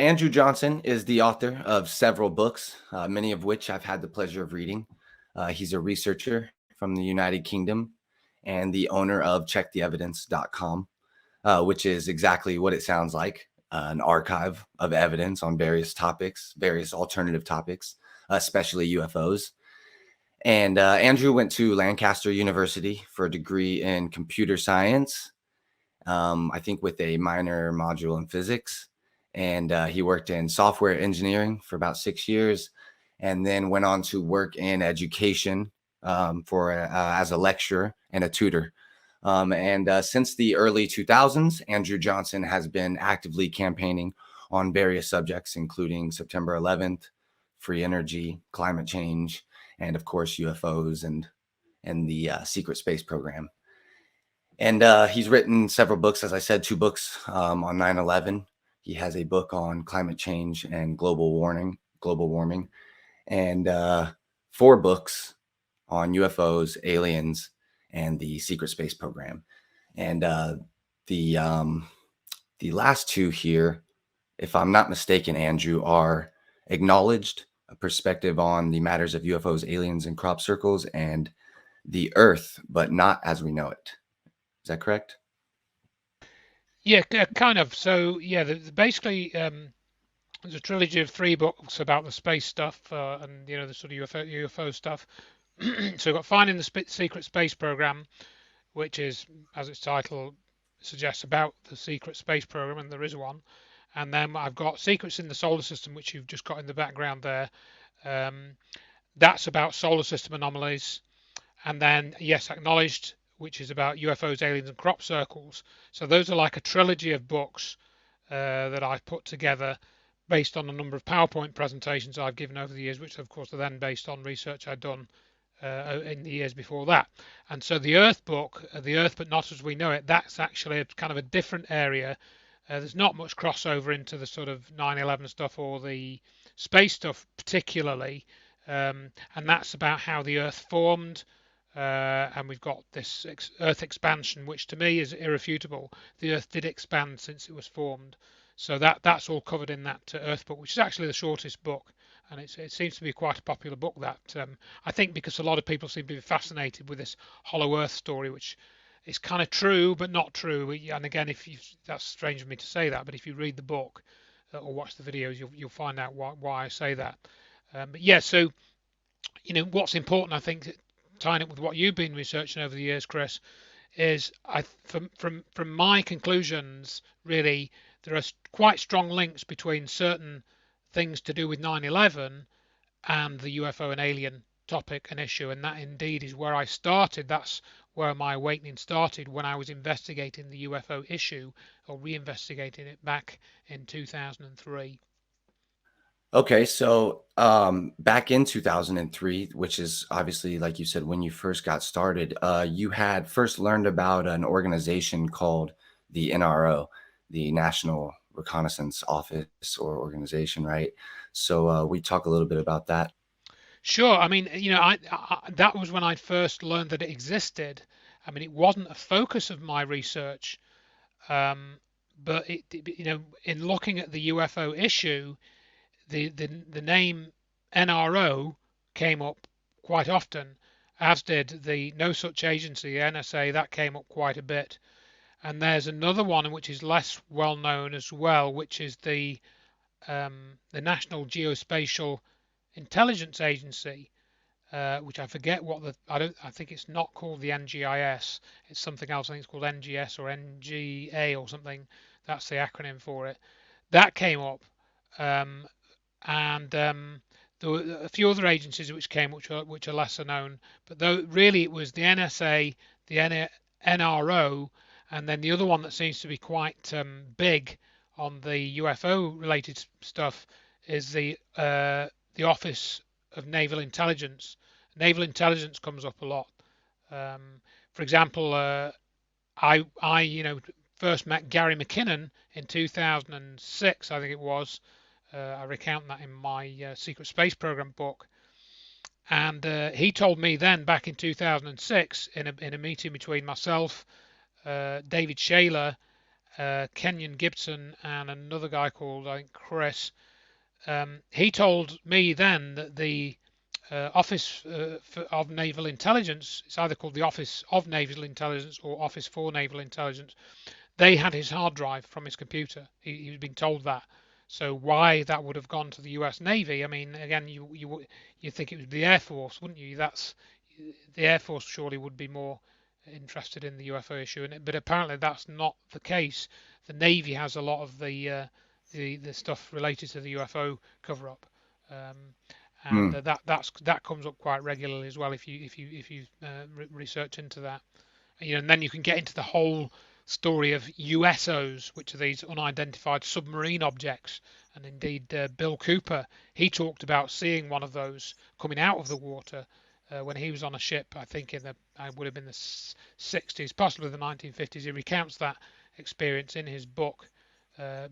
Andrew Johnson is the author of several books, many of which I've had the pleasure of reading. He's a researcher from the United Kingdom and the owner of checktheevidence.com, which is exactly what it sounds like, an archive of evidence on various topics, various alternative topics, especially UFOs. And Andrew went to Lancaster University for a degree in computer science, I think with a minor module in physics. And he worked in software engineering for about 6 years, and then went on to work in education as a lecturer and a tutor. And since the early 2000s, Andrew Johnson has been actively campaigning on various subjects, including September 11th, free energy, climate change, and of course UFOs and the secret space program. And he's written several books, as I said, 2 books on 9/11. He has a book on climate change and global warming, and 4 books on UFOs, aliens, and the secret space program. And the last 2 here, if I'm not mistaken, Andrew, are Acknowledged: A Perspective on the Matters of UFOs, Aliens, and Crop Circles, and The Earth, But Not As We Know It. Is that correct? Yeah, kind of. So yeah, basically there's a trilogy of 3 books about the space stuff and the sort of UFO stuff. So we've got Finding the Secret Space Program, which is, as its title suggests, about the secret space program, and there is one. And then I've got Secrets in the Solar System, which you've just got in the background there. Um, that's about solar system anomalies. And then, yes, Acknowledged, which is about UFOs, aliens, and crop circles. So those are like a trilogy of books that I've put together based on a number of PowerPoint presentations I've given over the years, which of course are then based on research I'd done in the years before that. And so the Earth book, The Earth But Not As We Know It, that's actually a kind of a different area. There's not much crossover into the sort of 9/11 stuff or the space stuff particularly, and that's about how the Earth formed. And we've got this Earth expansion, which to me is irrefutable. The Earth did expand since it was formed, so that's all covered in that Earth book, which is actually the shortest book, and it seems to be quite a popular book. That I think because a lot of people seem to be fascinated with this Hollow Earth story, which is kind of true but not true. And again, that's strange for me to say that, but if you read the book or watch the videos, you'll find out why I say that. But yeah, so what's important, I think, tying it with what you've been researching over the years, Chris, is from my conclusions, really, there are quite strong links between certain things to do with 9/11 and the UFO and alien topic and issue, and that indeed is where I started. That's where my awakening started, when I was investigating the UFO issue, or reinvestigating it back in 2003. Okay, so back in 2003, which is obviously, like you said, when you first got started, you had first learned about an organization called the NRO, the National Reconnaissance Office or organization, right? So we talk a little bit about that. Sure. I mean, that was when I first learned that it existed. I mean, it wasn't a focus of my research, um, but in looking at the UFO issue, the name NRO came up quite often, as did the No Such Agency, NSA. That came up quite a bit. And there's another one which is less well known as well, which is the National Geospatial Intelligence Agency, which I forget what I think it's not called the NGIS. It's something else. I think it's called NGS or NGA or something. That's the acronym for it. That came up, um, and there were a few other agencies which came, which are lesser known. But though really it was the NSA, the NRO, and then the other one that seems to be quite big on the UFO related stuff is the Office of Naval Intelligence. Naval intelligence comes up a lot. For example, I first met Gary McKinnon in 2006, I think it was. I recount that in my Secret Space Program book. And he told me then, back in 2006, in a meeting between myself, David Shaler, Kenyon Gibson and another guy called, I think, Chris. He told me then that the Office of Naval Intelligence, it's either called the Office of Naval Intelligence or Office for Naval Intelligence, they had his hard drive from his computer. He was being told that. So why that would have gone to the U.S. Navy? I mean, again, you think it was the Air Force, wouldn't you? That's the Air Force surely would be more interested in the UFO issue, but apparently that's not the case. The Navy has a lot of the stuff related to the UFO cover-up, um, and Mm. that comes up quite regularly as well if you research into that. And then you can get into the whole story of USOs, which are these unidentified submarine objects. And indeed, Bill Cooper, he talked about seeing one of those coming out of the water when he was on a ship. I think I would have been the 60s, possibly the 1950s. He recounts that experience in his book,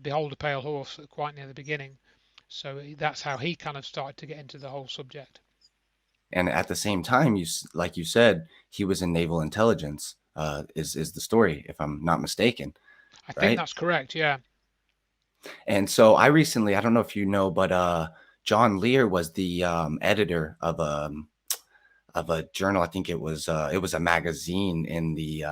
Behold a Pale Horse, quite near the beginning. So that's how he kind of started to get into the whole subject. And at the same time, like you said, he was in naval intelligence. Is the story, if I'm not mistaken, I think right? that's correct. Yeah. And so I don't know if you know, but John Lear was the editor of a journal. I think it was a magazine in the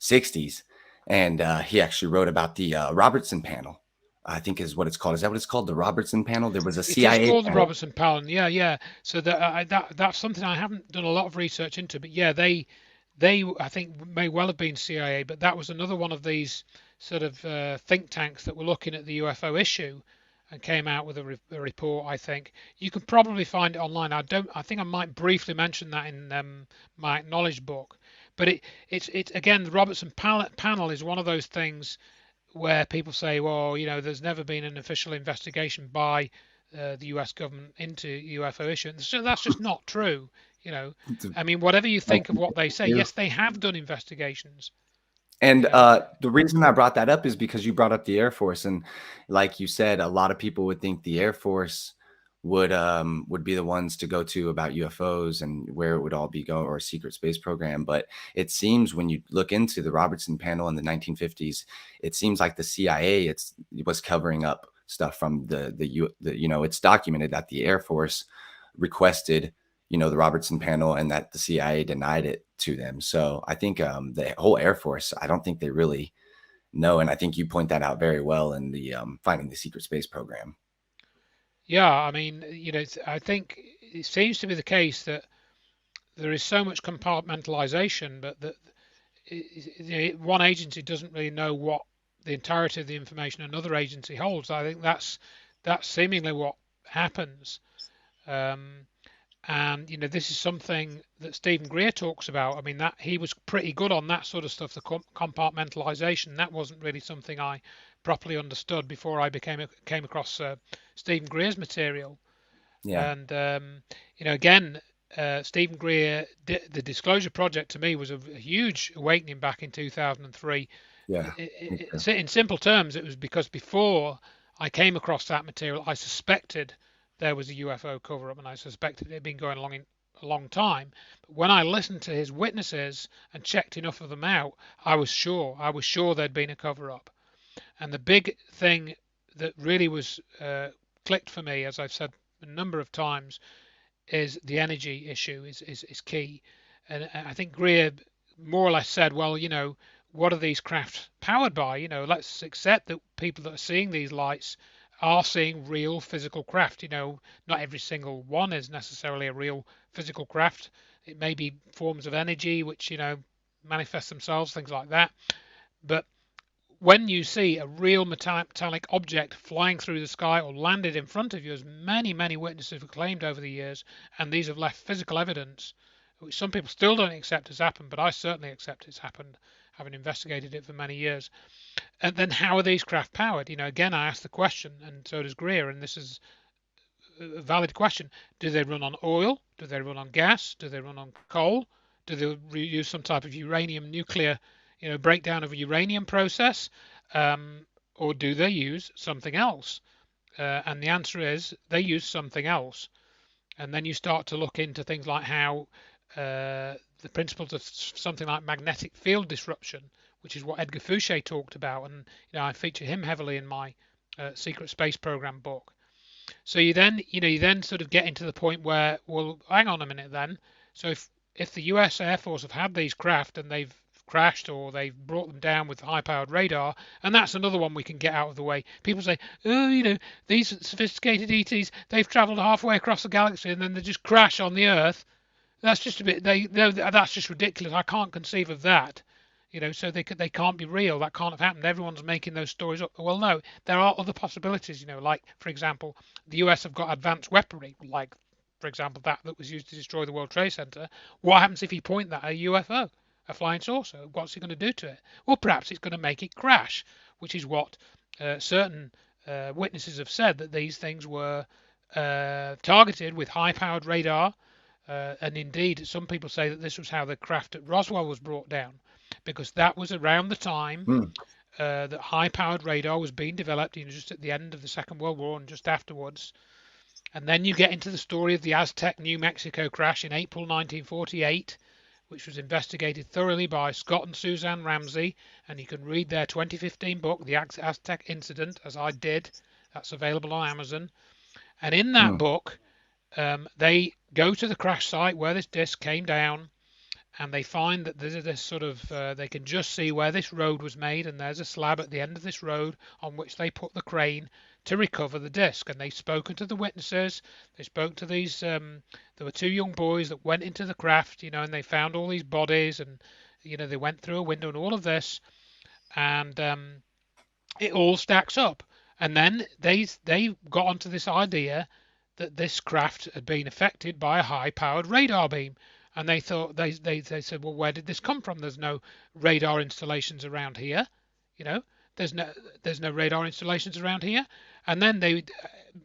60s, and he actually wrote about the Robertson panel. I think is what it's called. Is that what it's called? The Robertson panel. There was a It is CIA called the panel. Robertson Palin. Yeah, yeah. So that's something I haven't done a lot of research into, but yeah, they I think may well have been CIA, but that was another one of these sort of think tanks that were looking at the UFO issue and came out with a report. I think you can probably find it online. I think I might briefly mention that in my knowledge book, but it's again the Robertson panel is one of those things where people say, well, there's never been an official investigation by the U.S. government into UFO issue. So that's just not true. You know, I mean, whatever you Like think of what they say, yes, they have done investigations. And You know, the reason I brought that up is because you brought up the Air Force, and like you said, a lot of people would think the Air Force would be the ones to go to about UFOs and where it would all be going, or a secret space program. But it seems when you look into the Robertson panel in the 1950s, it seems like the CIA it was covering up stuff from it's documented that the Air Force requested the Robertson panel and that the CIA denied it to them. So I think the whole Air Force, I don't think they really know. And I think you point that out very well in the finding the secret space program. yeah, I mean, I think it seems to be the case that there is so much compartmentalization, but that one agency doesn't really know what the entirety of the information another agency holds. I think that's seemingly what happens. Um, And this is something that Stephen Greer talks about. I mean, that he was pretty good on that sort of stuff, the compartmentalization. That wasn't really something I properly understood before I came across Stephen Greer's material. Yeah, And again, Stephen Greer, the Disclosure Project to me was a huge awakening back in 2003. yeah, me too. In simple terms, it was because before I came across that material, I suspected there was a UFO cover-up, and I suspected it had been going along in a long time. But when I listened to his witnesses and checked enough of them out, I was sure. I was sure there'd been a cover-up. And the big thing that really was clicked for me, as I've said a number of times, is the energy issue is key. And I think Greer more or less said, well, what are these craft powered by? Let's accept that people that are seeing these lights are seeing real physical craft. Not every single one is necessarily a real physical craft. It may be forms of energy which, manifest themselves, things like that. But when you see a real metallic object flying through the sky or landed in front of you, as many, many witnesses have claimed over the years, and these have left physical evidence, which some people still don't accept has happened, but I certainly accept it's happened, having investigated it for many years. And then how are these craft powered? Again, I ask the question, and so does Greer, and this is a valid question. Do they run on oil? Do they run on gas? Do they run on coal? Do they use some type of uranium nuclear, breakdown of a uranium process? Or do they use something else? And the answer is they use something else. And then you start to look into things like how the principles of something like magnetic field disruption, which is what Edgar Fouché talked about, and I feature him heavily in my Secret Space Program book. So you then sort of get into the point where, well, hang on a minute then. So if the U.S. Air Force have had these craft and they've crashed or they've brought them down with high-powered radar, and that's another one we can get out of the way. People say, oh, these sophisticated ETs, they've travelled halfway across the galaxy and then they just crash on the Earth. That's just a bit. That's just ridiculous. I can't conceive of that. So they can't be real. That can't have happened. Everyone's making those stories up. Well, no, there are other possibilities. Like for example, the US have got advanced weaponry, like for example that was used to destroy the World Trade Center. What happens if you point that at a UFO, a flying saucer? What's it going to do to it? Well, perhaps it's going to make it crash, which is what certain witnesses have said, that these things were targeted with high-powered radar. And indeed, some people say that this was how the craft at Roswell was brought down, because that was around the time that high-powered radar was being developed, just at the end of the Second World War and just afterwards. And then you get into the story of the Aztec, New Mexico crash in April 1948, which was investigated thoroughly by Scott and Suzanne Ramsey. And you can read their 2015 book, The Aztec Incident, as I did. That's available on Amazon. And in that book, they go to the crash site where this disc came down, and they find that there's this sort of, they can just see where this road was made, and there's a slab at the end of this road on which they put the crane to recover the disc. And they've spoken to the witnesses. They spoke to these, there were two young boys that went into the craft, and they found all these bodies, and, they went through a window and all of this, and it all stacks up. And then they got onto this idea that this craft had been affected by a high-powered radar beam, and they thought they said, well, where did this come from? There's no radar installations around here, there's no radar installations around here. And then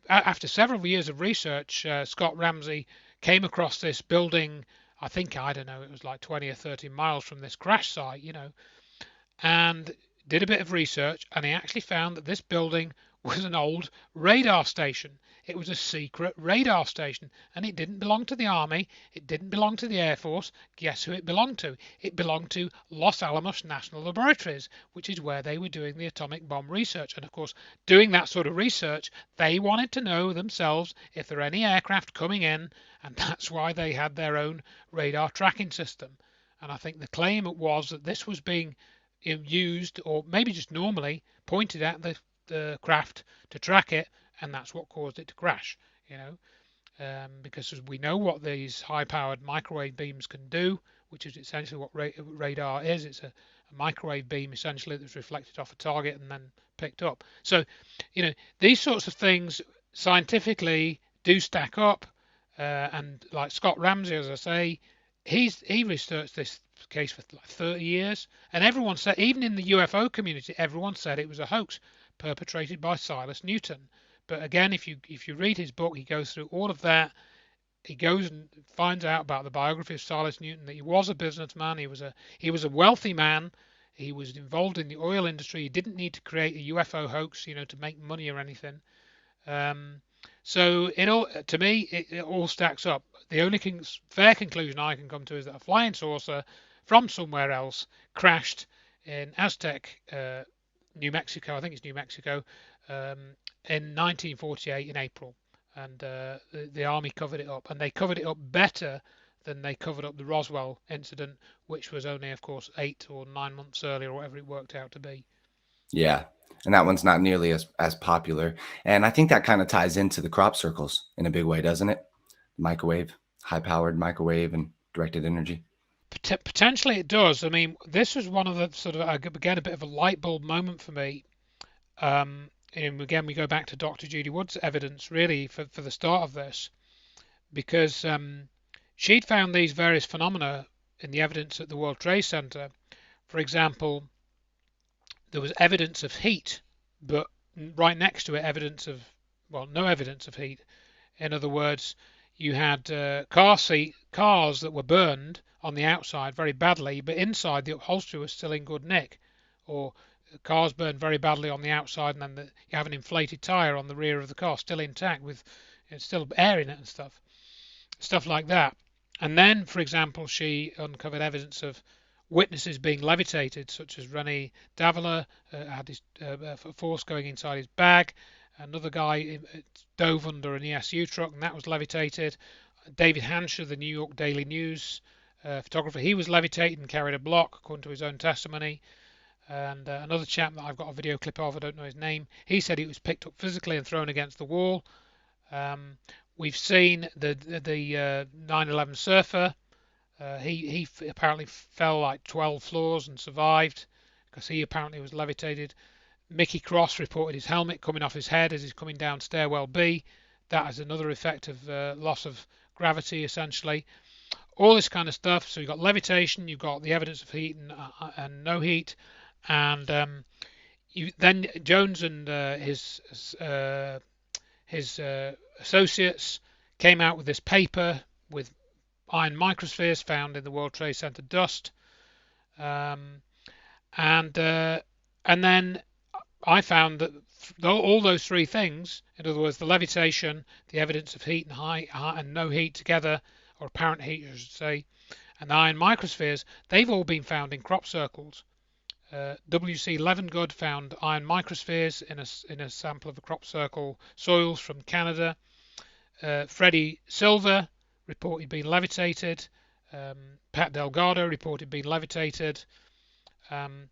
after several years of research, Scott Ramsey came across this building. I don't know, it was like 20 or 30 miles from this crash site, and did a bit of research, and he actually found that this building was an old radar station. It was a secret radar station, and it didn't belong to the Army. It didn't belong to the Air Force. Guess who it belonged to? It belonged to Los Alamos National Laboratories, which is where they were doing the atomic bomb research. And of course, doing that sort of research, they wanted to know themselves if there are any aircraft coming in, and that's why they had their own radar tracking system. And I think the claim was that this was being used, or maybe just normally pointed at the craft to track it, and that's what caused it to crash, because we know what these high-powered microwave beams can do, which is essentially what radar is. It's a microwave beam essentially that's reflected off a target and then picked up. So, these sorts of things scientifically do stack up, and like Scott Ramsey, as I say, he researched this case for like 30 years, and everyone said, even in the UFO community, everyone said it was a hoax perpetrated by Silas Newton. But again, if you read his book, he goes through all of that. He goes and finds out about the biography of Silas Newton, that he was a businessman. He was a wealthy man. He was involved in the oil industry. He didn't need to create a UFO hoax, to make money or anything. So to me, it all stacks up. The only fair conclusion I can come to is that a flying saucer from somewhere else crashed in Aztec, New Mexico. I think it's New Mexico. In 1948 in April, and the Army covered it up, and they covered it up better than they covered up the Roswell incident, which was only, of course, 8 or 9 months earlier, or whatever it worked out to be. Yeah, and that one's not nearly as popular, and I think that kind of ties into the crop circles in a big way, doesn't it? Microwave, high-powered microwave, and directed energy. Potentially it does. I mean, this was one of the sort of, again, a bit of a light bulb moment for me. And again, we go back to Dr. Judy Wood's evidence, really, for the start of this, because she'd found these various phenomena in the evidence at the World Trade Center. For example, there was evidence of heat, but right next to it, no evidence of heat. In other words, you had cars that were burned on the outside very badly, but inside the upholstery was still in good nick, or cars burned very badly on the outside, and then you have an inflated tire on the rear of the car still intact with still air in it and stuff like that. And then, for example, she uncovered evidence of witnesses being levitated, such as René Davila had his force going inside his bag. Another guy dove under an ESU truck, and that was levitated. David Hansher, the New York Daily News photographer, he was levitated and carried a block, according to his own testimony. And another chap that I've got a video clip of, I don't know his name, he said he was picked up physically and thrown against the wall. We've seen the 9/11 surfer. He apparently fell like 12 floors and survived because he apparently was levitated. Mickey Cross reported his helmet coming off his head as he's coming down stairwell B. That is another effect of loss of gravity, essentially. All this kind of stuff. So you've got levitation, you've got the evidence of heat and no heat, and then Jones and his associates came out with this paper with iron microspheres found in the World Trade Center dust, um, and then I found that all those three things, in other words, the levitation, the evidence of heat and high and no heat together, or apparent heat, I should say, and the iron microspheres, they've all been found in crop circles. W.C. Levengood found iron microspheres in a sample of the crop circle soils from Canada. Freddie Silver reported being levitated. Pat Delgado reported being levitated. And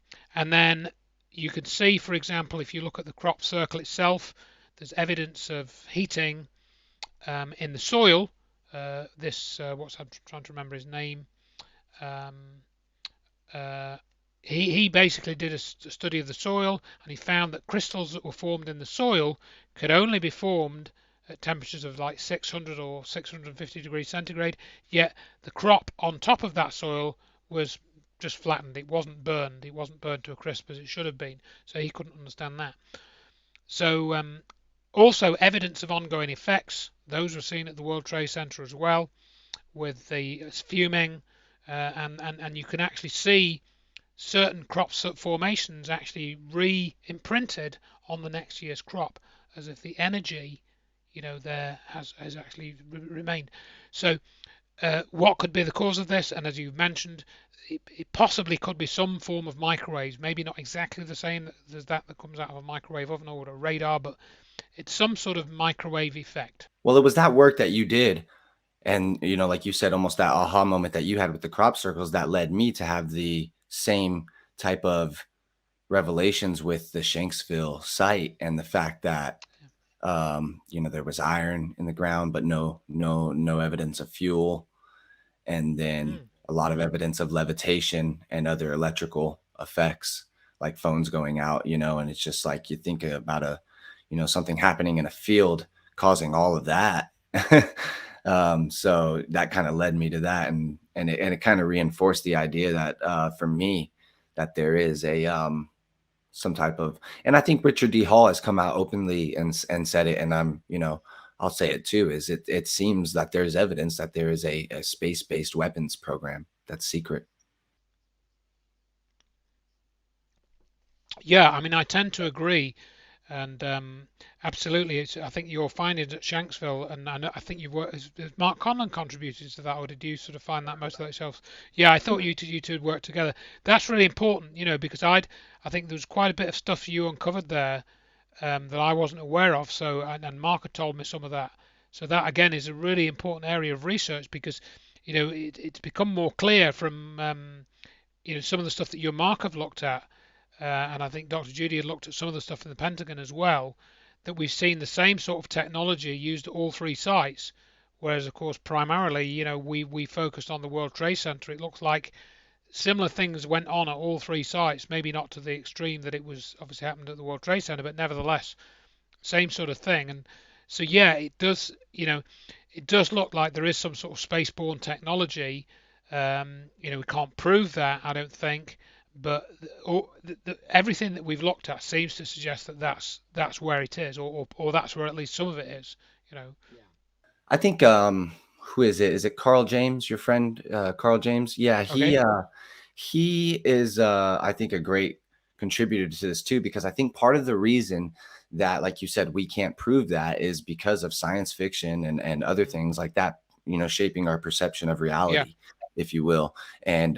then you can see, for example, if you look at the crop circle itself, there's evidence of heating in the soil. What's I'm trying to remember his name. He basically did a study of the soil, and he found that crystals that were formed in the soil could only be formed at temperatures of like 600 or 650 degrees centigrade, yet the crop on top of that soil was just flattened. It wasn't burned. It wasn't burned to a crisp as it should have been. So he couldn't understand that. So also evidence of ongoing effects. Those were seen at the World Trade Center as well, with the fuming, and you can actually see certain crop formations actually re-imprinted on the next year's crop, as if the energy, there has actually remained. So what could be the cause of this? And as you mentioned, it possibly could be some form of microwaves, maybe not exactly the same as that comes out of a microwave oven or a radar, but it's some sort of microwave effect. Well, it was that work that you did, and like you said, almost that aha moment that you had with the crop circles that led me to have the same type of revelations with the Shanksville site, and the fact that there was iron in the ground, but no evidence of fuel, and then a lot of evidence of levitation and other electrical effects, like phones going out, and it's just like you think about something happening in a field causing all of that. So that kind of led me to that, and it kind of reinforced the idea that for me, that there is a some type of, and I think Richard D. Hall has come out openly and said it, and I'll say it too, is it seems that there's evidence that there is a space-based weapons program that's secret. Yeah, I mean, I tend to agree, and absolutely, I think your findings at Shanksville, and I think you've worked. Has Mark Conlon contributed to that, or did you sort of find that most of that yourself? Yeah, I thought you two would work together. That's really important, because I think there was quite a bit of stuff you uncovered there that I wasn't aware of. So, and Mark had told me some of that. So that again is a really important area of research because, it's become more clear from some of the stuff that you and Mark have looked at, and I think Dr. Judy had looked at some of the stuff in the Pentagon as well, that we've seen the same sort of technology used at all three sites. Whereas, of course, primarily, we focused on the World Trade Center. It looks like similar things went on at all three sites, maybe not to the extreme that it was obviously happened at the World Trade Center, but nevertheless, same sort of thing. And so, yeah, it does, it does look like there is some sort of spaceborne technology. We can't prove that, I don't think, but everything that we've looked at seems to suggest that that's where it is, or that's where at least some of it is. I think who is it? Is it Carl James, your friend Carl James? Yeah, Okay. he is I think a great contributor to this too, because I think part of the reason that, like you said, we can't prove that is because of science fiction and other things like that shaping our perception of Yeah. reality, if you will. And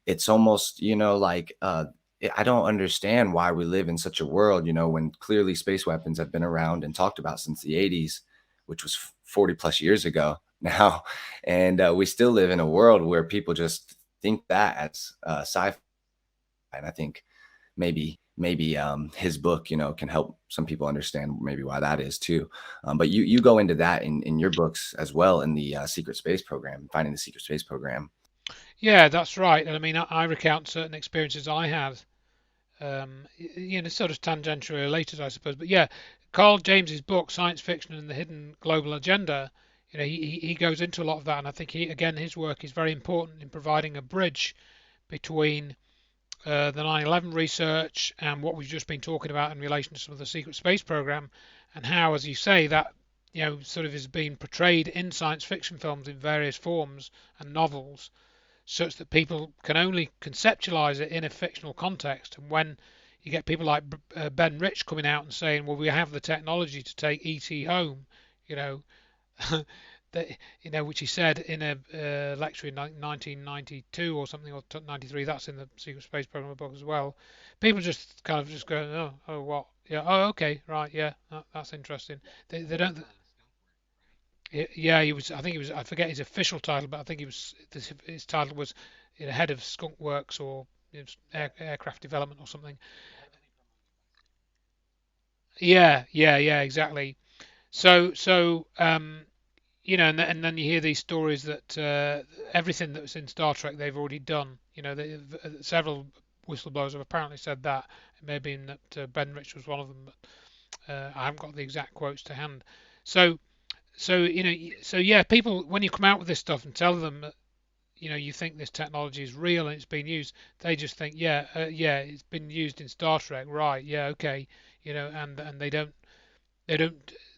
it's almost, like I don't understand why we live in such a world, when clearly space weapons have been around and talked about since the 80s, which was 40 plus years ago now. And we still live in a world where people just think that as sci-fi. And I think maybe his book, can help some people understand maybe why that is too. But you go into that in your books as well, in the secret space program, finding the secret space program. Yeah, that's right. And I mean, I recount certain experiences I had, sort of tangentially related, I suppose. But yeah, Carl James's book, Science Fiction and the Hidden Global Agenda, he goes into a lot of that. And I think his work is very important in providing a bridge between the 9/11 research and what we've just been talking about in relation to some of the secret space program, and how, as you say, that sort of is being portrayed in science fiction films in various forms and novels, such that people can only conceptualize it in a fictional context. And when you get people like Ben Rich coming out and saying, well, we have the technology to take ET home, you know, that, which he said in a lecture in 1992 or something, or 93. That's in the Secret Space Program book as well. People just kind of just go, oh, what? Yeah, oh, okay, right, yeah, that's interesting. They don't. Yeah, he was. I think he was. I forget his official title, but I think he was. His title was head of Skunk Works or aircraft development or something. Yeah, yeah, exactly. So, and then you hear these stories that everything that was in Star Trek they've already done. Several whistleblowers have apparently said that. It may have been that Ben Rich was one of them, but I haven't got the exact quotes to hand. So, so yeah, people, when you come out with this stuff and tell them that you think this technology is real and it's been used, they just think, yeah, yeah, it's been used in Star Trek, right? Yeah, okay, and they don't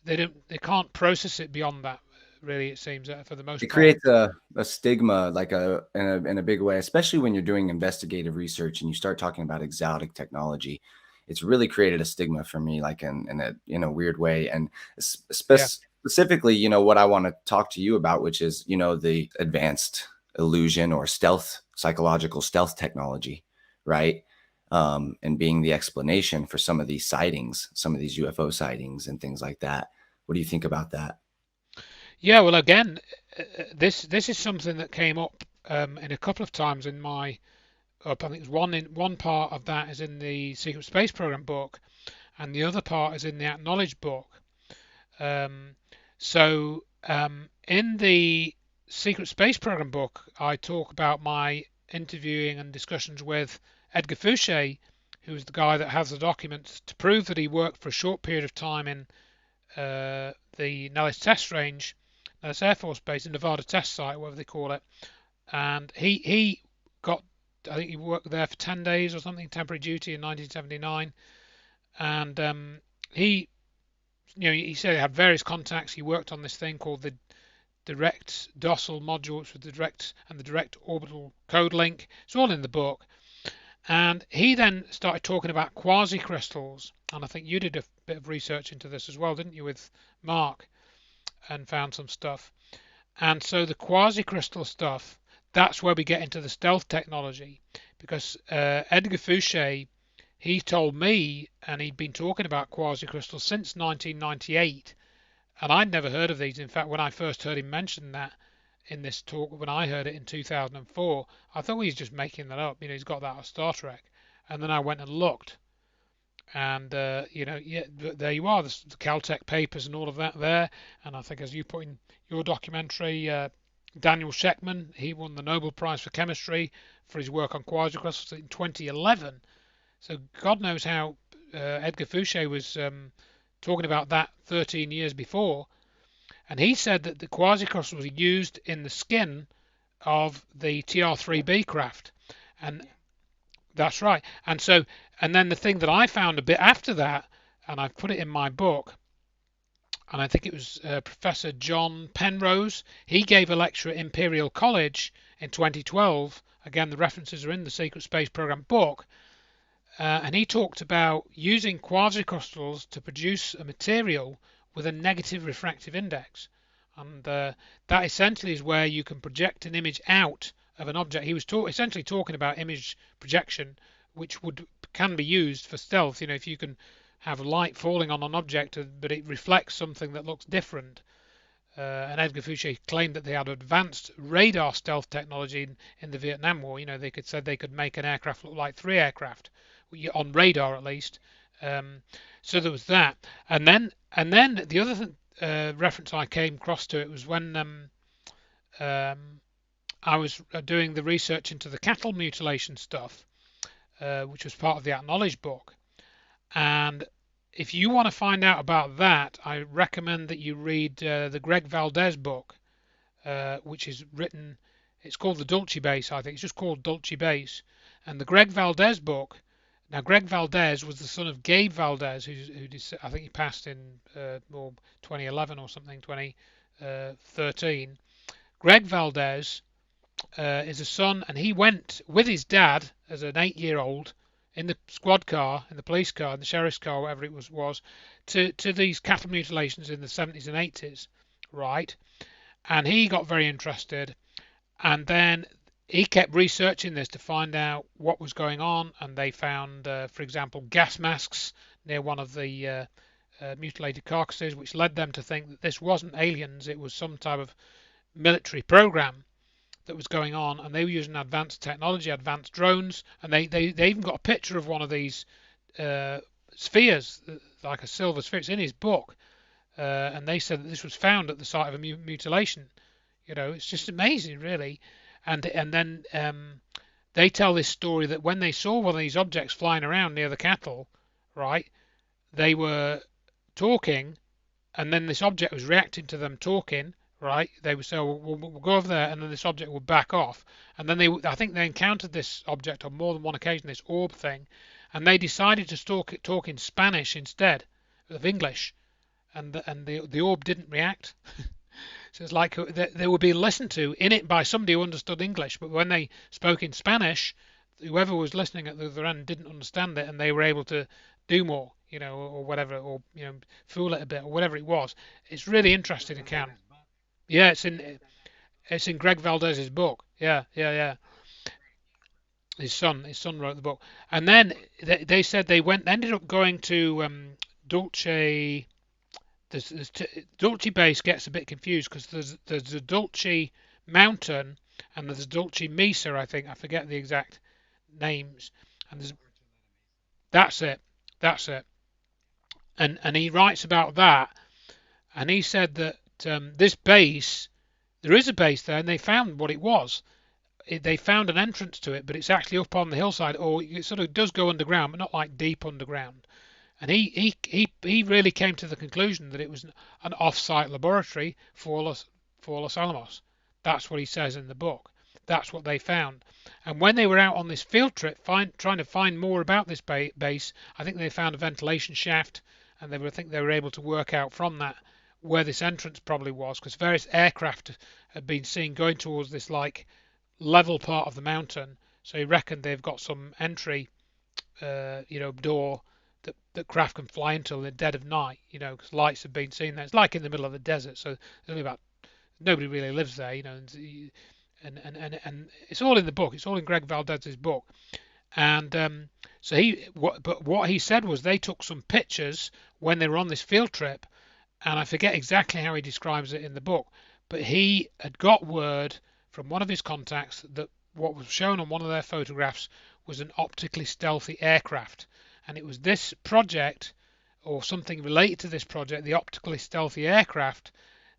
they can't process it beyond that. Really, it seems for the It most part. creates a stigma, like in a big way, especially when you're doing investigative research and you start talking about exotic technology. It's really created a stigma for me, like in a weird way. And Yeah, specifically, what I want to talk to you about, which is the advanced illusion or stealth, psychological stealth technology, right? And being the explanation for some of these sightings, some of these UFO sightings and things like that. What do you think about that? yeah. Well, again, this is something that came up in a couple of times in my up. I think it's one part of that is in the Secret Space Program book, and the other part is in the Acknowledged book. Um, in the Secret Space Program book, I talk about my interviewing and discussions with Edgar Fouché, who's the guy that has the documents to prove that he worked for a short period of time in the Nellis Test Range, Nellis Air Force Base, the Nevada Test Site, whatever they call it. And he got, I think he worked there for 10 days or something, temporary duty in 1979. And he he said he had various contacts. He worked on this thing called the direct docile module, which was the direct orbital code link. It's all in the book. And he then started talking about quasi-crystals. And I think you did a bit of research into this as well, didn't you, with Mark, and found some stuff. And so the quasi-crystal stuff, that's where we get into the stealth technology, because Edgar Fouché, he told me, and he'd been talking about quasi-crystals since 1998, and I'd never heard of these. In fact, when I first heard him mention that in this talk, when I heard it in 2004, I thought, well, he's just making that up. He's got that out of Star Trek. And then I went and looked, and yeah, there you are, the Caltech papers and all of that there. And I think, as you put in your documentary, Daniel Sheckman, he won the Nobel Prize for Chemistry for his work on quasicrystals in 2011. So God knows how Edgar Fouché was talking about that 13 years before. And he said that the quasicrystals were used in the skin of the TR-3B craft. And that's right. And then the thing that I found a bit after that, and I've put it in my book, and I think it was Professor John Penrose. He gave a lecture at Imperial College in 2012. Again, the references are in the Secret Space Program book. And he talked about using quasicrystals to produce a material with a negative refractive index. and that essentially is where you can project an image out of an object. He was essentially talking about image projection, which can be used for stealth. If you can have light falling on an object, but it reflects something that looks different. And Edgar Fouché claimed that they had advanced radar stealth technology in the Vietnam War. They could make an aircraft look like three aircraft on radar at least. So there was that, and then the other reference I came across to it was when I was doing the research into the cattle mutilation stuff, which was part of the Acknowledged book. And if you want to find out about that, I recommend that you read the Greg Valdez book, which is written. It's called the Dulce Base, I think. It's just called Dulce Base. And the Greg Valdez book. Now, Greg Valdez was the son of Gabe Valdez, I think he passed in 2011 or something, 2013. Greg Valdez is a son, and he went with his dad as an 8-year-old in the squad car, in the police car, in the sheriff's car, whatever it was to these cattle mutilations in the 70s and 80s, right? And he got very interested, and then he kept researching this to find out what was going on, and they found, for example, gas masks near one of the mutilated carcasses, which led them to think that this wasn't aliens, it was some type of military program that was going on, and they were using advanced technology, advanced drones, and they even got a picture of one of these spheres, like a silver sphere. It's in his book, and they said that this was found at the site of a mutilation. It's just amazing, really. And then they tell this story that when they saw one of these objects flying around near the cattle, right, they were talking, and then this object was reacting to them talking, right? They would say, oh, we'll go over there, and then this object would back off. And then I think they encountered this object on more than one occasion, this orb thing, and they decided to talk in Spanish instead of English, and the orb didn't react. So it's like they were being listened to in it by somebody who understood English, but when they spoke in Spanish, whoever was listening at the other end didn't understand it, and they were able to do more, or whatever, or fool it a bit, or whatever it was. It's really interesting account. Yeah, it's in Greg Valdez's book. Yeah, yeah, yeah. His son wrote the book, and then they said ended up going to Dulce. Dulce Base gets a bit confused because there's a Dulce Mountain and there's a Dulce Mesa, I think. I forget the exact names. And that's it. And he writes about that, and he said that this base, there is a base there, and they found what it was. They found an entrance to it, but it's actually up on the hillside, or it sort of does go underground, but not like deep underground. And he really came to the conclusion that it was an off-site laboratory for Los Alamos. That's what he says in the book. That's what they found. And when they were out on this field trip trying to find more about this base, I think they found a ventilation shaft, and I think they were able to work out from that where this entrance probably was, because various aircraft had been seen going towards this like level part of the mountain. So he reckoned they've got some entry, door that craft can fly into in the dead of night, because lights have been seen there. It's like in the middle of the desert, so nobody really lives there, and it's all in the book. It's all in Greg Valdez's book, and but what he said was they took some pictures when they were on this field trip, and I forget exactly how he describes it in the book, but he had got word from one of his contacts that what was shown on one of their photographs was an optically stealthy aircraft. And it was this project, or something related to this project, the optically stealthy aircraft,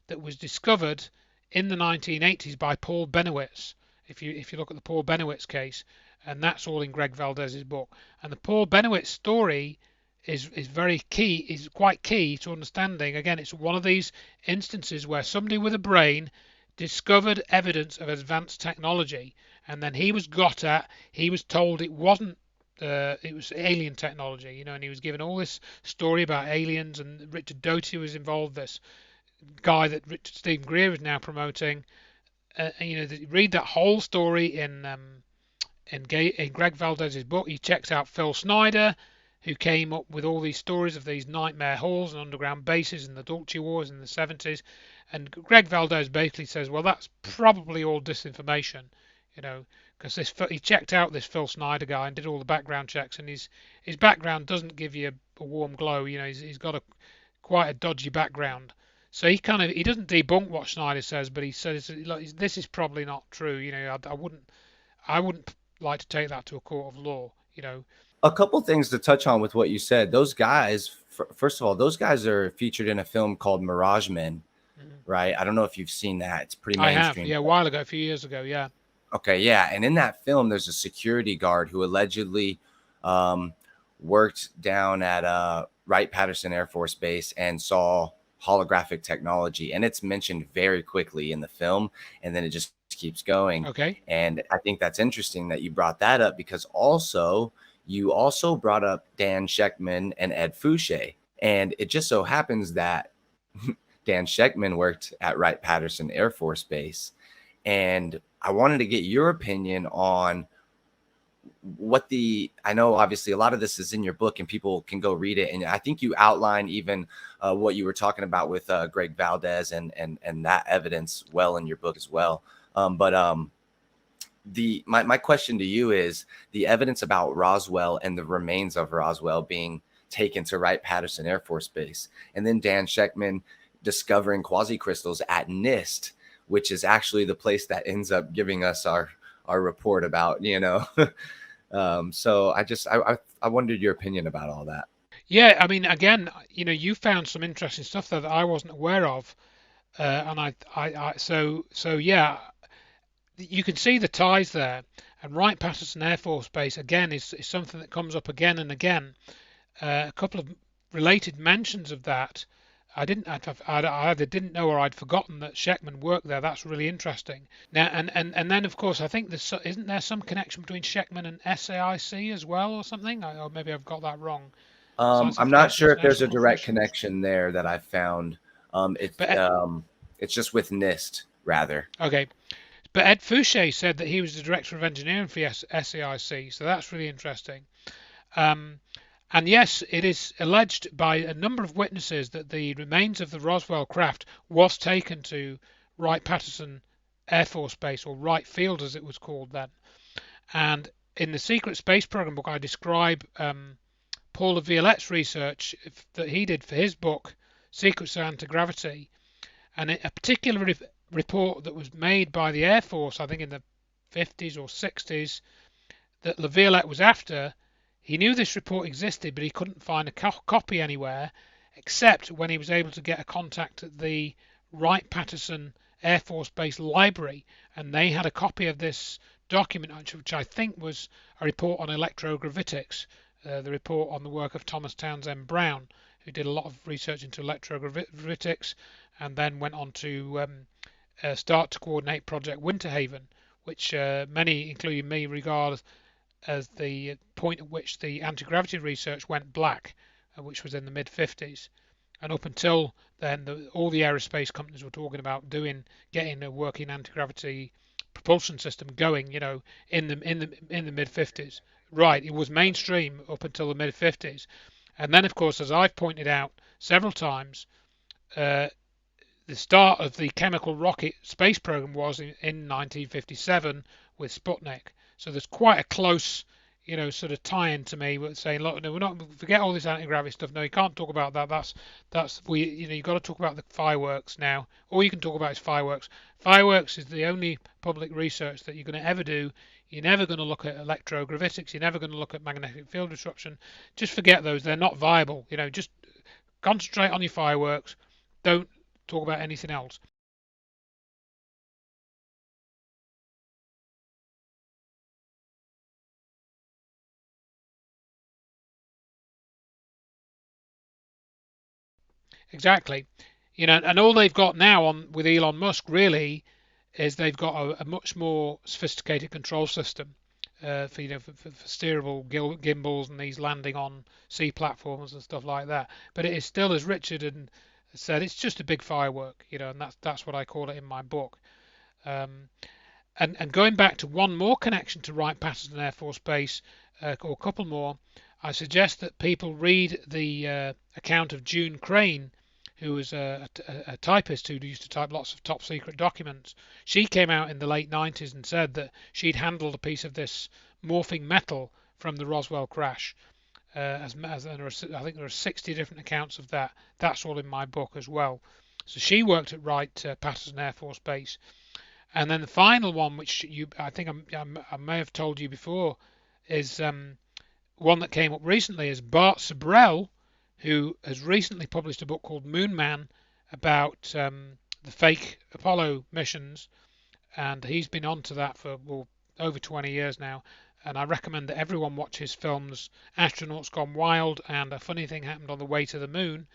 that was discovered in the 1980s by Paul Benowitz. If you look at the Paul Benowitz case, and that's all in Greg Valdez's book. And the Paul Benowitz story is very key, is quite key to understanding. Again, it's one of these instances where somebody with a brain discovered evidence of advanced technology, and then he was told it wasn't. It was alien technology, and he was given all this story about aliens, and Richard Doty was involved, this guy that Stephen Greer is now promoting. Read that whole story in Greg Valdez's book. He checks out Phil Snyder, who came up with all these stories of these nightmare halls and underground bases in the Dulce Wars in the 70s. And Greg Valdez basically says, well, that's probably all disinformation, you know, because he checked out this Phil Snyder guy and did all the background checks, and his background doesn't give you a warm glow. You know, he's got a quite a dodgy background. So he doesn't debunk what Snyder says, but he says like, this is probably not true. You know, I wouldn't like to take that to a court of law. You know. A couple things to touch on with what you said. Those guys, first of all, those guys are featured in a film called Mirage Men, Mhm. right? I don't know if you've seen that. It's pretty I have, mainstream. yeah, a while ago, a few years ago, yeah. Okay, yeah. And in that film, there's a security guard who allegedly um, worked down at Wright-Patterson Air Force Base and saw holographic technology. And it's mentioned very quickly in the film, and then it just keeps going. Okay. And I think that's interesting that you brought that up, because also you also brought up Dan Sheckman and Ed Fouché. And it just so happens that Dan Sheckman worked at Wright-Patterson Air Force Base. And I wanted to get your opinion on I know obviously a lot of this is in your book and people can go read it. And I think you outline even what you were talking about with Greg Valdez and that evidence well in your book as well. But my question to you is the evidence about Roswell and the remains of Roswell being taken to Wright-Patterson Air Force Base, and then Dan Sheckman discovering quasi-crystals at NIST, which is actually the place that ends up giving us our report about, you know. So I wondered your opinion about all that. Yeah, I mean, again, you know, you found some interesting stuff there that I wasn't aware of, and so yeah, you can see the ties there. And Wright-Patterson Air Force Base again is something that comes up again and again. A couple of related mentions of that. I either didn't know or I'd forgotten that Sheckman worked there. That's really interesting. Now, and then of course I think isn't there some connection between Sheckman and SAIC as well or something? Or maybe I've got that wrong. Science I'm not sure if there's a International direct Operations. connection there that I found. But It's just with NIST rather. okay, but Ed Fouché said that he was the director of engineering for SAIC, so that's really interesting. Um, And yes, it is alleged by a number of witnesses that the remains of the Roswell craft was taken to Wright-Patterson Air Force Base, or Wright Field as it was called then. And in the Secret Space Program book, I describe Paul Laviolette's research that he did for his book, Secrets of Anti-Gravity, and a particular report that was made by the Air Force, I think in the 50s or 60s, that Laviolette was after. He knew this report existed, but he couldn't find a copy anywhere, except when he was able to get a contact at the Wright-Patterson Air Force Base Library, and they had a copy of this document, which I think was a report on electrogravitics, the report on the work of Thomas Townsend Brown, who did a lot of research into electrogravitics, and then went on to start to coordinate Project Winterhaven, which many, including me, regard as the point at which the anti-gravity research went black, which was in the mid-50s. And up until then, all the aerospace companies were talking about getting a working anti-gravity propulsion system going, you know, in the mid-50s. Right, it was mainstream up until the mid-50s. And then, of course, as I've pointed out several times, the start of the chemical rocket space program was in 1957 with Sputnik. So there's quite a close, you know, sort of tie-in to me with saying, look, no, we're not forget all this anti-gravity stuff. No, you can't talk about that. You know, you've got to talk about the fireworks now. All you can talk about is fireworks. Fireworks is the only public research that you're going to ever do. You're never going to look at electrogravitics. You're never going to look at magnetic field disruption. Just forget those. They're not viable. You know, just concentrate on your fireworks. Don't talk about anything else. Exactly. You know, and all they've got now on with Elon Musk really is they've got a much more sophisticated control system for, you know, for steerable gimbals and these landing on sea platforms and stuff like that. But it is still, as Richard and said, it's just a big firework, you know, and that's what I call it in my book. Um, and going back to one more connection to Wright-Patterson Air Force Base, or a couple more, I suggest that people read the account of June Crane, who was a typist who used to type lots of top secret documents. She came out in the late 90s and said that she'd handled a piece of this morphing metal from the Roswell crash. I think there are 60 different accounts of that. That's all in my book as well. So she worked at Wright-Patterson Air Force Base. And then the final one, which I think I may have told you before, is one that came up recently, is Bart Sabrell, who has recently published a book called Moon Man about the fake Apollo missions, and he's been on to that for over 20 years now. And I recommend that everyone watch his films, Astronauts Gone Wild and A Funny Thing Happened on the Way to the Moon.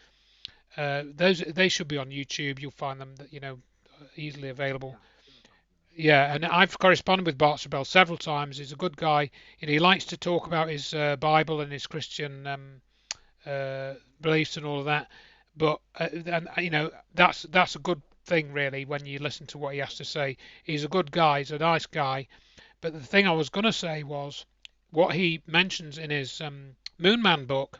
They should be on YouTube. You'll find them, easily available. Yeah, and I've corresponded with Bart Sabel several times. He's a good guy. He likes to talk about his Bible and his Christian beliefs and all of that. But and that's a good thing really when you listen to what he has to say. He's a good guy. He's a nice guy. But the thing I was going to say was what he mentions in his Moon Man book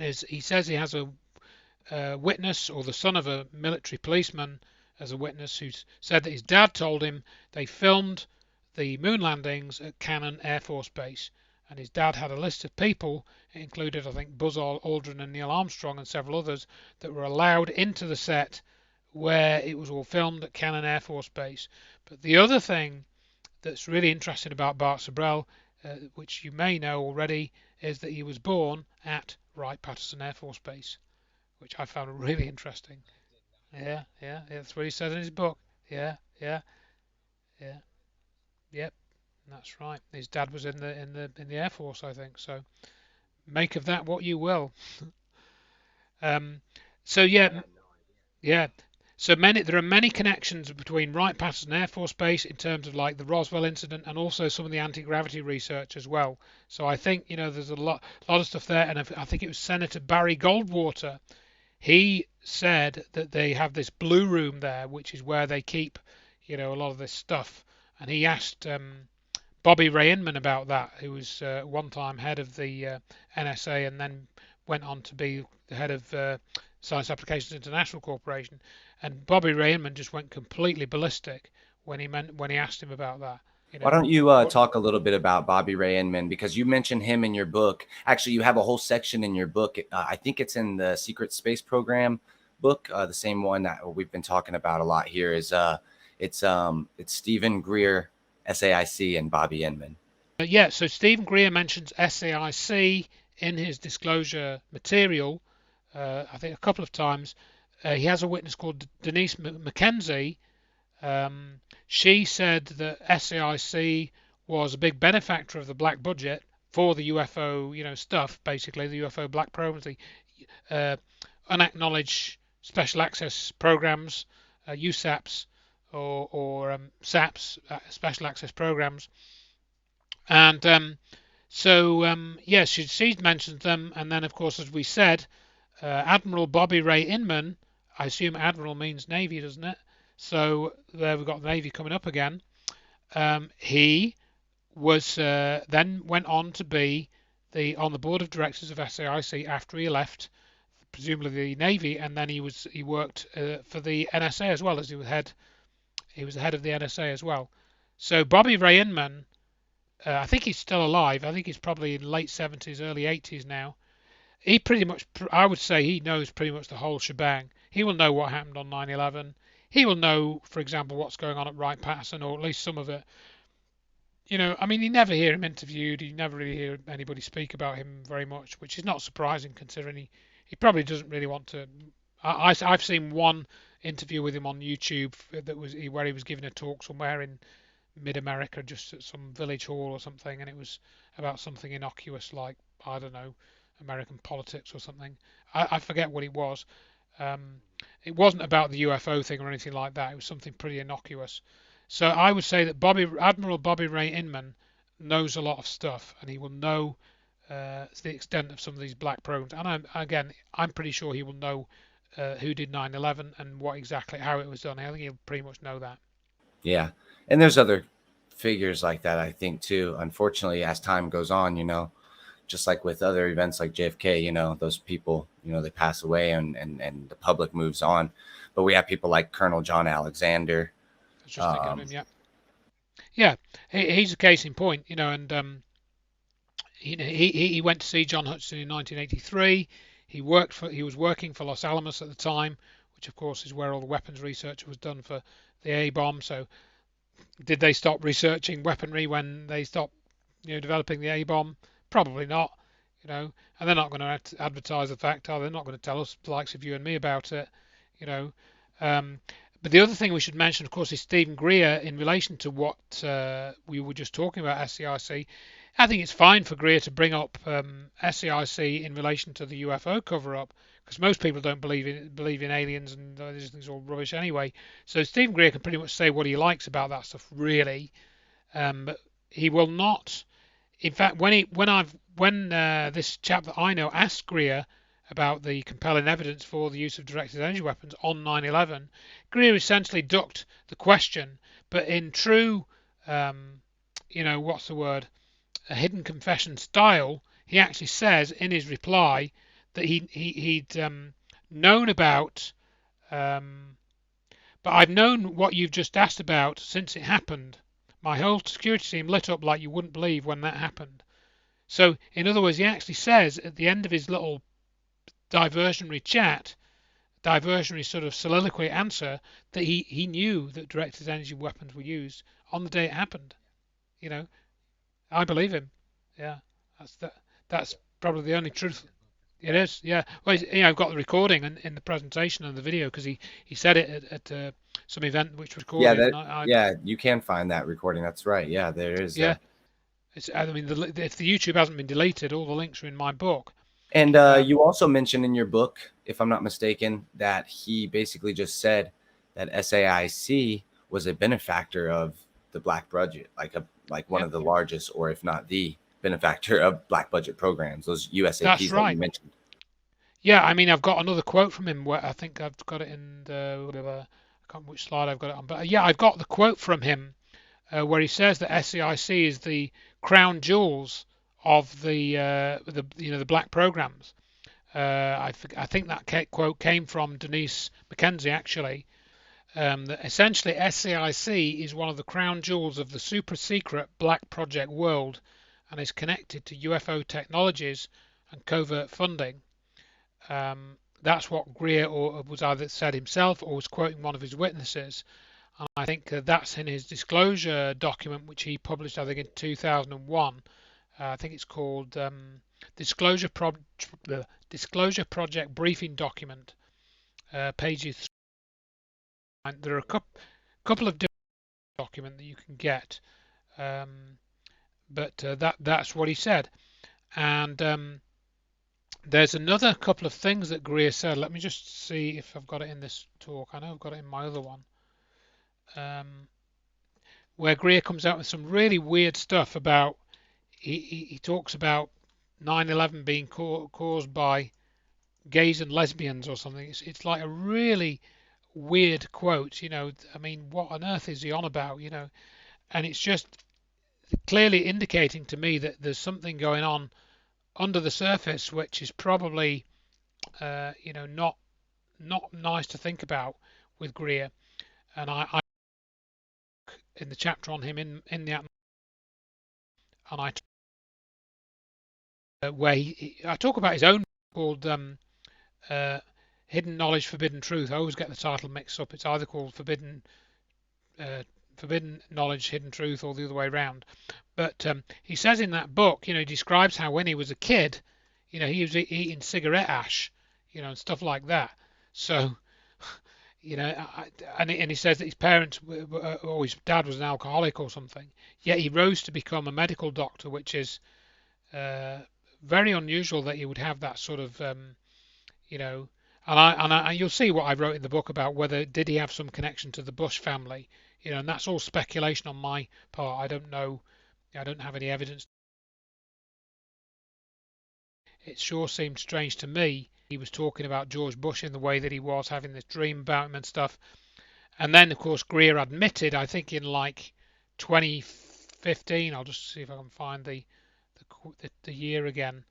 is he says he has a witness or the son of a military policeman as a witness who said that his dad told him they filmed the moon landings at Cannon Air Force Base, and his dad had a list of people. It included, I think, Buzz Aldrin and Neil Armstrong and several others that were allowed into the set where it was all filmed at Cannon Air Force Base. But the other thing that's really interesting about Bart Sabrell, which you may know already, is that he was born at Wright-Patterson Air Force Base, which I found really interesting. Yeah, that's what he said in his book. Yeah, yeah, yeah, yep, that's right. His dad was in the Air Force, I think. So make of that what you will. Um, so yeah, yeah. So there are many connections between Wright-Patterson Air Force Base in terms of like the Roswell incident and also some of the anti-gravity research as well. So I think there's a lot of stuff there, and I think it was Senator Barry Goldwater. He said that they have this blue room there, which is where they keep, a lot of this stuff. And he asked Bobby Ray Inman about that, who was one time head of the NSA and then went on to be the head of Science Applications International Corporation. And Bobby Ray Inman just went completely ballistic when he asked him about that. Why don't you talk a little bit about Bobby Ray Inman, because you mentioned him in your book. Actually, you have a whole section in your book. I think it's in the Secret Space Program book, the same one that we've been talking about a lot here. It's Stephen Greer, SAIC, and Bobby Inman. Yeah, so Stephen Greer mentions SAIC in his disclosure material, I think a couple of times. He has a witness called Denise McKenzie. She said that SAIC was a big benefactor of the black budget for the UFO, stuff, basically the UFO black programs, the unacknowledged special access programs, USAPs or SAPs, special access programs. And yes, she mentioned them, and then of course, as we said, Admiral Bobby Ray Inman. I assume Admiral means Navy, doesn't it? So there we've got the Navy coming up again. He was then went on to be on the board of directors of SAIC after he left, presumably the Navy, and then he worked for the NSA as well, as he was the head of the NSA as well. So Bobby Ray Inman, I think he's still alive. I think he's probably in late 70s, early 80s now. He pretty much, I would say, he knows pretty much the whole shebang. He will know what happened on 9/11. He will know, for example, what's going on at Wright-Patterson, or at least some of it. I mean, you never hear him interviewed. You never really hear anybody speak about him very much, which is not surprising considering he probably doesn't really want to. I've seen one interview with him on YouTube that was where he was giving a talk somewhere in mid-America, just at some village hall or something, and it was about something innocuous like, I don't know, American politics or something. I forget what it was. It wasn't about the UFO thing or anything like that. It was something pretty innocuous. So I would say that Admiral Bobby Ray Inman knows a lot of stuff, and he will know the extent of some of these black programs. And I'm pretty sure he will know who did 9/11 and how it was done. I think he'll pretty much know that. Yeah, and there's other figures like that, I think, too. Unfortunately, as time goes on, just like with other events like JFK, those people, they pass away and the public moves on. But we have people like Colonel John Alexander. I was just thinking of Um, him. Yeah, yeah. He's a case in point, and he went to see John Hutchison in 1983. He was working for Los Alamos at the time, which of course is where all the weapons research was done for the A bomb. So did they stop researching weaponry when they stopped, developing the A bomb? Probably not, and they're not going to advertise the fact, are they? They're not going to tell us, the likes of you and me, about it, you know. Um, but the other thing we should mention, of course, is Stephen Greer in relation to what we were just talking about, SCIC. I think it's fine for Greer to bring up SCIC in relation to the UFO cover-up, because most people don't believe in aliens, and these things are all rubbish anyway. So Stephen Greer can pretty much say what he likes about that stuff, really. But he will not. In fact, when this chap that I know asked Greer about the compelling evidence for the use of directed energy weapons on 9/11, Greer essentially ducked the question, but in true, what's the word, a hidden confession style, he actually says in his reply that he'd known about, but I've known what you've just asked about since it happened. My whole security team lit up like you wouldn't believe when that happened. So, in other words, he actually says at the end of his little diversionary sort of soliloquy answer, that he knew that directed energy weapons were used on the day it happened. You know, I believe him. Yeah, that's probably the only truth. It is, yeah. Well, I've got the recording in the presentation and the video, because he said it at some event which was yeah, recorded, and I yeah, you can find that recording. That's right. Yeah, there is. yeah. I mean, if the YouTube hasn't been deleted, all the links are in my book. And Um, you also mentioned in your book, if I'm not mistaken, that he basically just said that SAIC was a benefactor of the black budget, like one yeah, of the largest, or if not the benefactor of black budget programs, those that's USAPs that you right. mentioned. Yeah, I mean, I've got another quote from him where I think I've got it in the whatever. I can't remember which slide I've got it on, but yeah, I've got the quote from him where he says that SAIC is the crown jewels of the black programs. I think that quote came from Denise McKenzie, actually. That essentially SAIC is one of the crown jewels of the super secret black project world, and is connected to UFO technologies and covert funding. That's what Greer was either said himself or was quoting one of his witnesses. And I think that's in his disclosure document, which he published, I think, in 2001. I think it's called Disclosure Disclosure Project Briefing Document, pages. There are a couple of different documents that you can get, but that's what he said. And there's another couple of things that Greer said. Let me just see if I've got it in this talk. I know I've got it in my other one, where Greer comes out with some really weird stuff about. He talks about 9/11 being caused by gays and lesbians or something. It's like a really weird quote. I mean, what on earth is he on about? And it's just clearly indicating to me that there's something going on under the surface, which is probably, not nice to think about with Greer. And I in the chapter on him in the, and I where I talk about his own called uh, Hidden Knowledge, Forbidden Truth. I always get the title mixed up. It's either called Forbidden Knowledge, Hidden Truth, or the other way around. But he says in that book, he describes how when he was a kid, he was eating cigarette ash, and stuff like that. So, and he says that his parents, or his dad was an alcoholic or something. Yet he rose to become a medical doctor, which is very unusual that he would have that sort of, and you'll see what I wrote in the book about whether did he have some connection to the Bush family, and that's all speculation on my part. I don't know. I don't have any evidence. It sure seemed strange to me. He was talking about George Bush in the way that he was, having this dream about him and stuff. And then, of course, Greer admitted, I think in like 2015, I'll just see if I can find the the year again.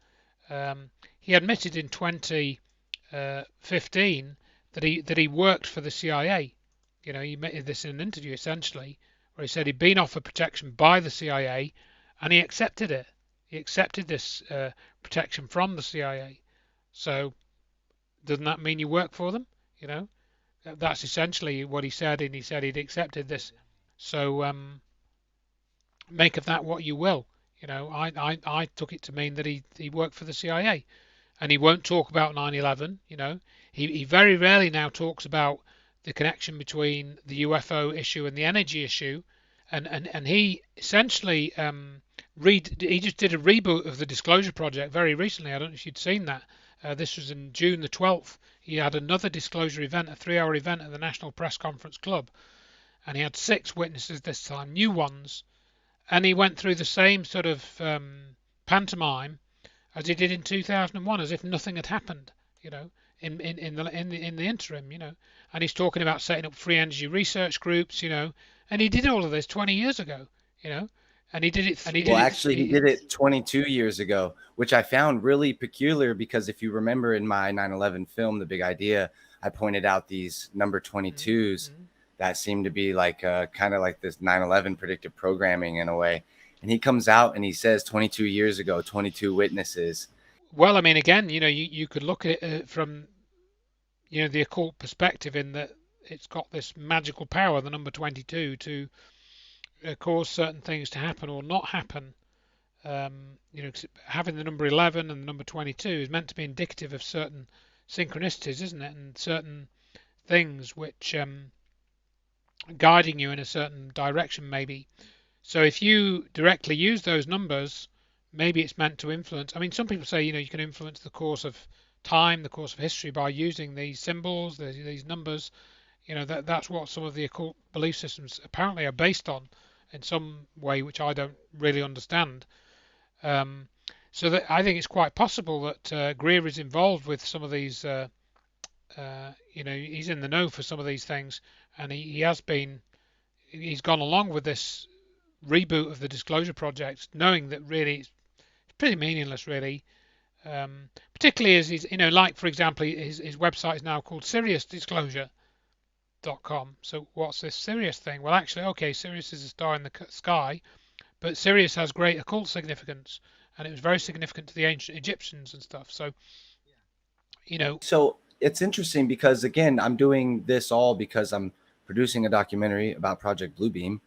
He admitted in 2015 that he worked for the CIA. You know, he admitted this in an interview essentially, where he said he'd been offered protection by the CIA, and he accepted it. He accepted this protection from the CIA. So doesn't that mean you work for them? You know, that's essentially what he said, and he said he'd accepted this. So make of that what you will. You know, I took it to mean that he worked for the CIA, and he won't talk about 9/11. You know, he very rarely now talks about the connection between the UFO issue and the energy issue, and he essentially he just did a reboot of the Disclosure Project very recently. I don't know if you'd seen that. This was in June the 12th. He had another disclosure event, a 3-hour event at the National Press Conference Club, and he had 6 witnesses this time, new ones, and he went through the same sort of pantomime as he did in 2001, as if nothing had happened, you know, in the interim, you know. And he's talking about setting up free energy research groups, you know, and he did all of this 20 years ago, you know, and he did it. Well, actually, he did it 22 years ago, which I found really peculiar because if you remember in my 9/11 film, The Big Idea, I pointed out these number 22s that seem to be like kind of like this 9/11 predictive programming in a way. And he comes out and he says 22 years ago, 22 witnesses. Well, I mean, again, you know, you could look at it from, you know, the occult perspective in that it's got this magical power, the number 22, to cause certain things to happen or not happen. You know, having the number 11 and the number 22 is meant to be indicative of certain synchronicities, isn't it? And certain things which guiding you in a certain direction, maybe. So if you directly use those numbers, maybe it's meant to influence. I mean, some people say, you know, you can influence the course of time, the course of history by using these symbols, these numbers. You know, that's what some of the occult belief systems apparently are based on in some way, which I don't really understand. So that I think it's quite possible that Greer is involved with some of these. You know, he's in the know for some of these things, and he's gone along with this reboot of the Disclosure Project, knowing that really it's pretty meaningless, really. Particularly as he's, you know, like for example, his website is now called SiriusDisclosure.com. So what's this Sirius thing? Well, actually, okay, Sirius is a star in the sky, but Sirius has great occult significance, and it was very significant to the ancient Egyptians and stuff. So, you know. So it's interesting because, again, I'm doing this all because I'm producing a documentary about Project Bluebeam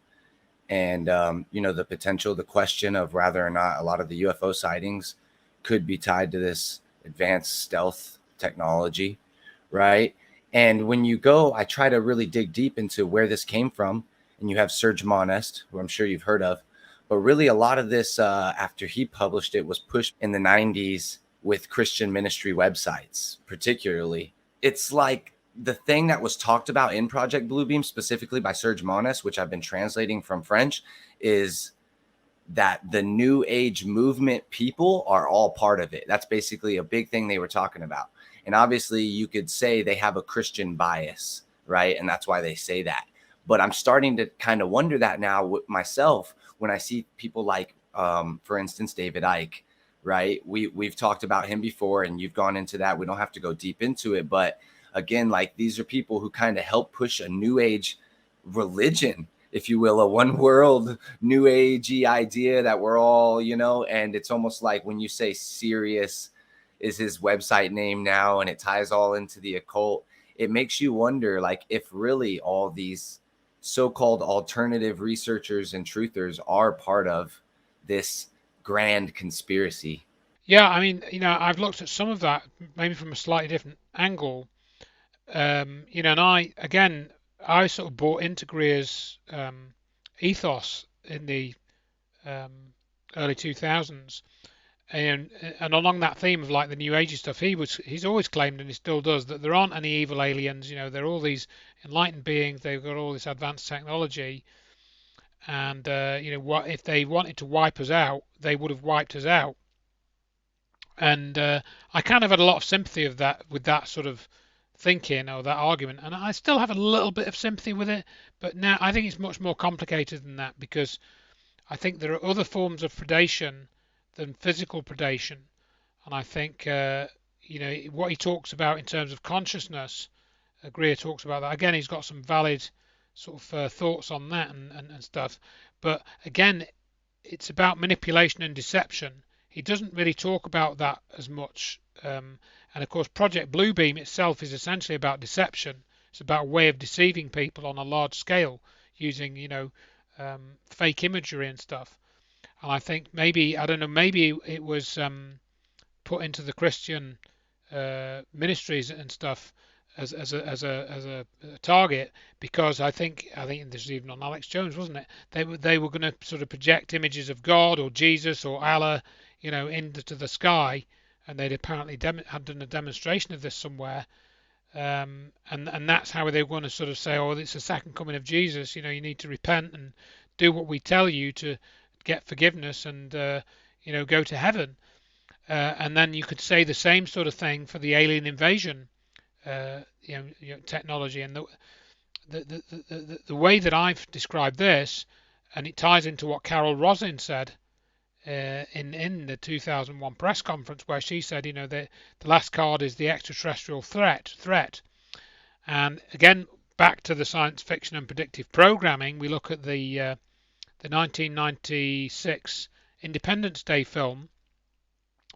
and, you know, the potential, the question of whether or not a lot of the UFO sightings could be tied to this advanced stealth technology, right? And when you go, I try to really dig deep into where this came from. And you have Serge Monest, who I'm sure you've heard of. But really, a lot of this, after he published it, was pushed in the 90s with Christian ministry websites, particularly. It's like the thing that was talked about in Project Bluebeam, specifically by Serge Monest, which I've been translating from French, is that the New Age movement people are all part of it. That's basically a big thing they were talking about. And obviously, you could say they have a Christian bias, right? And that's why they say that. But I'm starting to kind of wonder that now with myself when I see people like, for instance, David Icke, right? We've talked about him before, and you've gone into that. We don't have to go deep into it, but again, like these are people who kind of help push a New Age religion, if you will, a one world New Agey idea that we're all, you know. And it's almost like when you say Sirius is his website name now, and it ties all into the occult, it makes you wonder, like, if really all these so-called alternative researchers and truthers are part of this grand conspiracy. Yeah, I mean, you know, I've looked at some of that maybe from a slightly different angle. You know, and I sort of bought into Greer's ethos in the early 2000s, and along that theme of like the New Age stuff, he's always claimed, and he still does, that there aren't any evil aliens. You know, they're all these enlightened beings. They've got all this advanced technology, and you know, what if they wanted to wipe us out, they would have wiped us out. And I kind of had a lot of sympathy with that sort of thinking or that argument, and I still have a little bit of sympathy with it, but now I think it's much more complicated than that, because I think there are other forms of predation than physical predation. And I think what he talks about in terms of consciousness, Greer talks about that. Again, he's got some valid sort of thoughts on that and stuff. But again, it's about manipulation and deception. He doesn't really talk about that as much. And of course, Project Bluebeam itself is essentially about deception. It's about a way of deceiving people on a large scale using, fake imagery and stuff. And I think maybe, I don't know, maybe it was put into the Christian ministries and stuff as a target, because I think this was even on Alex Jones, wasn't it? They were going to sort of project images of God or Jesus or Allah, into the sky, and they'd apparently had done a demonstration of this somewhere, and that's how they were going to sort of say, oh, it's the second coming of Jesus. You need to repent and do what we tell you to get forgiveness and go to heaven. And then you could say the same sort of thing for the alien invasion technology. And the way that I've described this, and it ties into what Carol Rosin said in the 2001 press conference, where she said, the last card is the extraterrestrial threat. And again, back to the science fiction and predictive programming, we look at the 1996 Independence Day film,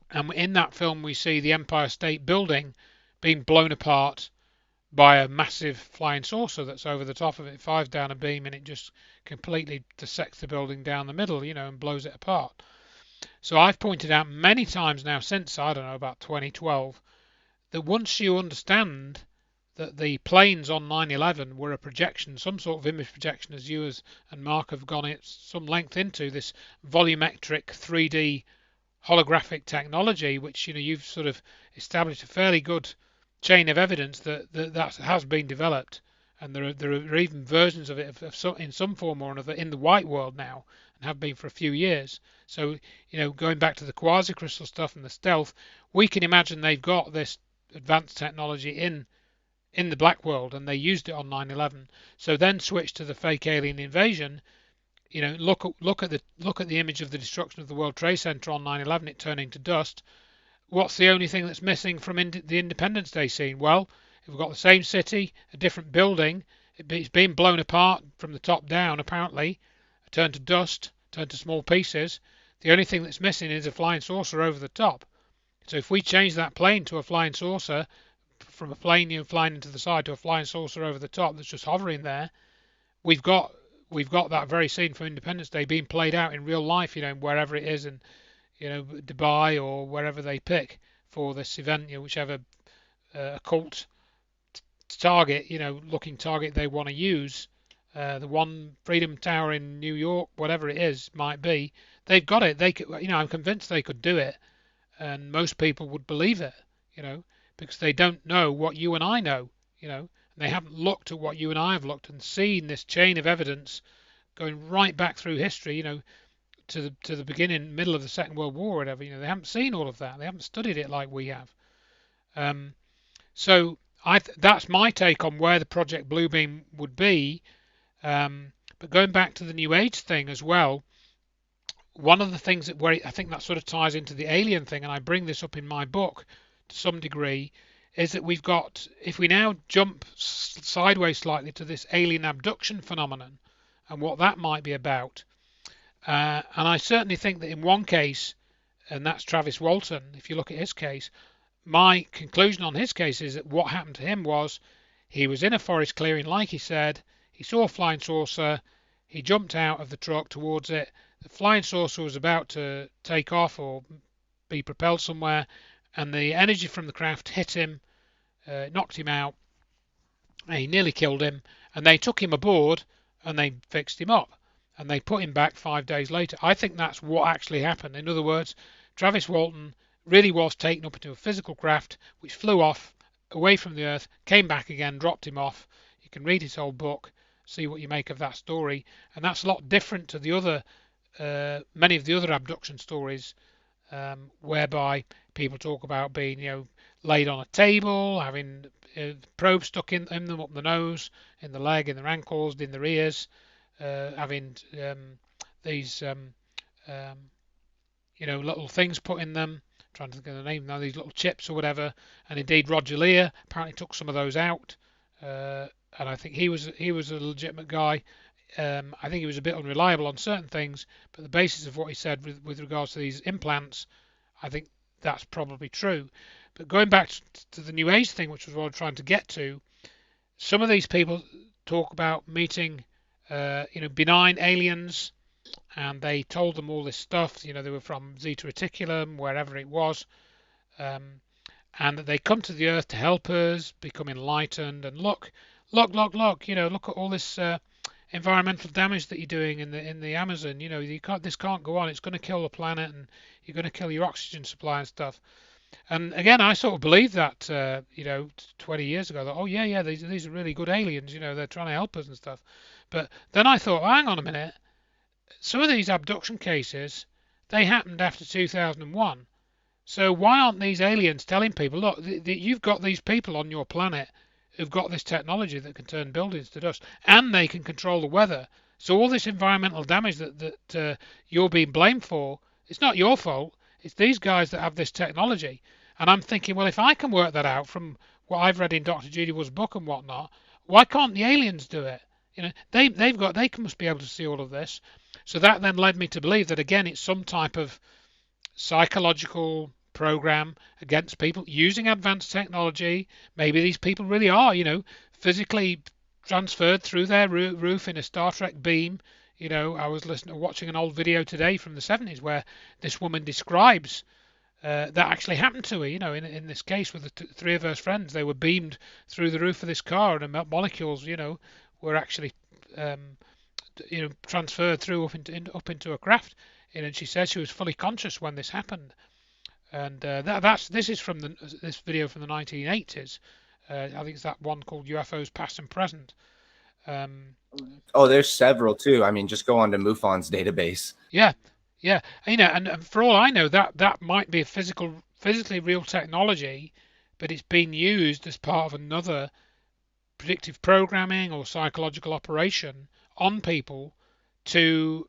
and in that film we see the Empire State Building being blown apart by a massive flying saucer that's over the top of it. It fires down a beam and it just completely dissects the building down the middle, and blows it apart. So I've pointed out many times now since, I don't know, about 2012, that once you understand that the planes on 9/11 were a projection, some sort of image projection, as you and Mark have gone at some length into, this volumetric 3D holographic technology, which you've sort of established a fairly good chain of evidence that has been developed, and there are even versions of it in some form or another in the white world now, and have been for a few years. So going back to the quasi-crystal stuff and the stealth, we can imagine they've got this advanced technology in the black world, and they used it on 9/11. So then switch to the fake alien invasion. Look at the image of the destruction of the World Trade Center on 9/11, it turning to dust. What's the only thing that's missing from the Independence Day scene? Well, if we've got the same city, a different building, it's being blown apart from the top down, apparently, turned to dust, turned to small pieces. The only thing that's missing is a flying saucer over the top. So if we change that plane to a flying saucer, from a plane flying into the side to a flying saucer over the top that's just hovering there, we've got that very scene from Independence Day being played out in real life, wherever it is, in Dubai or wherever they pick for this event, whichever occult target, looking target they want to use, the one Freedom Tower in New York, whatever it is, might be. They've got it. They could, I'm convinced they could do it, and most people would believe it, because they don't know what you and I know, and they haven't looked at what you and I have looked and seen this chain of evidence going right back through history, to the beginning, middle of the Second World War, or whatever. They haven't seen all of that. They haven't studied it like we have. So that's my take on where the Project Bluebeam would be. But going back to the New Age thing as well, one of the things where I think that sort of ties into the alien thing, and I bring this up in my book to some degree, is that we've got, if we now jump sideways slightly to this alien abduction phenomenon and what that might be about, and I certainly think that in one case, and that's Travis Walton, if you look at his case, my conclusion on his case is that what happened to him was he was in a forest clearing, like he said, he saw a flying saucer, he jumped out of the truck towards it, the flying saucer was about to take off or be propelled somewhere, and the energy from the craft hit him, knocked him out, and he nearly killed him, and they took him aboard and they fixed him up and they put him back 5 days later. I think that's what actually happened. In other words, Travis Walton really was taken up into a physical craft which flew off away from the earth, came back again, dropped him off. You can read his whole book, see what you make of that story, and that's a lot different to the other many of the other abduction stories, whereby people talk about being laid on a table, having probes stuck in them up the nose, in the leg, in their ankles, in their ears, having these little things put in them. I'm trying to think of the name now, these little chips or whatever. And indeed, Roger Lear apparently took some of those out, and I think he was a legitimate guy. I think he was a bit unreliable on certain things, but the basis of what he said with regards to these implants, I think that's probably true. But going back to the New Age thing, which was what I'm trying to get to, some of these people talk about meeting, benign aliens, and they told them all this stuff. They were from Zeta Reticulum, wherever it was, um, and that they come to the Earth to help us become enlightened. And look, look at all this environmental damage that you're doing in the Amazon. This can't go on. It's going to kill the planet, and you're going to kill your oxygen supply and stuff. And again, I sort of believed that, 20 years ago, that, oh yeah, these are really good aliens, they're trying to help us and stuff. But then I thought, hang on a minute, some of these abduction cases, they happened after 2001. So why aren't these aliens telling people, look, you've got these people on your planet who've got this technology that can turn buildings to dust, and they can control the weather. So all this environmental damage that you're being blamed for, it's not your fault. It's these guys that have this technology. And I'm thinking, well, if I can work that out from what I've read in Dr. Judy Wood's book and whatnot, why can't the aliens do it? They must be able to see all of this. So that then led me to believe that, again, it's some type of psychological program against people using advanced technology. Maybe these people really are, physically transferred through their roof in a Star Trek beam. I was watching an old video today from the 70s where this woman describes that actually happened to her. In this case with the three of her friends, they were beamed through the roof of this car, and the molecules, were actually, transferred through up into a craft. And she said she was fully conscious when this happened. And this is from this video from the 1980s. I think it's that one called UFOs Past and Present. There's several too. I mean, just go on to MUFON's database. Yeah. And for all I know, that might be a physically real technology, but it's being used as part of another predictive programming or psychological operation on people to,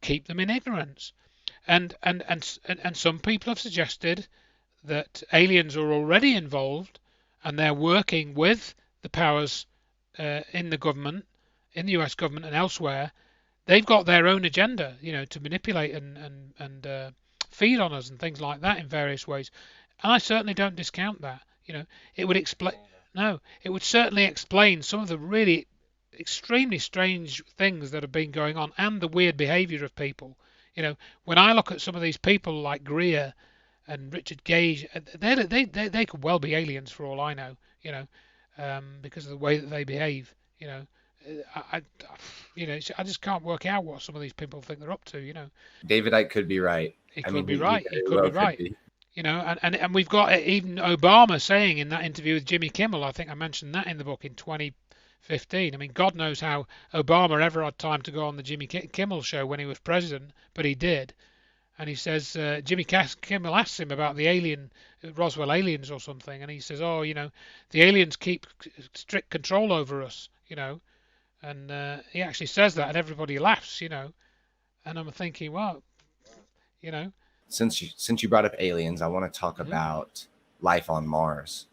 keep them in ignorance. And some people have suggested that aliens are already involved, and they're working with the powers in the government, in the US government and elsewhere. They've got their own agenda, to manipulate and feed on us and things like that in various ways. And I certainly don't discount that. It would explain. No, it would certainly explain some of the really extremely strange things that have been going on, and the weird behaviour of people. When I look at some of these people like Greer and Richard Gage, they could well be aliens for all I know. Because of the way that they behave. I just can't work out what some of these people think they're up to. David Icke could be right. He could be right. And we've got even Obama saying in that interview with Jimmy Kimmel, I think I mentioned that in the book in 2015. I mean, God knows how Obama ever had time to go on the Jimmy Kimmel show when he was president, but he did. And he says, Jimmy Kimmel asks him about the Roswell aliens or something, and he says, the aliens keep strict control over us, and he actually says that, and everybody laughs, and I'm thinking, well, Since you brought up aliens, I want to talk about life on Mars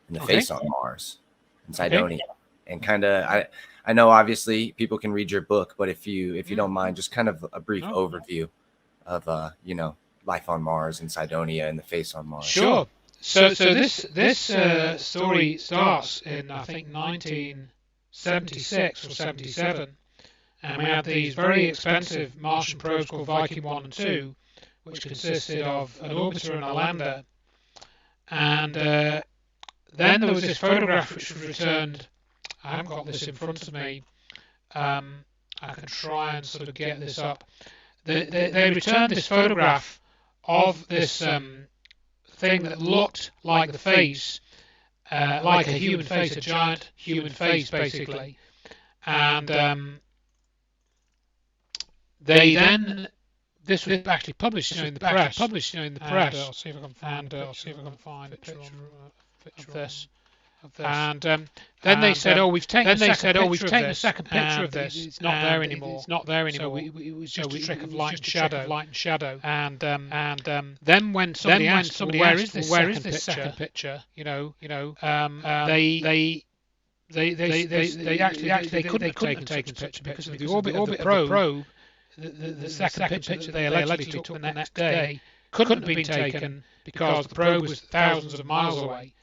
and the face on Mars and Cydonia. And kind of, I know obviously people can read your book, but if you don't mind, just kind of a brief overview of life on Mars and Cydonia and the face on Mars. Sure. So this story starts in, I think, 1976 or 77, and we had these very expensive Martian probes called Viking 1 and 2, which consisted of an orbiter and a lander. And then there was this photograph which was returned. I haven't got this in front of me. I can try and sort of get this up. They returned this photograph of this thing that looked like the face, like a human face, a giant human face, basically. And this was actually published, in the press. I'll see if I can find a picture of this. of this. And then they said, "Oh, we've taken a second picture of this. It's not there anymore. It's not there anymore. So it was just a trick of light and shadow. And then when somebody asked, "Where is this second picture?" They couldn't have taken such a picture because of the orbit of the probe. The second picture they allegedly took the next day couldn't have been taken because the probe was thousands of miles away.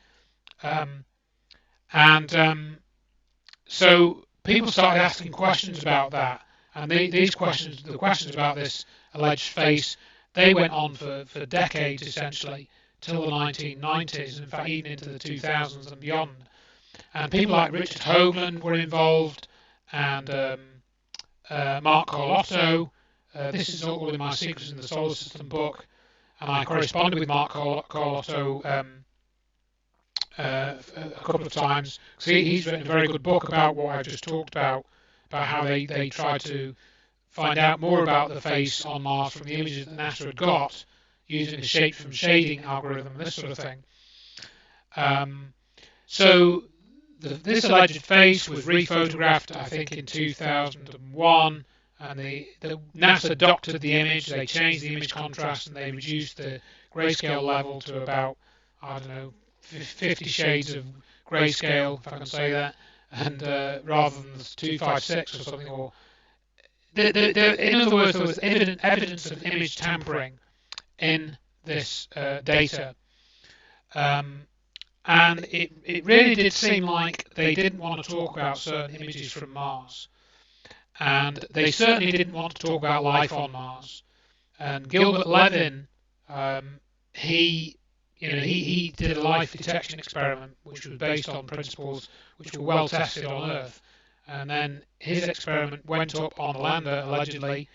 So people started asking questions about that, and the questions about this alleged face, they went on for decades essentially, till the 1990s, and in fact even into the 2000s and beyond. And people like Richard Hoagland were involved, and Mark Carlotto. This is all in my Secrets in the Solar System book, and I corresponded with Mark Carlotto a couple of times. He's written a very good book about what I've just talked about how they tried to find out more about the face on Mars from the images that NASA had got using a shape from shading algorithm and this sort of thing. So this alleged face was rephotographed, I think, in 2001, and the NASA doctored the image. They changed the image contrast and they reduced the grayscale level to about, I don't know, 50 shades of grayscale, if I can say that, and rather than 256 or something. Or in other words, there was evidence of image tampering in this data. And it really did seem like they didn't want to talk about certain images from Mars. And they certainly didn't want to talk about life on Mars. And Gilbert Levin, he did a life detection experiment which was based on principles which were well tested on Earth. And then his experiment went up on the lander, allegedly,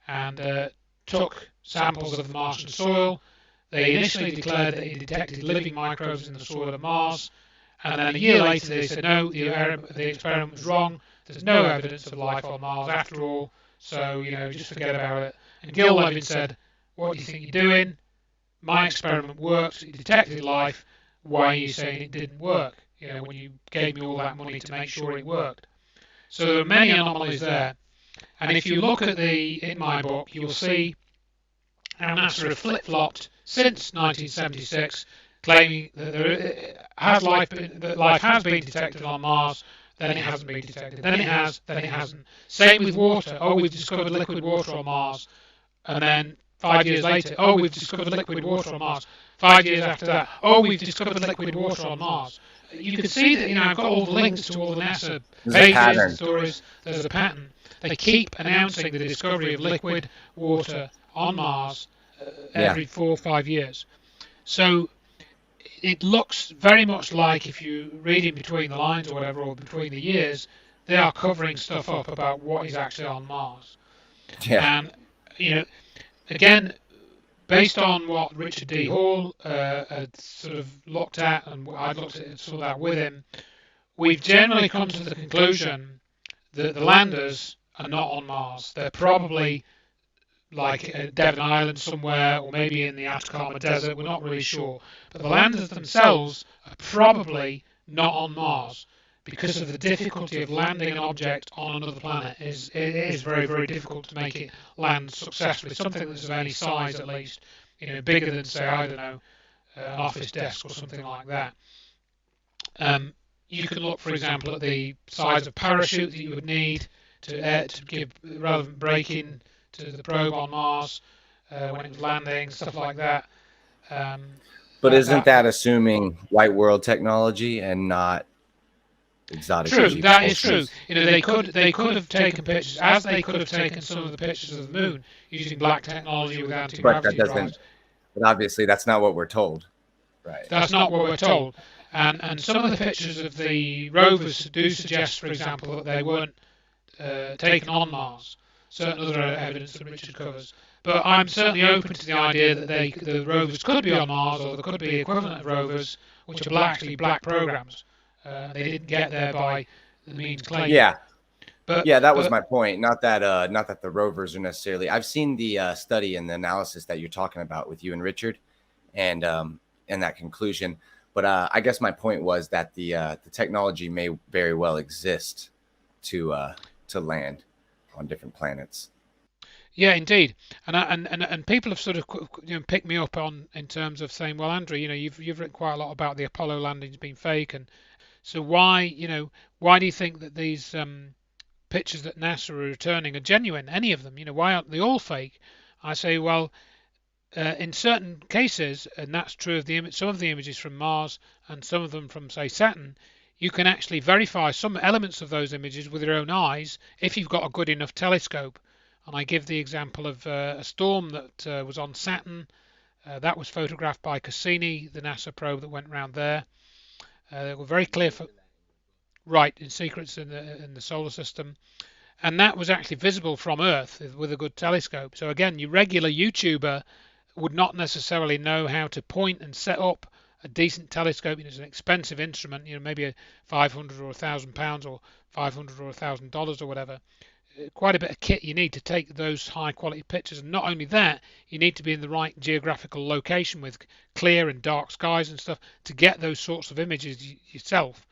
and took samples of the Martian soil. They initially declared that he detected living microbes in the soil of Mars, and then a year later they said, no, the experiment was wrong. There's no evidence of life on Mars after all, so just forget about it. And Gil Levin said, what do you think you're doing? My experiment worked. It detected life. Why are you saying it didn't work? When you gave me all that money to make sure it worked. So there are many anomalies there. And if you look at in my book, you'll see how NASA have flip-flopped since 1976, claiming that life has been detected on Mars, then it hasn't been detected, then it has, then it hasn't. Same with water. Oh, we've discovered liquid water on Mars, and then 5 years later, oh, we've discovered liquid water on Mars. 5 years after that, oh, we've discovered liquid water on Mars. You can see that I've got all the links to all the NASA pages and stories. There's a pattern. They keep announcing the discovery of liquid water on Mars every 4 or 5 years. So it looks very much like, if you read in between the lines or whatever, or between the years, they are covering stuff up about what is actually on Mars. Yeah. And again, based on what Richard D. Hall had sort of looked at, and I'd looked at some of that with him, we've generally come to the conclusion that the landers are not on Mars. They're probably like at Devon Island somewhere, or maybe in the Atacama Desert. We're not really sure. But the landers themselves are probably not on Mars, because of the difficulty of landing an object on another planet. It is very, very difficult to make it land successfully. Something that's of any size, at least, bigger than, say, I don't know, an office desk or something like that. You can look, for example, at the size of parachute that you would need to give relevant braking to the probe on Mars when it was landing, stuff like that. But isn't that assuming white world technology and not exotic? True, that is true. They could have taken pictures, as they could have taken some of the pictures of the moon using black technology with anti-gravity drives. But obviously, that's not what we're told, right? That's not what we're told. And some of the pictures of the rovers do suggest, for example, that they weren't taken on Mars. Certain other evidence that Richard covers. But I'm certainly open to the idea that the rovers could be on Mars, or there could be equivalent of rovers, which are actually black programs. They didn't get there by the means claimed. Yeah, that was my point. Not that the rovers are necessarily. I've seen the study and the analysis that you're talking about with you and Richard, and that conclusion. But I guess my point was that the technology may very well exist to land on different planets. Yeah, indeed. And people have sort of picked me up on in terms of saying, well, Andrew, you've written quite a lot about the Apollo landings being fake, and so why do you think that these pictures that NASA are returning are genuine? Any of them, why aren't they all fake? I say, well, in certain cases, and that's true of the image, some of the images from Mars and some of them from, say, Saturn, you can actually verify some elements of those images with your own eyes if you've got a good enough telescope. And I give the example of a storm that was on Saturn. That was photographed by Cassini, the NASA probe that went around there. They were very clear, right, in secrets in the solar system, and that was actually visible from Earth with a good telescope. So again, your regular YouTuber would not necessarily know how to point and set up a decent telescope. It's an expensive instrument, maybe a 500 or £1,000 or 500 or $1,000 or whatever. Quite a bit of kit you need to take those high quality pictures, and not only that, you need to be in the right geographical location with clear and dark skies and stuff to get those sorts of images yourself.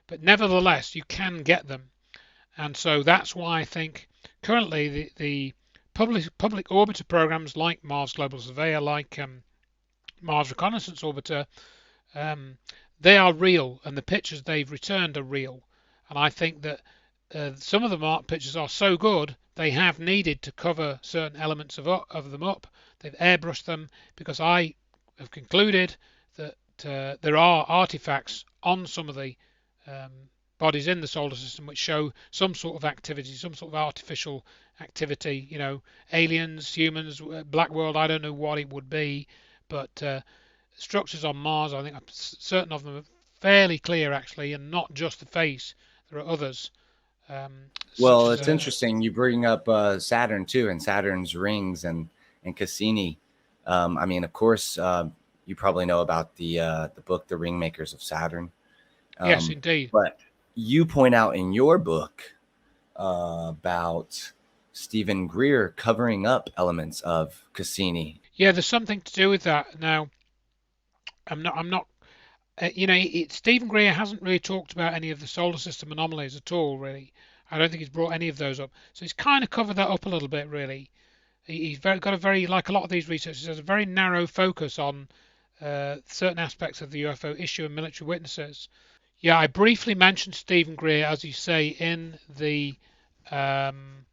But nevertheless, you can get them, and so that's why I think currently the public orbiter programs like Mars Global Surveyor, like Mars Reconnaissance Orbiter, um, they are real, and the pictures they've returned are real. And I think that some of the pictures are so good they have needed to cover certain elements of them up. They've airbrushed them because I have concluded that there are artifacts on some of the um, bodies in the solar system which show some sort of activity, some sort of artificial activity. Aliens, humans, black world. I don't know what it would be, but structures on Mars, I think certain of them are fairly clear actually, and not just the face. There are others, such Well, as it's interesting you bring up Saturn too, and Saturn's rings and Cassini. I mean, of course, you probably know about the book, The Ringmakers of Saturn. yes, Um, indeed. but you point out in your book about Stephen Greer covering up elements of Cassini. Yeah, there's something to do with that. Now, I'm not. Stephen Greer hasn't really talked about any of the solar system anomalies at all, really. I don't think he's brought any of those up. So he's kind of covered that up a little bit, really. Got a very, like a lot of these researchers, has a very narrow focus on certain aspects of the UFO issue and military witnesses. Yeah, I briefly mentioned Stephen Greer, as you say, in the um,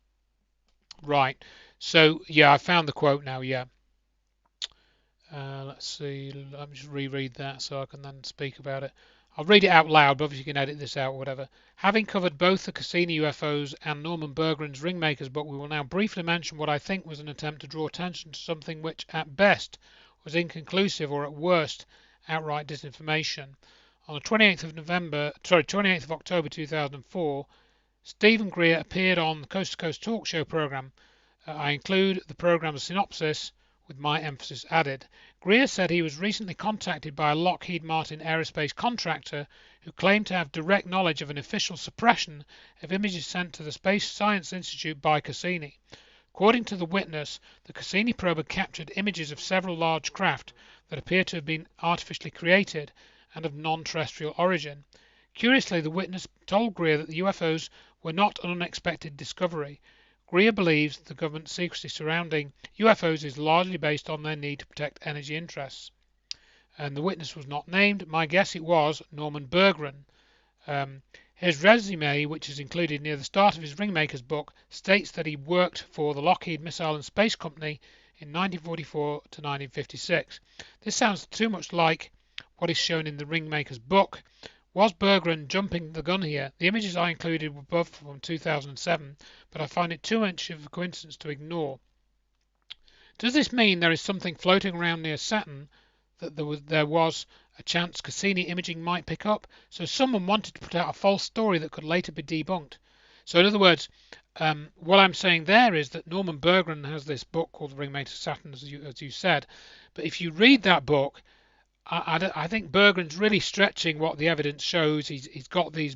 right. So yeah, I found the quote now. Yeah. Let's see. Let me just reread that so I can then speak about it. I'll read it out loud, but obviously you can edit this out or whatever. Having covered both the Cassini UFOs and Norman Berggren's Ringmakers book, we will now briefly mention what I think was an attempt to draw attention to something which, at best, was inconclusive or at worst, outright disinformation. On the 28th of October 2004, Stephen Greer appeared on the Coast to Coast talk show program. I include the program's synopsis with my emphasis added. Greer said he was recently contacted by a Lockheed Martin aerospace contractor who claimed to have direct knowledge of an official suppression of images sent to the Space Science Institute by Cassini. According to the witness, the Cassini probe had captured images of several large craft that appear to have been artificially created and of non-terrestrial origin. Curiously, the witness told Greer that the UFOs were not an unexpected discovery. Greer believes the government's secrecy surrounding UFOs is largely based on their need to protect energy interests. And the witness was not named. My guess it was Norman Berggren. His resume, which is included near the start of his Ringmakers book, states that he worked for the Lockheed Missile and Space Company in 1944 to 1956. This sounds too much like what is shown in the Ringmakers book. Was Berggren jumping the gun here? The images I included were both from 2007, but I find it too much of a coincidence to ignore. Does this mean there is something floating around near Saturn that there was a chance Cassini imaging might pick up? So someone wanted to put out a false story that could later be debunked. So in other words, what I'm saying there is that Norman Berggren has this book called The Ringmaker of Saturn, as you said. But if you read that book, I think Berggren's really stretching what the evidence shows. He's got these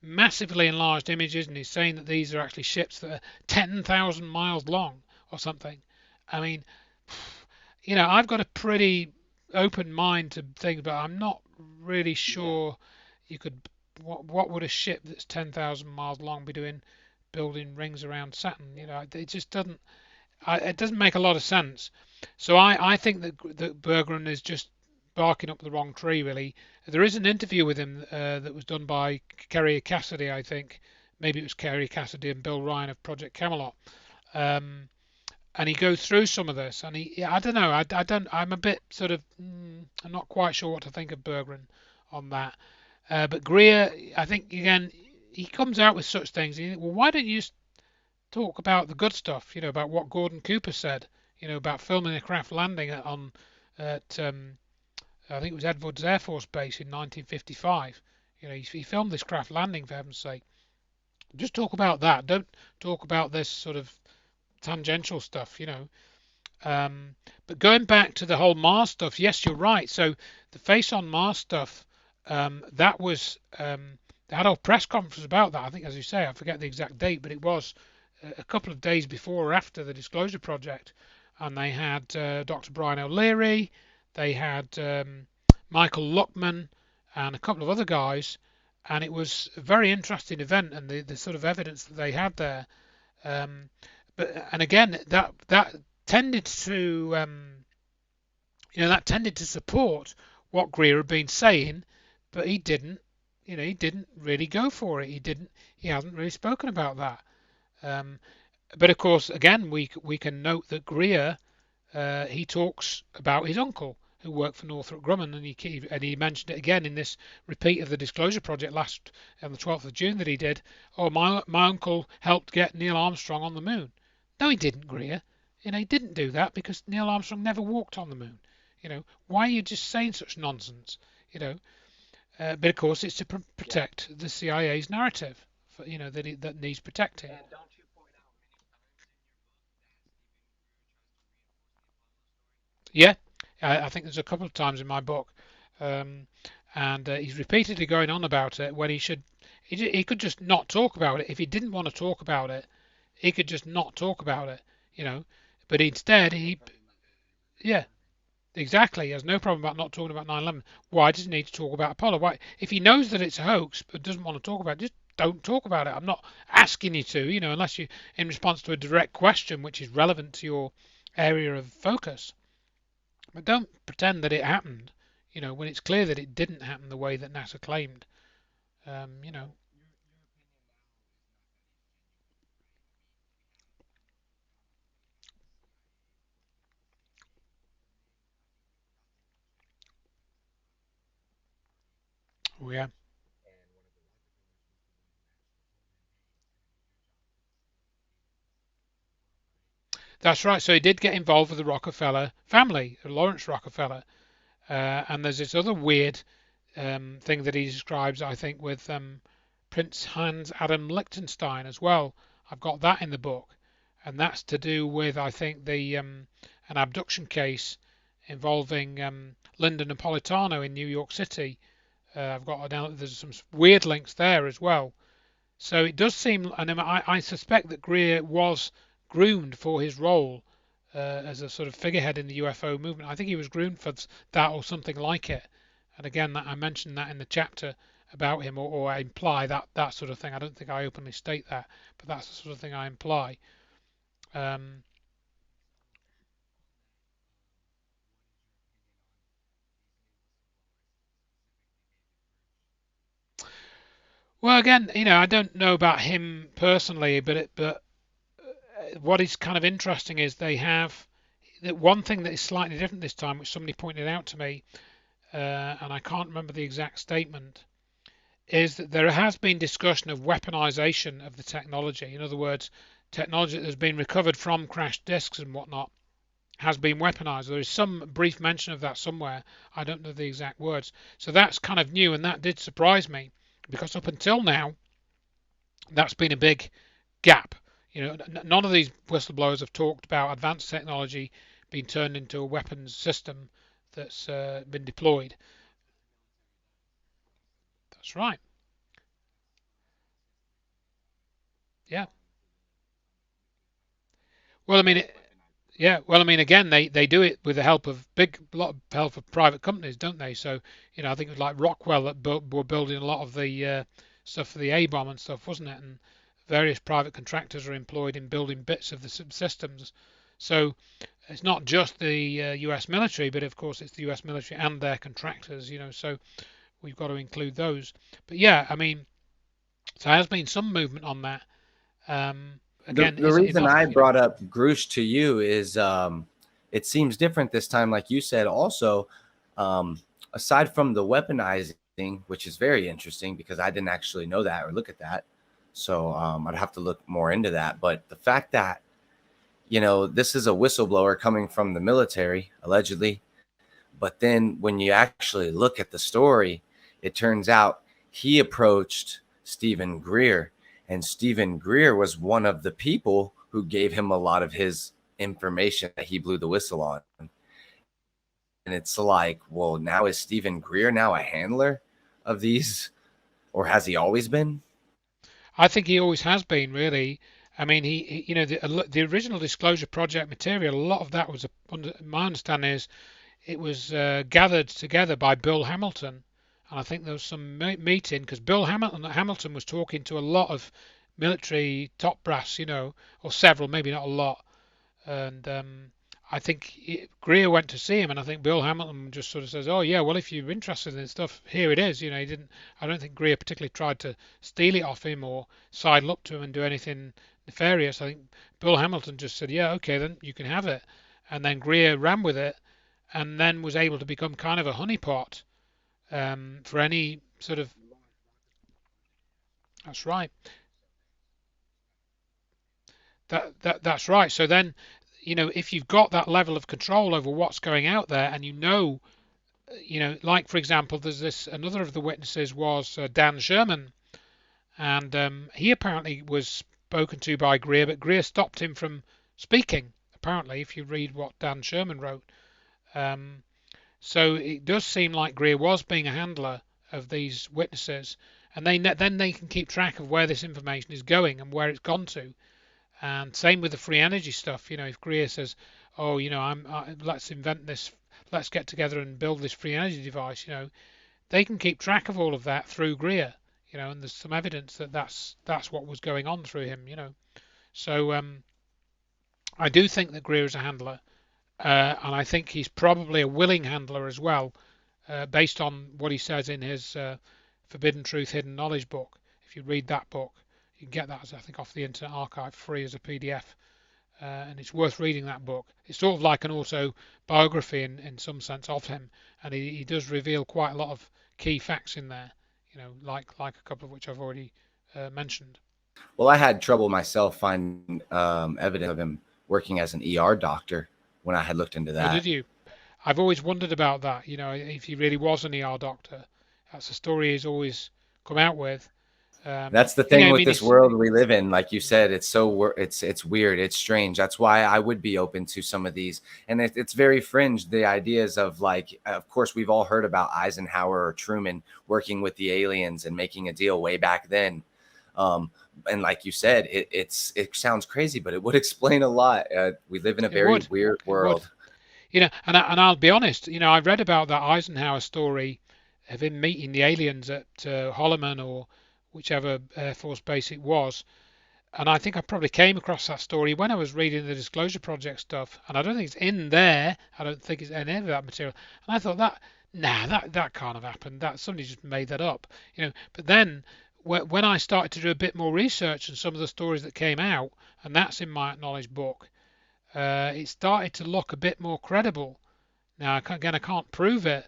massively enlarged images, and he's saying that these are actually ships that are 10,000 miles long or something. I mean, I've got a pretty open mind to things, but I'm not really sure you could. What would a ship that's 10,000 miles long be doing, building rings around Saturn? It just doesn't. It doesn't make a lot of sense. So I think that Bergeron is just barking up the wrong tree, really. There is an interview with him that was done by Kerry Cassidy, I think. Maybe it was Kerry Cassidy and Bill Ryan of Project Camelot. Um, and he goes through some of this, and yeah, I don't know, I don't, I'm a bit sort of, I'm not quite sure what to think of Bergeron on that. But Greer, I think again, he comes out with such things. And you think, well, why don't you talk about the good stuff? About what Gordon Cooper said. About filming a craft landing at I think it was Edwards Air Force Base in 1955. He filmed this craft landing, for heaven's sake. Just talk about that. Don't talk about this sort of tangential stuff. But going back to the whole Mars stuff, yes, you're right. So the Face on Mars stuff, that was they had a press conference about that. I think, as you say, I forget the exact date, but it was a couple of days before or after the Disclosure Project, and they had Dr. Brian O'Leary, they had Michael Luckman, and a couple of other guys, and it was a very interesting event, and the sort of evidence that they had there. Um, and again, that tended to that tended to support what Greer had been saying, but he didn't really go for it. He hasn't really spoken about that. Um, but of course, again, we can note that Greer he talks about his uncle who worked for Northrop Grumman, and he mentioned it again in this repeat of the Disclosure Project last on the 12th of June that he did. Oh, my uncle helped get Neil Armstrong on the moon. No, he didn't, Greer. He didn't do that because Neil Armstrong never walked on the moon. Why are you just saying such nonsense? You know, but of course it's to protect the CIA's narrative, that needs protecting. Yeah, I think there's a couple of times in my book, um, and he's repeatedly going on about it when he could just not talk about it. If he didn't want to talk about it, he could just not talk about it, you know. But instead, yeah, exactly. He has no problem about not talking about 9/11. Why does he need to talk about Apollo? Why, if he knows that it's a hoax but doesn't want to talk about it, just don't talk about it. I'm not asking you to, unless you in response to a direct question which is relevant to your area of focus. But don't pretend that it happened, when it's clear that it didn't happen the way that NASA claimed. Um, you know, oh, yeah, that's right. So he did get involved with the Rockefeller family, Lawrence Rockefeller, and there's this other weird thing that he describes, I think, with Prince Hans Adam Liechtenstein as well. I've got that in the book, and that's to do with, I think, the an abduction case involving Linda Napolitano in New York City. I've got there's some weird links there as well. So it does seem, and I suspect that Greer was groomed for his role as a sort of figurehead in the UFO movement. I think he was groomed for that or something like it. And again, I mentioned that in the chapter about him, or I imply that sort of thing. I don't think I openly state that, but that's the sort of thing I imply. Um, well, again, I don't know about him personally, but what is kind of interesting is they have that one thing that is slightly different this time, which somebody pointed out to me, and I can't remember the exact statement, is that there has been discussion of weaponization of the technology. In other words, technology that has been recovered from crashed disks and whatnot has been weaponized. There is some brief mention of that somewhere. I don't know the exact words. So that's kind of new, and that did surprise me because up until now, that's been a big gap. None of these whistleblowers have talked about advanced technology being turned into a weapons system that's been deployed. That's right. Yeah. Well, I mean, Yeah, well, I mean, again, they do it with the help of lot of help of private companies, don't they? So, I think it was like Rockwell that were building a lot of the stuff for the A bomb and stuff, wasn't it? And various private contractors are employed in building bits of the subsystems. So it's not just the U.S. military, but of course it's the U.S. military and their contractors. So we've got to include those. But yeah, I mean, so there has been some movement on that. The Again, the is it reason enough? I brought up Grush to you is it seems different this time, like you said. Also, um, aside from the weaponizing, which is very interesting because I didn't actually know that or look at that, so I'd have to look more into that. But the fact that this is a whistleblower coming from the military allegedly, but then when you actually look at the story, it turns out he approached Stephen Greer, and Stephen Greer was one of the people who gave him a lot of his information that he blew the whistle on. And it's like, well, now is Stephen Greer now a handler of these, or has he always been? I think he always has been, really. I mean, the original Disclosure Project material, a lot of that was, my understanding is, it was gathered together by Bill Hamilton, and I think there was some meeting because Bill Hamilton was talking to a lot of military top brass, or several, maybe not a lot, and I think Greer went to see him, and I think Bill Hamilton just sort of says, "Oh yeah, well if you're interested in stuff, here it is." He didn't. I don't think Greer particularly tried to steal it off him or sidle up to him and do anything nefarious. I think Bill Hamilton just said, "Yeah, okay, then you can have it," and then Greer ran with it, and then was able to become kind of a honeypot for any sort of. That's right. That's right. So then, if you've got that level of control over what's going out there, and like for example, there's this another of the witnesses was Dan Sherman, and he apparently was spoken to by Greer, but Greer stopped him from speaking. Apparently, if you read what Dan Sherman wrote, um, so it does seem like Greer was being a handler of these witnesses, and then they can keep track of where this information is going and where it's gone to. And same with the free energy stuff. If Greer says, "Oh, let's invent this, let's get together and build this free energy device," they can keep track of all of that through Greer. And there's some evidence that that's what was going on through him. So I do think that Greer is a handler, and I think he's probably a willing handler as well, based on what he says in his Forbidden Truth, Hidden Knowledge book. If you read that book, you can get that, I think, off the Internet Archive free as a PDF, and it's worth reading that book. It's sort of like an autobiography in some sense of him, and he does reveal quite a lot of key facts in there, like a couple of which I've already mentioned. Well, I had trouble myself finding evidence of him working as an ER doctor when I had looked into Oh, did that. you? I've always wondered about that, if he really was an ER doctor. That's a story he's always come out with. That's the thing I with mean, this it's world we live in. Like you said, it's weird, it's strange. That's why I would be open to some of these, and it's very fringe. The ideas of, like, of course, we've all heard about Eisenhower or Truman working with the aliens and making a deal way back then. Um, and like you said, it sounds crazy, but it would explain a lot. We live in a it very would, weird it would. world. And I'll be honest, I read about that Eisenhower story of him meeting the aliens at Holloman or whichever Air Force base it was, and I think I probably came across that story when I was reading the Disclosure Project stuff, and I don't think it's in there. I don't think it's in any of that material. And I thought that can't have happened. That somebody just made that up, But then when I started to do a bit more research and some of the stories that came out, and that's in my knowledge book, it started to look a bit more credible. Now, again, I can't prove it,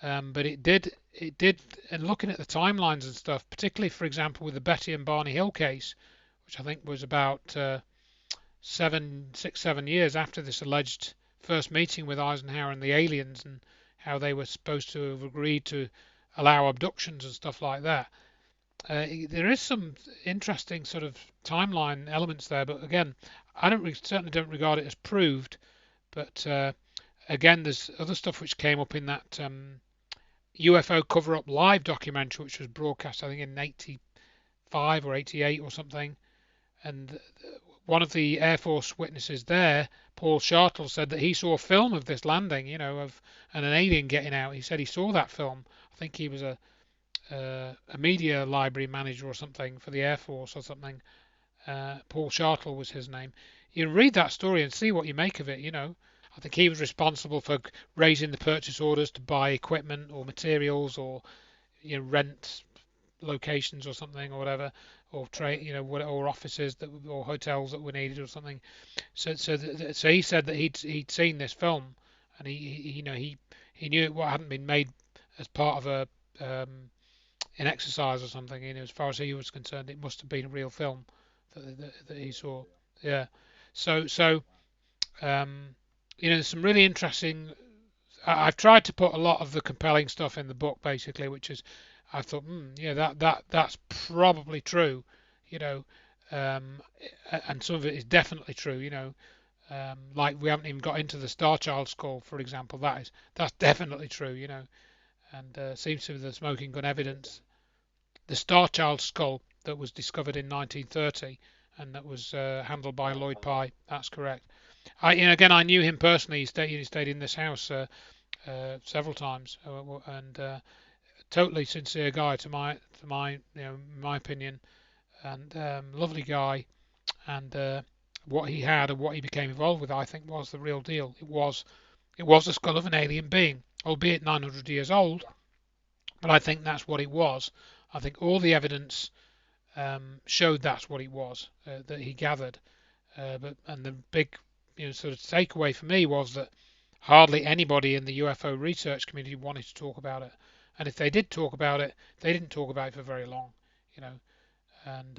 but it did. It did. And looking at the timelines and stuff, particularly, for example, with the Betty and Barney Hill case, which I think was about 7 years after this alleged first meeting with Eisenhower and the aliens, and how they were supposed to have agreed to allow abductions and stuff like that. There is some interesting sort of timeline elements there, but again, I certainly don't regard it as proved. But again, there's other stuff which came up in that UFO cover-up live documentary, which was broadcast, I think, in '85 or '88 or something. And one of the Air Force witnesses there, Paul Shartle, said that he saw a film of this landing, of and an alien getting out. He said he saw that film. I think he was a media library manager or something for the Air Force or something. Paul Shartle was his name. You read that story and see what you make of it. I think he was responsible for raising the purchase orders to buy equipment or materials or rent locations or something or whatever, or trade, or offices or hotels that were needed or something. So he said that he'd seen this film, and he knew it hadn't been made as part of an exercise or something. As far as he was concerned, it must have been a real film that he saw. Yeah. So there's some really interesting. I've tried to put a lot of the compelling stuff in the book, basically, which is, I thought, yeah, that's probably true, you know, um, and some of it is definitely true, like we haven't even got into the Star Child skull, for example. That's definitely true, and seems to be the smoking gun evidence. The Star Child skull that was discovered in 1930 and that was handled by Lloyd Pye. That's correct. Again, I knew him personally. He stayed in this house several times, and totally sincere guy to my opinion, and lovely guy. And what he had and what he became involved with, I think, was the real deal. It was the skull of an alien being, albeit 900 years old, but I think that's what it was. I think all the evidence showed that's what it was that he gathered. And the big, sort of takeaway for me was that hardly anybody in the UFO research community wanted to talk about it, and if they did talk about it, they didn't talk about it for very long, you know. And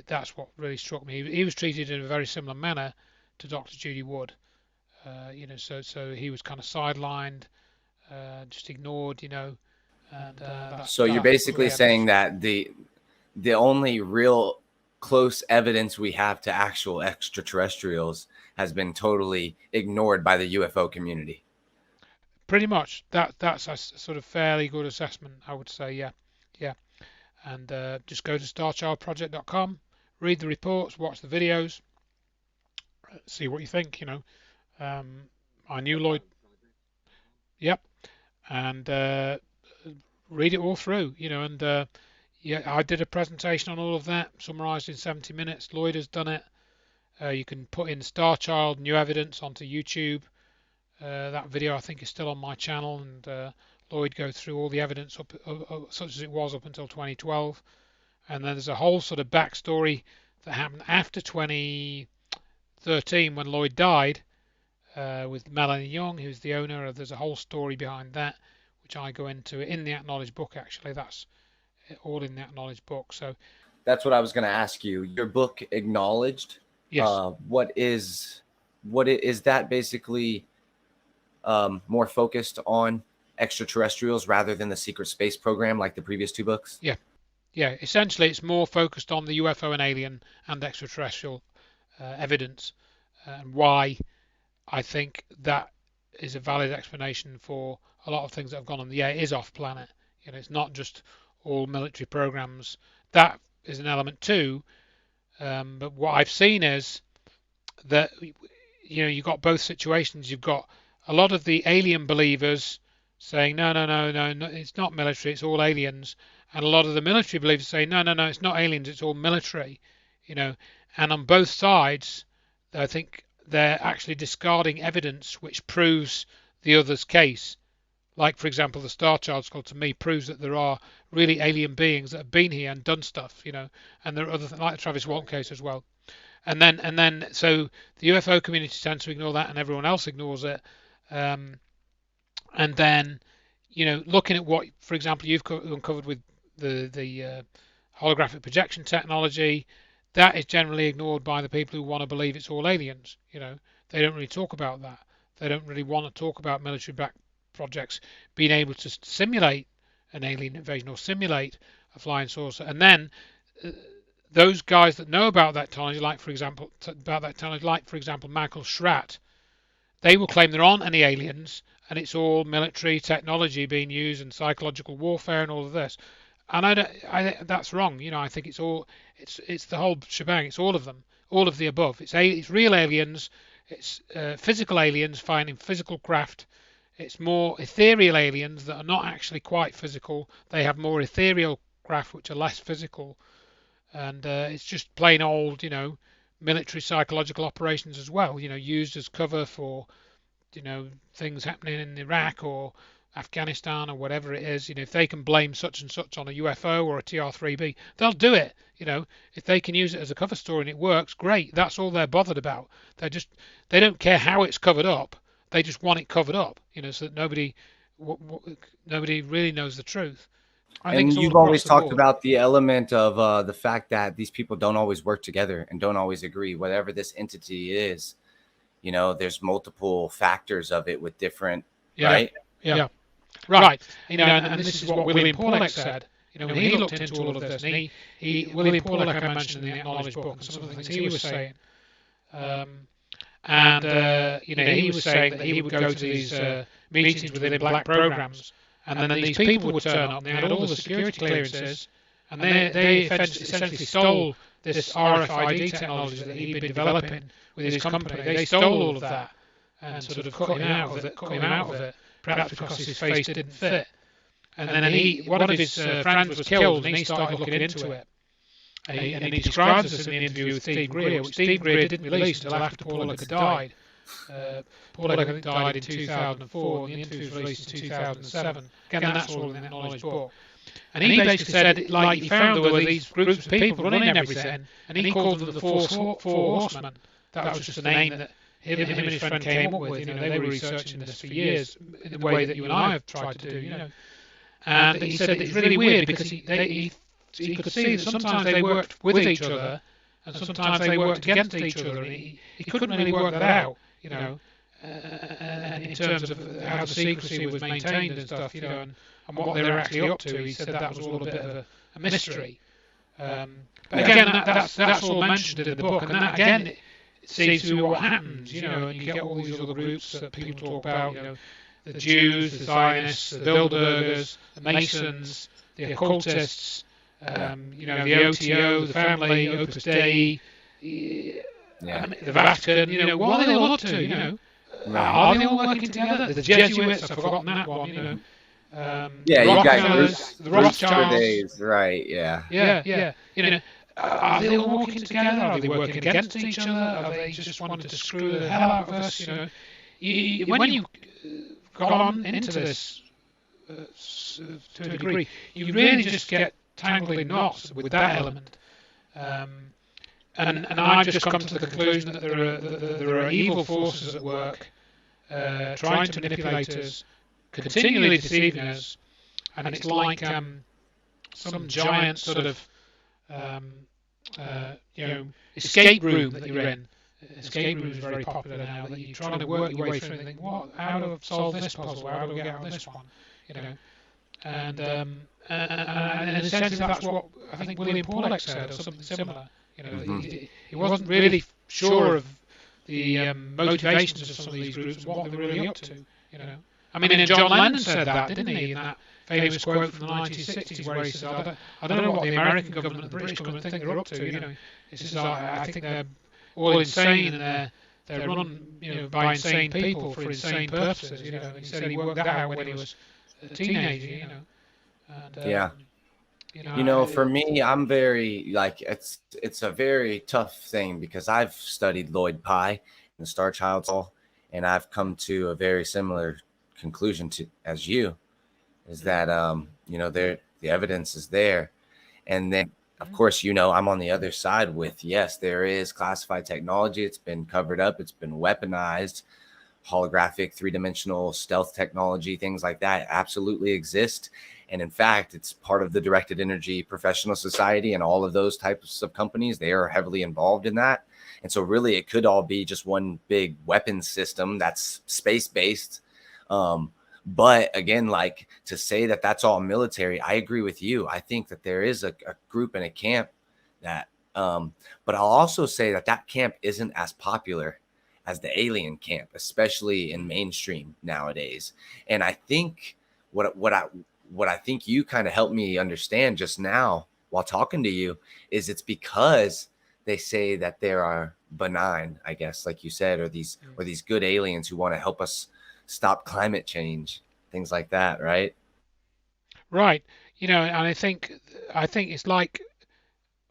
that's what really struck me. He was treated in a very similar manner to Dr. Judy Wood, so he was kind of sidelined, just ignored, and So you're that basically really had saying that the only real close evidence we have to actual extraterrestrials has been totally ignored by the UFO community. pretty much that's a sort of fairly good assessment, I would say. Yeah, yeah. And just go to starchildproject.com, read the reports, watch the videos, see what you think. I knew Lloyd. Yep, and read it all through. And yeah, I did a presentation on all of that, summarised in 70 minutes. Lloyd has done it. You can put in Starchild new evidence onto YouTube. That video I think is still on my channel, and Lloyd goes through all the evidence such as it was up until 2012, and then there's a whole sort of backstory that happened after 2013 when Lloyd died, with Melanie Young, who's the owner. There's a whole story behind that, which I go into in the Acknowledged book. Actually, that's all in the Acknowledged book. So That's what I was going to ask you. Your book, Acknowledged. yes, What is that basically more focused on extraterrestrials rather than the secret space program like the previous two books? yeah, yeah. Essentially, it's more focused on the UFO and alien and extraterrestrial evidence, and why I think that is a valid explanation for a lot of things that have gone on. Yeah, it is off planet. It's not just all military programs. That is an element too. But what I've seen is that you've got both situations. You've got a lot of the alien believers saying no, no, no, no, no, it's not military, it's all aliens, and a lot of the military believers say no, no, no, it's not aliens, it's all military. And on both sides, I think they're actually discarding evidence which proves the other's case. Like, for example, the Star Child skull to me proves that there are really alien beings that have been here and done stuff, and there are other things like the Travis Walton case as well. And then, so the UFO community tends to ignore that, and everyone else ignores it. And then, looking at what, for example, you've uncovered with the holographic projection technology, that is generally ignored by the people who want to believe it's all aliens. They don't really talk about that. They don't really want to talk about military-backed projects being able to simulate an alien invasion or simulate a flying saucer. And then those guys that know about that technology, like for example, Michael Schratt, they will claim there aren't any aliens and it's all military technology being used and psychological warfare and all of this. And that's wrong. I think it's the whole shebang. It's all of them. all of the above. It's real aliens, it's physical aliens finding physical craft. It's more ethereal aliens that are not actually quite physical. They have more ethereal craft which are less physical, and it's just plain old, military psychological operations as well. Used as cover for things happening in Iraq or Afghanistan or whatever it is. If they can blame such and such on a UFO or a TR-3B, they'll do it. If they can use it as a cover story and it works, great. That's all they're bothered about. They don't care how it's covered up. They just want it covered up, so that nobody really knows the truth. I think And it's all you've across always the talked board. about the element of the fact that these people don't always work together and don't always agree, whatever this entity is. There's multiple factors of it with different, right? Yeah. Right. And this is what William Paulick said. When he looked into all of this, and William Paulick, I mentioned in the Acknowledged book, and some of the things he was saying. He was saying that he would go to these meetings within black programs, and then these people would turn up, and they had all the security clearances, and they essentially stole this RFID technology that he'd been developing with his company. They stole all of that and sort of cut him out of it, perhaps because his face didn't fit. And then one of his friends was killed, and he started looking into it. And he describes this in the interview with Steve Greer, which Steve Greer didn't release until after Paulick had died. Paulick, I think, died in 2004, and the interview was released in 2007. Again, that's all in the Acknowledged book. And he basically said, he found there were these groups of people running everything, and he called them the Four Horsemen. That was just a name that him and his friend came up with. They were researching this for years in the way that you and I have tried to do. And he said it's really weird because he could see that sometimes they worked with each other and sometimes they worked against each other, and he couldn't really work that out, and in terms of how the secrecy was maintained and stuff, and what they were actually up to. He said that was all a bit of a mystery. But again, that's all mentioned in the book, and that again it seems to be what happens, and you get all these other groups that people talk about, the Jews, the Zionists, the Bilderbergers, the Masons, the occultists, the OTO, the family, Opus Dei, the Vatican. What are they all up to? Are they all working together? The Jesuits, I've forgotten that one. Yeah, you got groups, the Rothschilds, right? Yeah. Yeah. Are they all working together? Are they working against each other? Are they just wanting to screw the hell out of us? When you got on into this to a degree, you really just get tangled in knots with that element. And I've just come to the conclusion that there are evil forces at work, trying to manipulate us, continually deceiving us, and it's like some giant sort of escape room that you're in. Escape room is very popular now. That you're trying to work your way through and think, how do I solve this puzzle? How do I get out of this one? And essentially that's what I think William Paulick said, or something similar. He wasn't really sure of the motivations of some of these groups and what they were really up to. I mean, and John Lennon said that, didn't he? In that famous quote from the 1960s, where he said, "I don't know what the American government and the British government think they're up to. He says, I think they're all insane, and they're run, by insane people for insane purposes. He said he worked that out when he was a teenager. And, For me, I'm very it's a very tough thing because I've studied Lloyd Pye and the Star Child Soul, and I've come to a very similar conclusion as you, is that the evidence is there, and then of course I'm on the other side with, yes, there is classified technology. It's been covered up. It's been weaponized. Holographic, three-dimensional stealth technology, things like that absolutely exist. And in fact, it's part of the Directed Energy Professional Society, and all of those types of companies, they are heavily involved in that. And so really it could all be just one big weapons system that's space-based. But again, to say that that's all military, I agree with you. I think that there is a group and a camp that, but I'll also say that camp isn't as popular as the alien camp, especially in mainstream nowadays. And I think what I think you kind of helped me understand just now while talking to you is it's because they say that there are benign, I guess, like you said, or these good aliens who want to help us stop climate change, things like that, right? Right. And I think it's like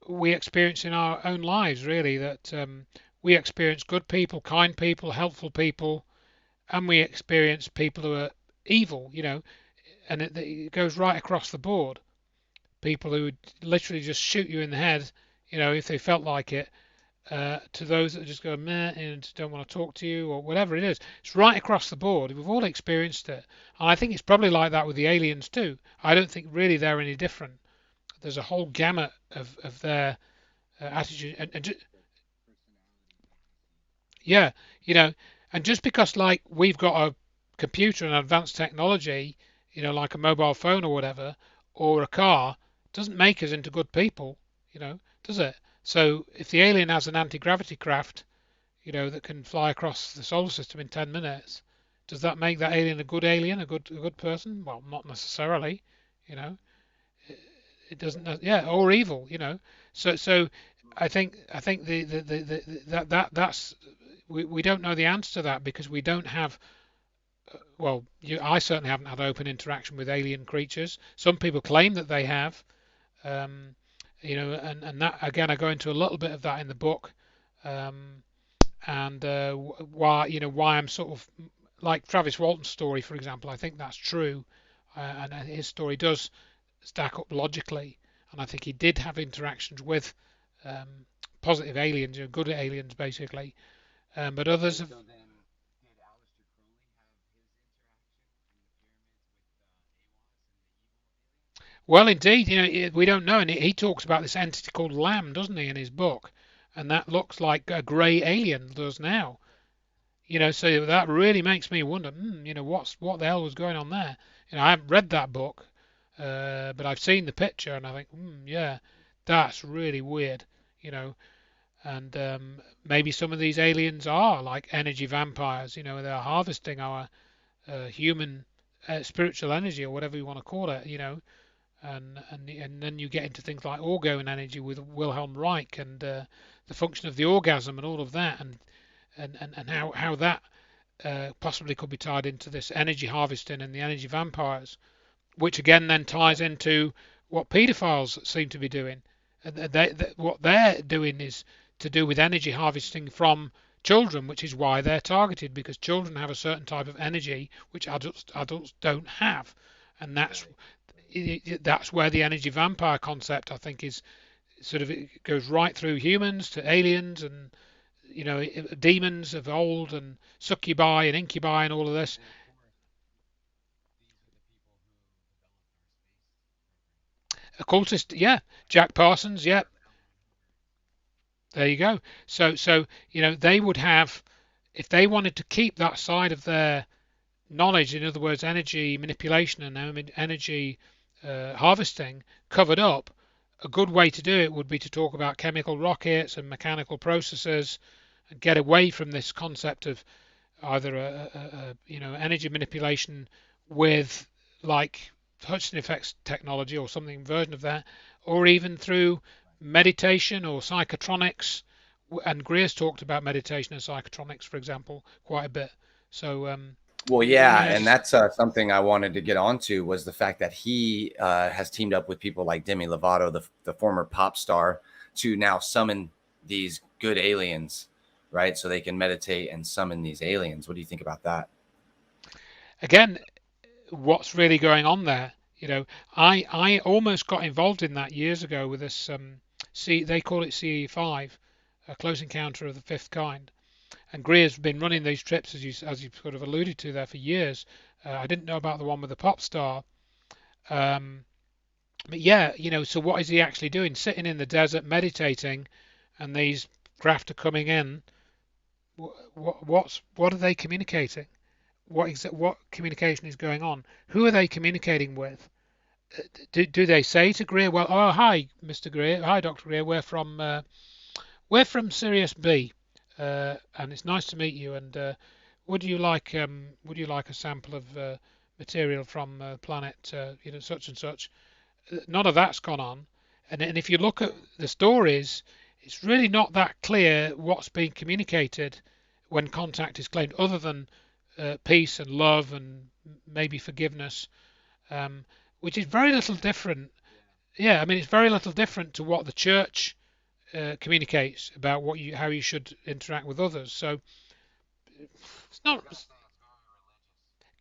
we experience in our own lives, really, that we experience good people, kind people, helpful people, and we experience people who are evil, and it goes right across the board. People who would literally just shoot you in the head, if they felt like it, to those that just go meh and don't want to talk to you or whatever it is. It's right across the board. We've all experienced it. And I think it's probably like that with the aliens too. I don't think really they're any different. There's a whole gamut of their attitude. Yeah, you know, and just because like we've got a computer and advanced technology, like a mobile phone or whatever, or a car, doesn't make us into good people, does it? So if the alien has an anti-gravity craft, that can fly across the solar system in 10 minutes, does that make that alien a good alien, a good person? Well, not necessarily, you know. It doesn't, yeah, or evil, So I think that's we don't know the answer to that because we don't have well, I certainly haven't had open interaction with alien creatures. Some people claim that they have, um, and that again, I go into a little bit of that in the book, um, and why I'm sort of like Travis Walton's story, for example. I think that's true, and his story does stack up logically, and I think he did have interactions with um, positive aliens, good aliens basically, but others have. Well, indeed, we don't know, and he talks about this entity called Lamb, doesn't he, in his book, and that looks like a grey alien does now. So that really makes me wonder, what the hell was going on there? I haven't read that book, but I've seen the picture, and I think, yeah, that's really weird, you know. And maybe some of these aliens are like energy vampires, they're harvesting our human spiritual energy or whatever you want to call it, and then you get into things like orgone energy with Wilhelm Reich and the function of the orgasm and all of that, and how that possibly could be tied into this energy harvesting and the energy vampires, which again then ties into what paedophiles seem to be doing. What they're doing is to do with energy harvesting from children, which is why they're targeted because children have a certain type of energy which adults don't have, and that's where the energy vampire concept I think is sort of it goes right through humans to aliens and demons of old and succubi and incubi and all of this. Occultist, yeah, Jack Parsons, yeah, there you go. So they would have, if they wanted to keep that side of their knowledge, in other words, energy manipulation and energy harvesting covered up, a good way to do it would be to talk about chemical rockets and mechanical processes and get away from this concept of either energy manipulation with like Hudson effects technology or something version of that, or even through meditation or psychotronics. And Greer's talked about meditation and psychotronics, for example, quite a bit. So Well, yeah, yeah, and that's something I wanted to get onto was the fact that he has teamed up with people like Demi Lovato, the former pop star, to now summon these good aliens, right? So they can meditate and summon these aliens. What do you think about that? again, what's really going on there? I almost got involved in that years ago with this. They call it CE5, a close encounter of the fifth kind. And Greer's been running these trips, as you sort of alluded to there, for years. I didn't know about the one with the pop star, um, but yeah, so what is he actually doing? Sitting in the desert meditating, and these craft are coming in. What are they communicating? What communication is going on? Who are they communicating with? Do they say to Greer, well, oh hi, Mr. Greer, hi Dr. Greer, we're from Sirius B, and it's nice to meet you. And would you like a sample of material from planet such and such? None of that's gone on. And if you look at the stories, it's really not that clear what's being communicated when contact is claimed, other than peace and love and maybe forgiveness, um, which is very little different. Yeah, I mean, it's very little different to what the church communicates about how you should interact with others. So it's not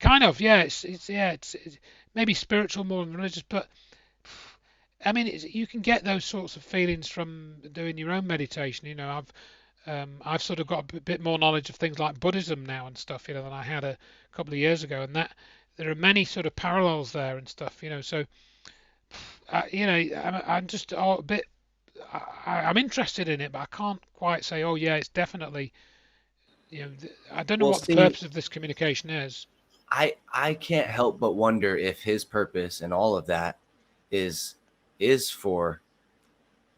kind of, yeah, it's maybe spiritual more than religious, but I mean, you can get those sorts of feelings from doing your own meditation. I've sort of got a bit more knowledge of things like Buddhism now and stuff, than I had a couple of years ago, and that there are many sort of parallels there and stuff. So I'm just a bit. I'm interested in it, but I can't quite say, oh yeah, it's definitely. I don't know Well, what the see, purpose of this communication is. I can't help but wonder if his purpose and all of that is is for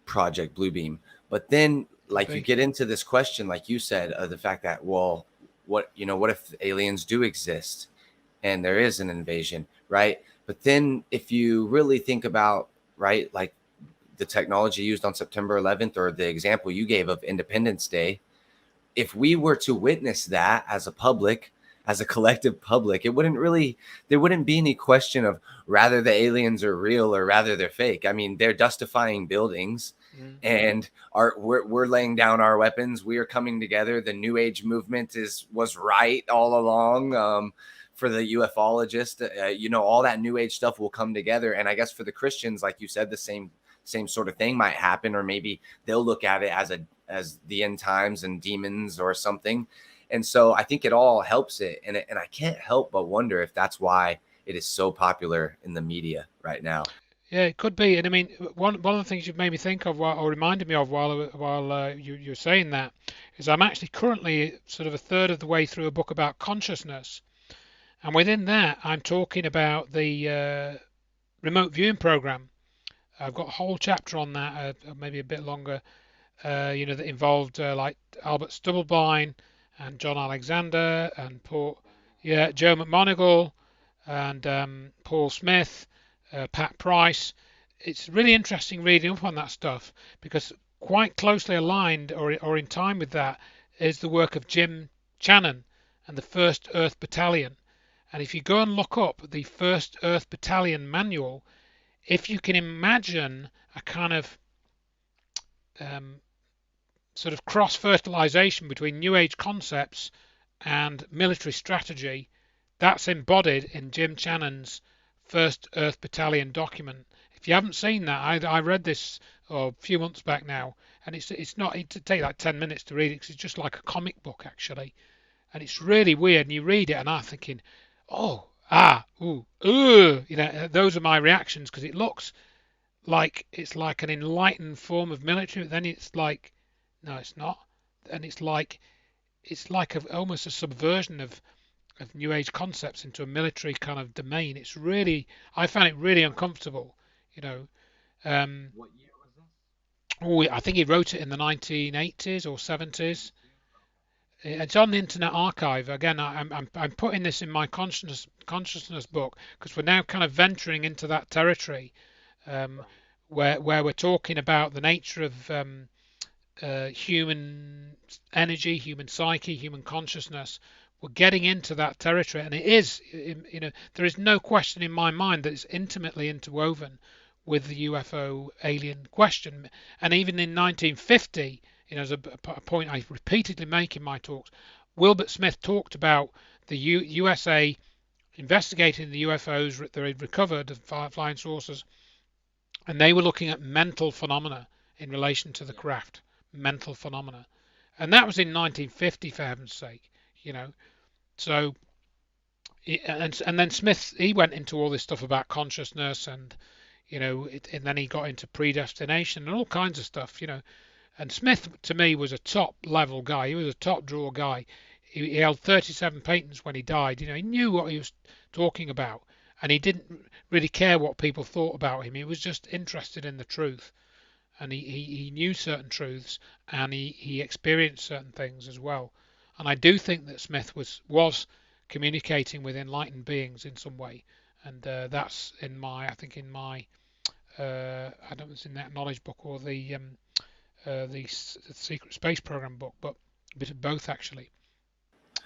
Project Bluebeam. But then, Could like, you be. get into this question, like you said, of the fact that, well, what if aliens do exist and there is an invasion, right? But then, if you really think about, right, like the technology used on September 11th, or the example you gave of Independence Day, if we were to witness that as a public, as a collective public, it wouldn't really, there wouldn't be any question of rather the aliens are real or rather they're fake. I mean, they're dustifying buildings, Mm. and we're laying down our weapons. We are coming together. The New Age movement was right all along. For the ufologist, all that New Age stuff will come together. And I guess for the Christians, like you said, the same sort of thing might happen, or maybe they'll look at it as the end times and demons or something. And so I think it all helps it. And I can't help but wonder if that's why it is so popular in the media right now. Yeah, it could be. And I mean, one of the things you've made me think of, or reminded me of while you're saying that, is I'm actually currently sort of a third of the way through a book about consciousness, and within that, I'm talking about the remote viewing program. I've got a whole chapter on that, maybe a bit longer, that involved like Albert Stubblebine and John Alexander and Joe McMoneagle and Paul Smith, Pat Price. It's really interesting reading up on that stuff, because quite closely aligned, or in time with that, is the work of Jim Channon and the First Earth Battalion. And if you go and look up the First Earth Battalion manual, if you can imagine a kind of um, sort of cross fertilization between New Age concepts and military strategy, that's embodied in Jim Channon's First Earth Battalion document. If you haven't seen that, I read this a few months back now, and it's not, it take like 10 minutes to read it, because it's just like a comic book actually, and it's really weird. And you read it, and I'm thinking, oh, ooh, those are my reactions, because it looks like it's like an enlightened form of military, but then it's like, no, it's not, and it's like almost a subversion of New Age concepts into a military kind of domain. It's really, I found it really uncomfortable, you know. Um, I think he wrote it in the 1980s or 70s. It's on the Internet Archive. Again, I'm putting this in my consciousness book, because we're now kind of venturing into that territory, um, where we're talking about the nature of human energy, human psyche, human consciousness. We're getting into that territory, and it is, there is no question in my mind that it's intimately interwoven with the UFO alien question. And even in 1950, as a point I repeatedly make in my talks, Wilbert Smith talked about the USA investigating the UFOs that they had recovered, the flying saucers, and they were looking at mental phenomena in relation to the craft, mental phenomena, and that was in 1950, for heaven's sake, you know. So, and then Smith, he went into all this stuff about consciousness, and and then he got into predestination and all kinds of stuff. And Smith, to me, was a top level guy. He was a top drawer guy. He held 37 patents when he died. He knew what he was talking about, and he didn't really care what people thought about him. He was just interested in the truth, and he knew certain truths, and he experienced certain things as well. And I do think that Smith was communicating with enlightened beings in some way, and that's I think in my I don't know if it's in that knowledge book or the the Secret Space Program book, but a bit of both actually.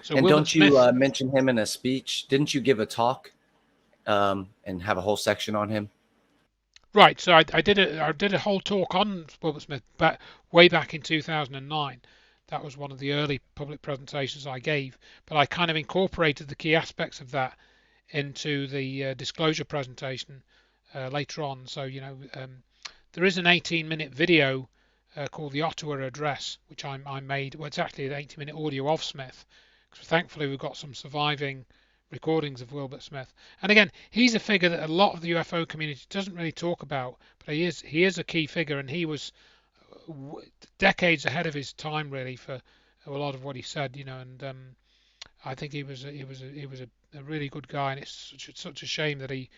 So And Wilbert don't you Smith. mention him in a speech? Didn't you give a talk and have a whole section on him? Right, so I did a whole talk on Wilbert Smith way back in 2009. That was one of the early public presentations I gave, but I kind of incorporated the key aspects of that into the disclosure presentation later on. So there is an 18-minute video called the Ottawa Address, which I made. Well, it's actually an 18-minute audio of Smith, because thankfully we've got some surviving recordings of Wilbert Smith. And again, he's a figure that a lot of the UFO community doesn't really talk about, but he is a key figure, and he was decades ahead of his time really for a lot of what he said. And I think he was a really good guy, and it's such a shame that he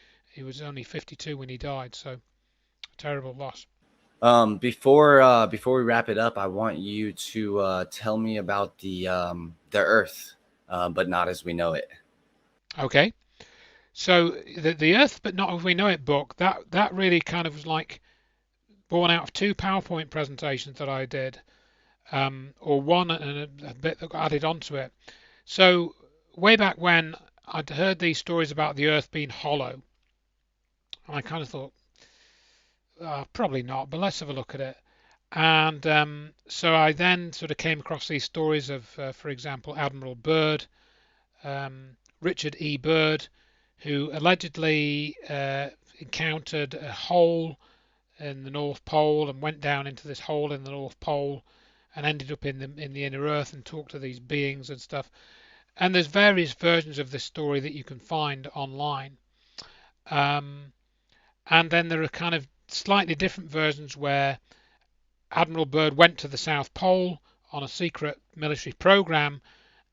was only 52 when he died. So terrible loss. Before we wrap it up, I want you to tell me about the Earth, but not as we know it. Okay, so the Earth, but not as we know it book, that really kind of was like born out of two PowerPoint presentations that I did, or one and a bit that got added onto it. So way back when I'd heard these stories about the Earth being hollow, and I kind of thought, probably not, but let's have a look at it. And so I then sort of came across these stories of, for example, Admiral Byrd, Richard E. Byrd, who allegedly encountered a hole in the North Pole and went down into this hole in the North Pole and ended up in the inner Earth and talked to these beings and stuff. And there's various versions of this story that you can find online. And then there are kind of slightly different versions where Admiral Byrd went to the South Pole on a secret military program,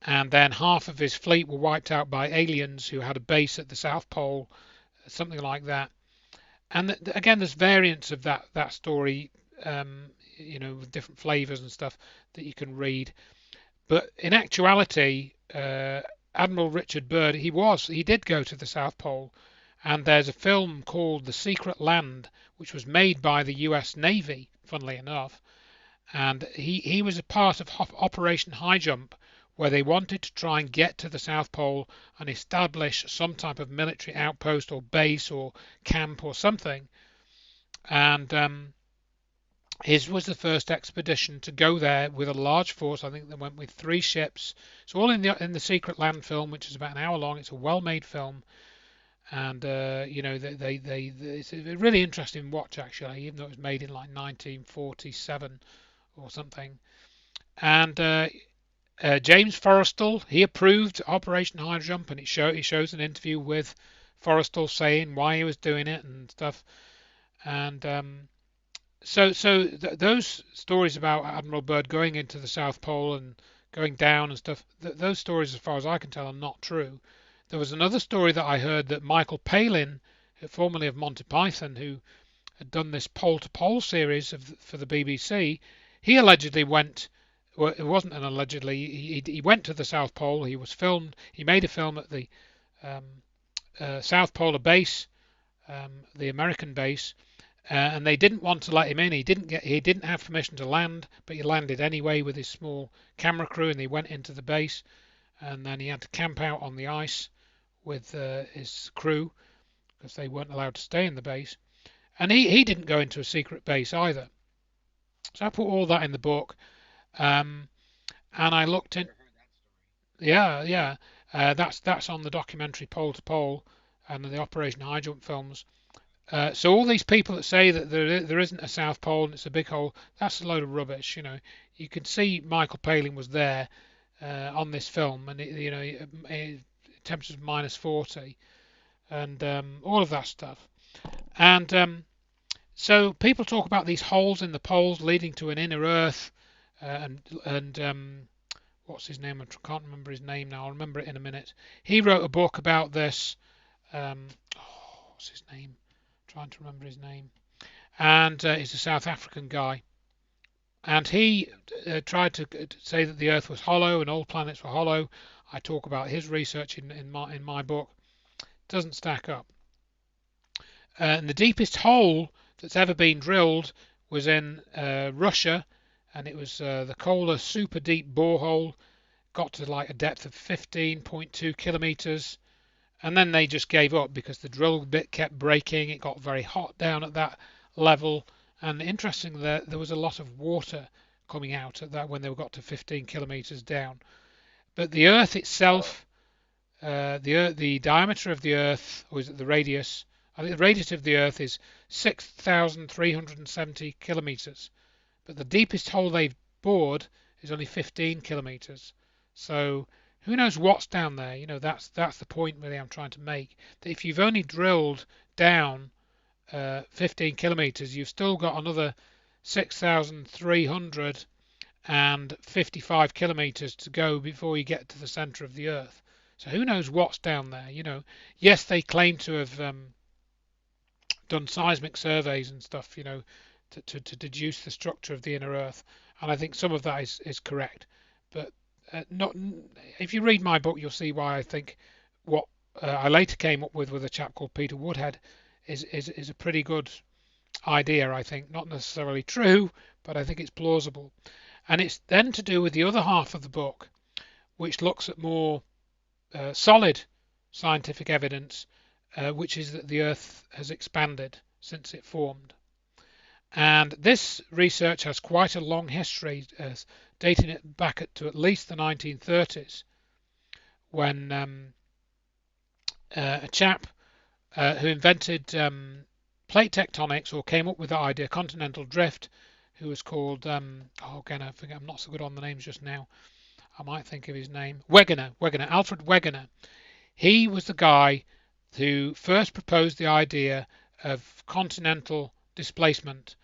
and then half of his fleet were wiped out by aliens who had a base at the South Pole, something like that. And again, there's variants of that story, with different flavors and stuff that you can read. But in actuality, Admiral Richard Byrd, he did go to the South Pole, and there's a film called The Secret Land, which was made by the US Navy, funnily enough, and he was a part of Operation High Jump, where they wanted to try and get to the South Pole and establish some type of military outpost or base or camp or something. And his was the first expedition to go there with a large force. I think they went with 3 ships. It's all in the Secret Land film, which is about an hour long. It's a well-made film, and it's a really interesting watch actually, even though it was made in like 1947 or something. And James Forrestal, he approved Operation High Jump, and he shows an interview with Forrestal saying why he was doing it and stuff. And those stories about Admiral Byrd going into the South Pole and going down and stuff, those stories, as far as I can tell, are not true. There was another story that I heard that Michael Palin, formerly of Monty Python, who had done this pole to pole series for the BBC, he allegedly went. Well, it wasn't an allegedly. He went to the South Pole. He was filmed. He made a film at the South Polar base, the American base, and they didn't want to let him in. He didn't have permission to land, but he landed anyway with his small camera crew, and they went into the base, and then he had to camp out on the ice with his crew because they weren't allowed to stay in the base. And he didn't go into a secret base either. So I put all that in the book, and I looked in. Yeah. That's on the documentary Pole to Pole and the Operation High Jump films. So all these people that say that there isn't a South Pole and it's a big hole, that's a load of rubbish. You can see Michael Palin was there on this film, and temperatures -40, and all of that stuff. And so people talk about these holes in the poles leading to an inner Earth, and what's his name? I can't remember his name now. I'll remember it in a minute. He wrote a book about this. What's his name? I'm trying to remember his name. And he's a South African guy. And he tried to say that the Earth was hollow and all planets were hollow. I talk about his research in my book. Doesn't stack up. And the deepest hole that's ever been drilled was in Russia, and it was the Kohler super deep borehole, got to like a depth of 15.2 kilometers, and then they just gave up because the drill bit kept breaking. It got very hot down at that level, and interestingly, there was a lot of water coming out at that when they got to 15 kilometers down. But the Earth itself, the diameter of the Earth, or is it the radius? I think the radius of the Earth is 6,370 kilometers, but the deepest hole they've bored is only 15 kilometers. So who knows what's down there? That's the point really I'm trying to make. That if you've only drilled down 15 kilometers, you've still got another 6,355 kilometers to go before you get to the center of the Earth. So who knows what's down there? Yes, they claim to have done seismic surveys and stuff, to deduce the structure of the inner Earth, and I think some of that is correct. But not. If you read my book, you'll see why I think what I later came up with a chap called Peter Woodhead is a pretty good idea. I think not necessarily true, but I think it's plausible. And it's then to do with the other half of the book, which looks at more solid scientific evidence, which is that the Earth has expanded since it formed. And this research has quite a long history, dating it back to at least the 1930s, when a chap who invented plate tectonics, or came up with the idea, continental drift, who was called, again, I forget, I'm not so good on the names just now. I might think of his name. Alfred Wegener. He was the guy who first proposed the idea of continental displacement,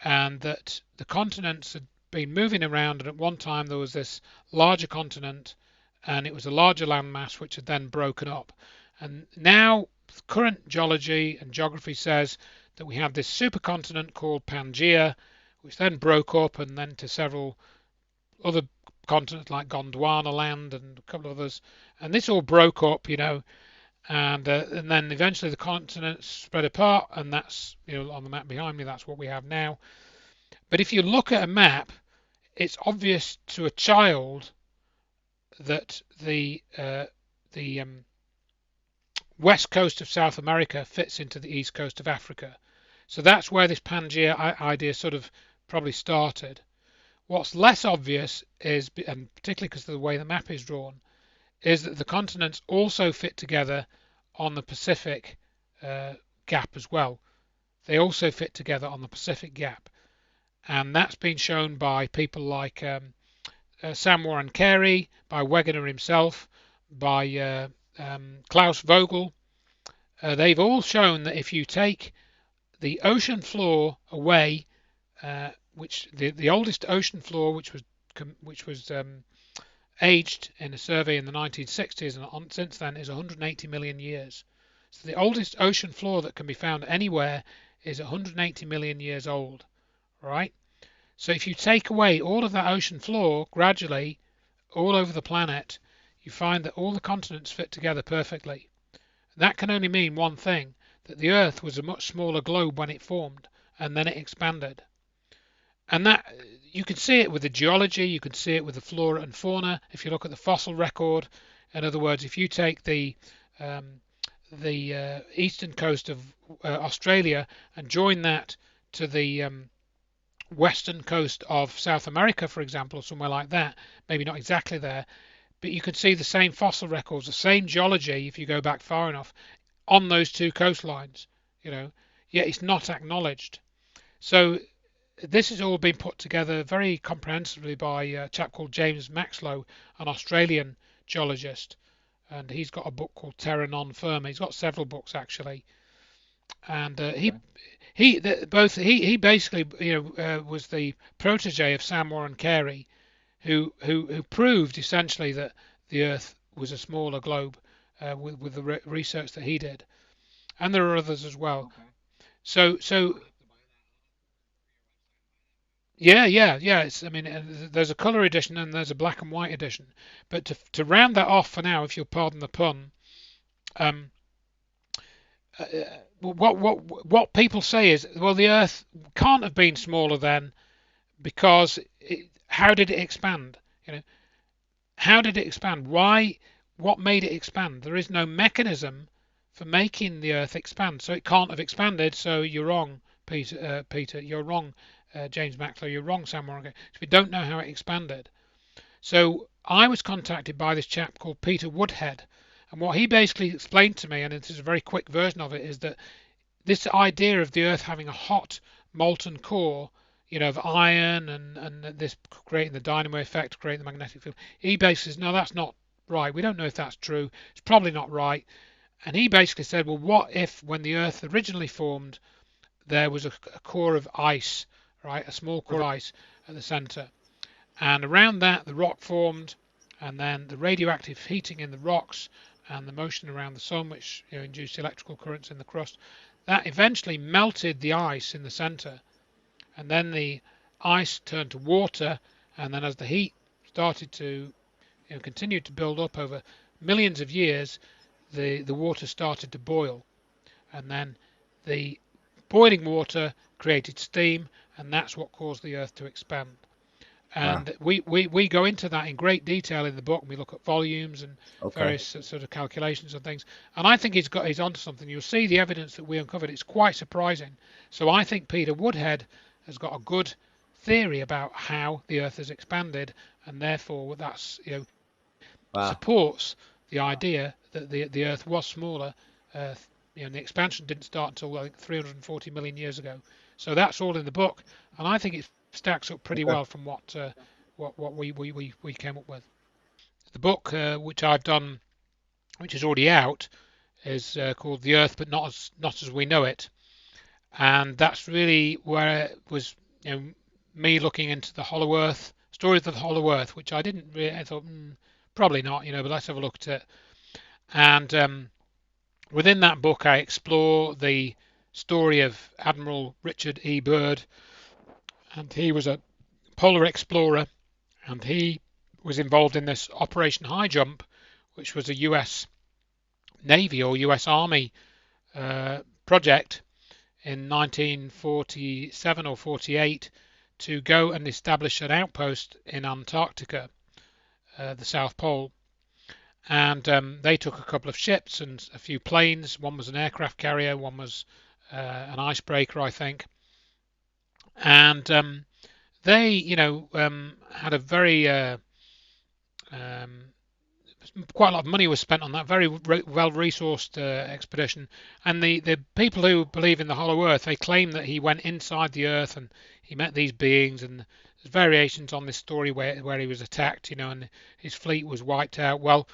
and that the continents had been moving around, and at one time there was this larger continent, and it was a larger landmass which had then broken up. And now current geology and geography says that we have this supercontinent called Pangaea, which then broke up and then to several other continents like Gondwana land and a couple of others, and this all broke up, and then eventually the continents spread apart, and that's, on the map behind me, that's what we have now. But if you look at a map, it's obvious to a child that the west coast of South America fits into the east coast of Africa. So that's where this Pangaea idea sort of probably started. What's less obvious is, and particularly because of the way the map is drawn, is that the continents also fit together on the Pacific gap as well. They also fit together on the Pacific gap, and that's been shown by people like Sam Warren Carey, by Wegener himself, by Klaus Vogel. They've all shown that if you take the ocean floor away, which the oldest ocean floor, which was aged in a survey in the 1960s, and since then is 180 million years. So the oldest ocean floor that can be found anywhere is 180 million years old, right? So if you take away all of that ocean floor gradually all over the planet, you find that all the continents fit together perfectly. And that can only mean one thing, that the Earth was a much smaller globe when it formed, and then it expanded. And that, you can see it with the geology, you can see it with the flora and fauna. If you look at the fossil record, in other words, if you take the eastern coast of Australia and join that to the western coast of South America, for example, or somewhere like that, maybe not exactly there, but you can see the same fossil records, the same geology, if you go back far enough, on those two coastlines, yet it's not acknowledged. So this has all been put together very comprehensively by a chap called James Maxlow, an Australian geologist, and he's got a book called Terra Non Firma. He's got several books actually, and he basically was the protege of Sam Warren Carey, who proved essentially that the Earth was a smaller globe with the research that he did, and there are others as well. Okay. So yeah. I mean, there's a color edition and there's a black and white edition. But to round that off for now, if you'll pardon the pun, what people say is, well, the Earth can't have been smaller then, because how did it expand? You know, how did it expand? Why? What made it expand? There is no mechanism for making the Earth expand, so it can't have expanded. So you're wrong, Peter. Peter, you're wrong. James Maxwell, you're wrong, Sam Warren. So we don't know how it expanded. So I was contacted by this chap called Peter Woodhead, and what he basically explained to me, and this is a very quick version of it, is that this idea of the Earth having a hot molten core, of iron and this creating the dynamo effect, creating the magnetic field. He basically says, no, that's not right. We don't know if that's true. It's probably not right. And he basically said, well, what if when the Earth originally formed, there was a core of ice, right? A small core of ice at the center. And around that, the rock formed, and then the radioactive heating in the rocks and the motion around the sun, which induced electrical currents in the crust, that eventually melted the ice in the center. And then the ice turned to water, and then as the heat started to continue to build up over millions of years, the water started to boil, and then the boiling water created steam, and that's what caused the Earth to expand. Wow. And we go into that in great detail in the book. We look at volumes and Okay. various sort of calculations and things. And I think he's onto something. You'll see the evidence that we uncovered. It's quite surprising. So I think Peter Woodhead has got a good theory about how the Earth has expanded, and therefore that's Wow. supports the idea that the Earth was smaller. Uh, the expansion didn't start until I think 340 million years ago. So that's all in the book, and I think it stacks up pretty Okay. well from what we came up with. The book which I've done, which is already out, is called The Earth, but not as we know it, and that's really where it was me looking into the Hollow Earth, stories of the Hollow Earth, which I didn't really. I thought probably not, but let's have a look at it. And within that book, I explore the story of Admiral Richard E. Byrd, and he was a polar explorer, and he was involved in this Operation High Jump, which was a US Navy or US Army project in 1947 or 48 to go and establish an outpost in Antarctica, the South Pole. And they took a couple of ships and a few planes. One was an aircraft carrier, one was an icebreaker, I think. And they, had a very quite a lot of money was spent on that very well-resourced expedition. And the people who believe in the Hollow Earth, they claim that he went inside the Earth and he met these beings. And there's variations on this story where he was attacked, and his fleet was wiped out. Well,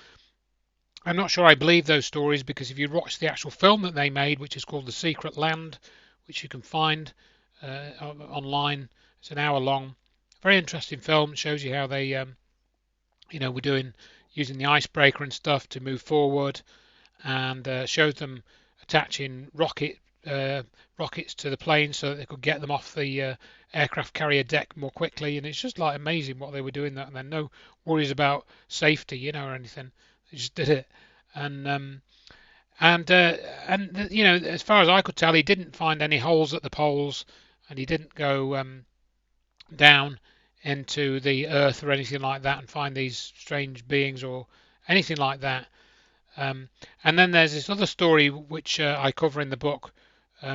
I'm not sure I believe those stories, because if you watch the actual film that they made, which is called The Secret Land, which you can find online, it's an hour long, very interesting film. It shows you how they, were using the icebreaker and stuff to move forward, and shows them attaching rockets to the plane so that they could get them off the aircraft carrier deck more quickly. And it's just like amazing what they were doing that, and then no worries about safety, or anything. They just did it. And as far as I could tell, he didn't find any holes at the poles, and he didn't go down into the earth or anything like that and find these strange beings or anything like that. And then there's this other story which I cover in the book,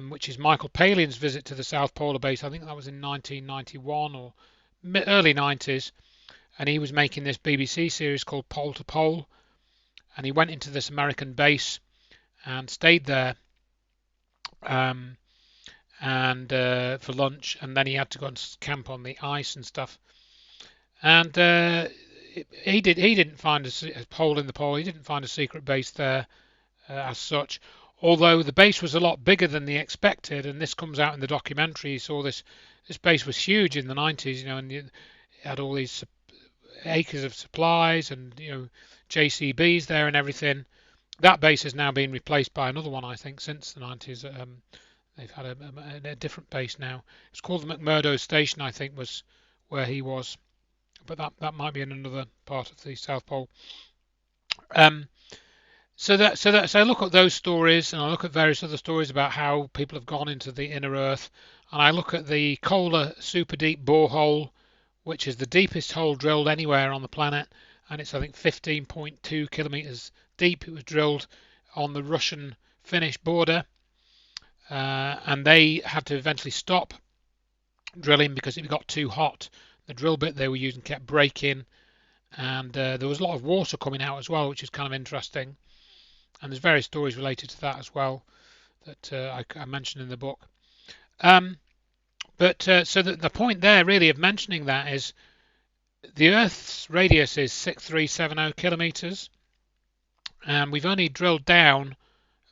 which is Michael Palin's visit to the South Polar Base. I think that was in 1991 or early 90s, and he was making this BBC series called Pole to Pole, and he went into this American base and stayed there and for lunch, and then he had to go and camp on the ice and stuff. And he didn't find a hole in the pole. He didn't find a secret base there as such. Although the base was a lot bigger than they expected, and this comes out in the documentary. You saw this base was huge in the 90s, and it had all these acres of supplies and JCBs there and everything. That base has now been replaced by another one, I think, since the 90s. They've had a different base now. It's called the McMurdo Station, I think, was where he was, but that might be in another part of the South Pole. So I look at those stories, and I look at various other stories about how people have gone into the inner Earth, and I look at the Kola super deep borehole, which is the deepest hole drilled anywhere on the planet, and it's I think 15.2 kilometers deep. It was drilled on the Russian-Finnish border, and they had to eventually stop drilling because it got too hot. The drill bit they were using kept breaking, and there was a lot of water coming out as well, which is kind of interesting. And there's various stories related to that as well that I mentioned in the book. So the point there really of mentioning that is the Earth's radius is 6370 kilometers, and we've only drilled down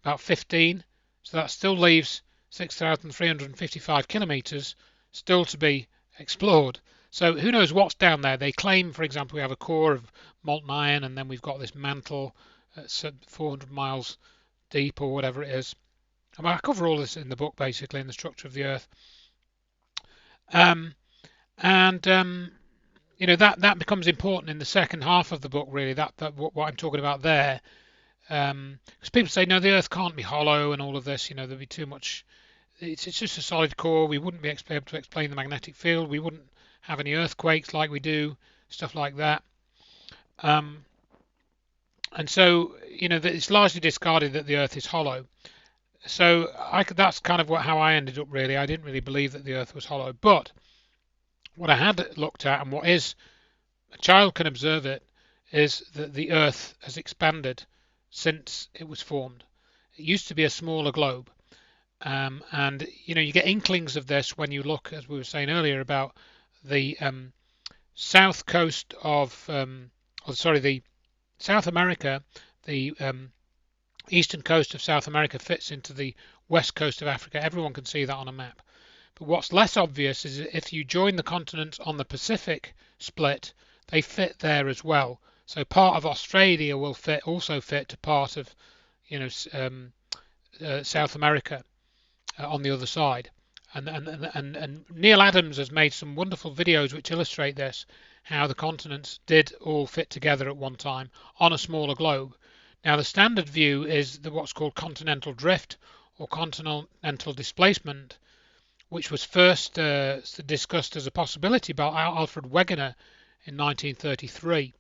about 15, so that still leaves 6,355 kilometers still to be explored. So who knows what's down there? They claim, for example, we have a core of molten iron, and then we've got this mantle at 400 miles deep or whatever it is. I cover all this in the book, basically, in the structure of the Earth. And that becomes important in the second half of the book, really. That what I'm talking about there, because people say no, the Earth can't be hollow and all of this. There'd be too much. It's just a solid core. We wouldn't be able to explain the magnetic field. We wouldn't have any earthquakes like we do, stuff like that. And so it's largely discarded that the Earth is hollow. So that's kind of how I ended up, really. I didn't really believe that the Earth was hollow, but what I had looked at, and what is a child can observe it, is that the Earth has expanded since it was formed. It used to be a smaller globe, and you get inklings of this when you look, as we were saying earlier, about the south coast of, the South America, the eastern coast of South America fits into the west coast of Africa. Everyone can see that on a map. But what's less obvious is if you join the continents on the Pacific split, they fit there as well. So part of Australia will also fit to part of South America on the other side. And Neil Adams has made some wonderful videos which illustrate this, how the continents did all fit together at one time on a smaller globe. Now the standard view is what's called continental drift or continental displacement, which was first discussed as a possibility by Alfred Wegener in 1933.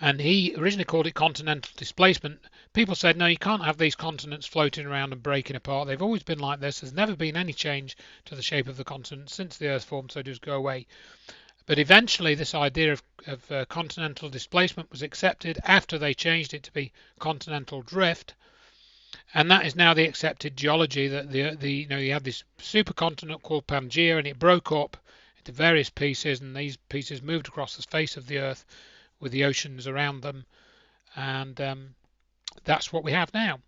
And he originally called it continental displacement. People said, no, you can't have these continents floating around and breaking apart. They've always been like this. There's never been any change to the shape of the continent since the Earth formed, so just go away. But eventually this idea of continental displacement was accepted after they changed it to be continental drift. And that is now the accepted geology, that you had this supercontinent called Pangaea, and it broke up into various pieces, and these pieces moved across the face of the Earth with the oceans around them, and that's what we have now.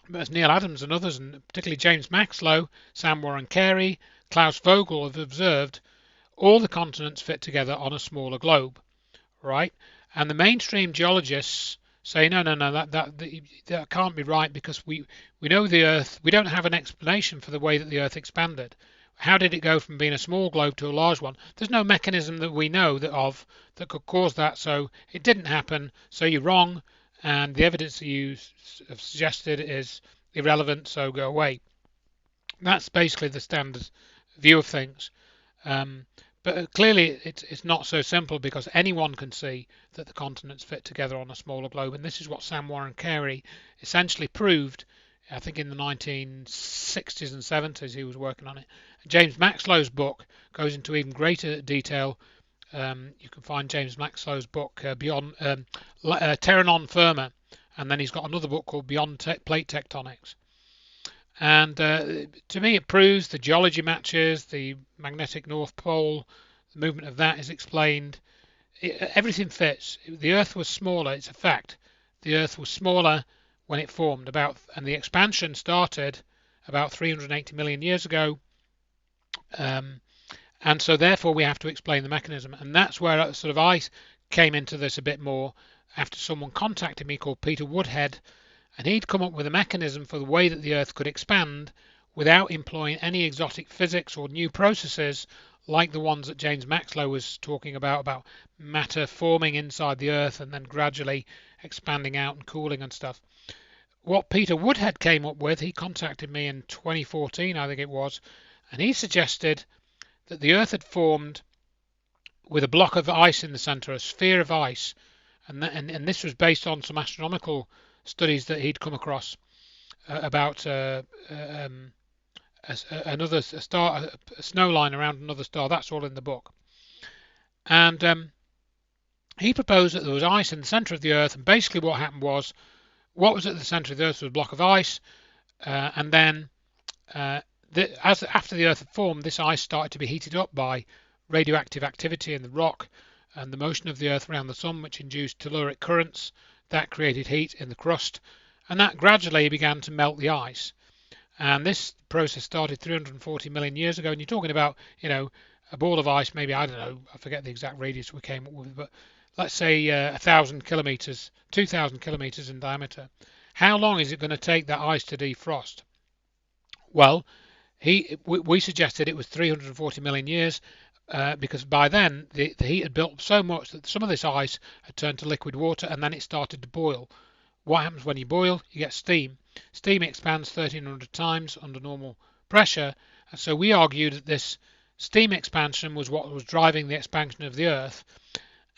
But as Neil Adams and others, and particularly James Maxlow, Sam Warren-Carey, Klaus Vogel have observed, all the continents fit together on a smaller globe, right? And the mainstream geologists say no, that can't be right, because we know the Earth. We don't have an explanation for the way that the Earth expanded. How did it go from being a small globe to a large one? There's no mechanism that we know that could cause that, so it didn't happen. So you're wrong, and the evidence that you have suggested is irrelevant, so go away. That's basically the standard view of things. But clearly it's not so simple, because anyone can see that the continents fit together on a smaller globe, and this is what Sam Warren-Carey essentially proved. I think in the 1960s and 70s he was working on it. James Maxlow's book goes into even greater detail. You can find James Maxlow's book Beyond Terra Non Firma, and then he's got another book called Beyond Plate Tectonics. And to me it proves the geology matches, the magnetic North Pole, the movement of that is explained. Everything fits. The Earth was smaller, it's a fact. The Earth was smaller when it formed, and the expansion started about 380 million years ago. And so therefore we have to explain the mechanism, and that's where I came into this a bit more after someone contacted me called Peter Woodhead, and he'd come up with a mechanism for the way that the Earth could expand without employing any exotic physics or new processes like the ones that James Maxlow was talking about matter forming inside the Earth and then gradually expanding out and cooling and stuff. What Peter Woodhead came up with, he contacted me in 2014, I think it was, and he suggested that the Earth had formed with a block of ice in the center, a sphere of ice, and this was based on some astronomical studies that he'd come across about another star, a snow line around another star. That's all in the book. And he proposed that there was ice in the center of the Earth, and basically what happened was, what was at the center of the Earth was a block of ice, and then after the Earth had formed, this ice started to be heated up by radioactive activity in the rock and the motion of the Earth around the Sun, which induced telluric currents that created heat in the crust, and that gradually began to melt the ice. And this process started 340 million years ago, and you're talking about, a ball of ice, maybe, I don't know, I forget the exact radius we came up with, but let's say 1,000 kilometers, 2,000 kilometers in diameter. How long is it going to take that ice to defrost? Well, we suggested it was 340 million years, because by then the heat had built up so much that some of this ice had turned to liquid water, and then it started to boil. What happens when you boil? You get steam. Steam expands 1,300 times under normal pressure, and so we argued that this steam expansion was what was driving the expansion of the Earth.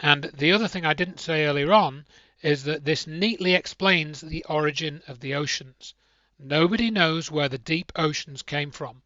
And the other thing I didn't say earlier on is that this neatly explains the origin of the oceans. Nobody knows where the deep oceans came from,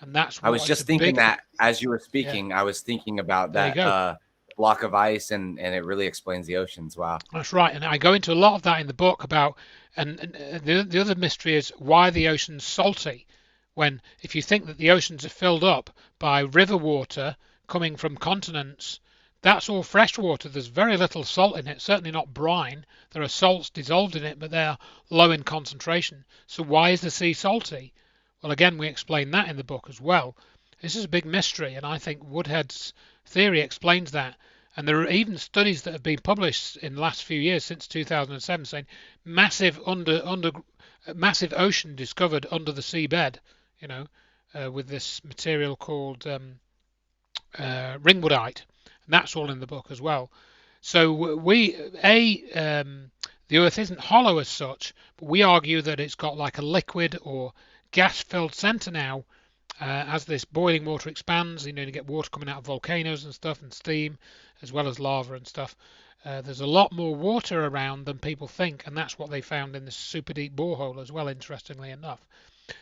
and that's I was what just thinking that as you were speaking, I was thinking about that block of ice, and it really explains the oceans. Wow. That's right, and I go into a lot of that in the book about, and the other mystery is why the ocean's salty, when if you think that the oceans are filled up by river water coming from continents, that's all fresh water. There's very little salt in it, certainly not brine. There are salts dissolved in it, but they are low in concentration. So why is the sea salty? Well, again, we explain that in the book as well. This is a big mystery, and I think Woodhead's theory explains that. And there are even studies that have been published in the last few years, since 2007, saying massive ocean discovered under the seabed, with this material called ringwoodite. And that's all in the book as well. So the Earth isn't hollow as such, but we argue that it's got like a liquid or gas-filled center now. As this boiling water expands, you get water coming out of volcanoes and stuff, and steam, as well as lava and stuff. There's a lot more water around than people think, and that's what they found in this super deep borehole as well, interestingly enough.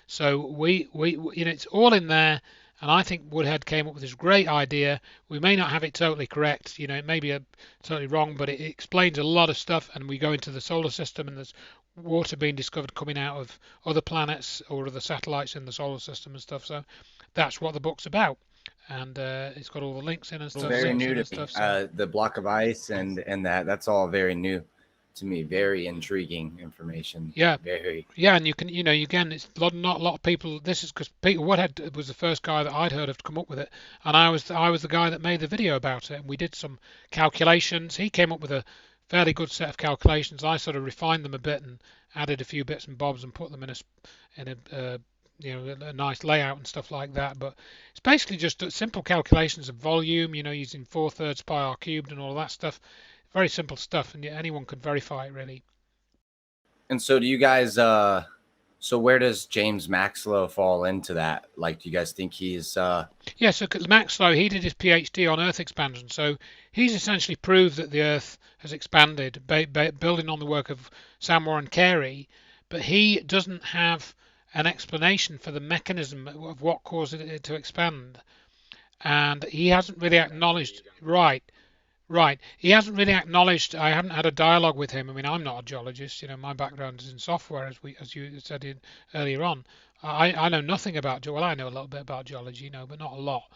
So it's all in there, and I think Woodhead came up with this great idea. We may not have it totally correct, it may be totally wrong, but it explains a lot of stuff, and we go into the solar system, and there's water being discovered coming out of other planets or other satellites in the solar system and stuff. So that's what the book's about, and it's got all the links in and stuff. Very new to me. So. The block of ice and that's all very new to me. Very intriguing information. Yeah, very. Yeah, and you can, again, it's not a lot of people. This is because Peter Woodhead was the first guy that I'd heard of to come up with it, and I was the guy that made the video about it. And we did some calculations. He came up with a fairly good set of calculations. I sort of refined them a bit and added a few bits and bobs and put them in a nice layout and stuff like that. But it's basically just simple calculations of volume, using 4/3 pi r cubed and all that stuff. Very simple stuff, and anyone could verify it really. And so do you guys so where does James Maxlow fall into that? Like, do you guys think he's Yeah, so Maxlow, he did his PhD on Earth expansion, so he's essentially proved that the Earth has expanded, building on the work of Sam Warren Carey, but he doesn't have an explanation for the mechanism of what caused it to expand, and he hasn't really acknowledged. Right. He hasn't really acknowledged. I haven't had a dialogue with him. I mean, I'm not a geologist. My background is in software, as you said earlier on. I know nothing about. Well, I know a little bit about geology, but not a lot.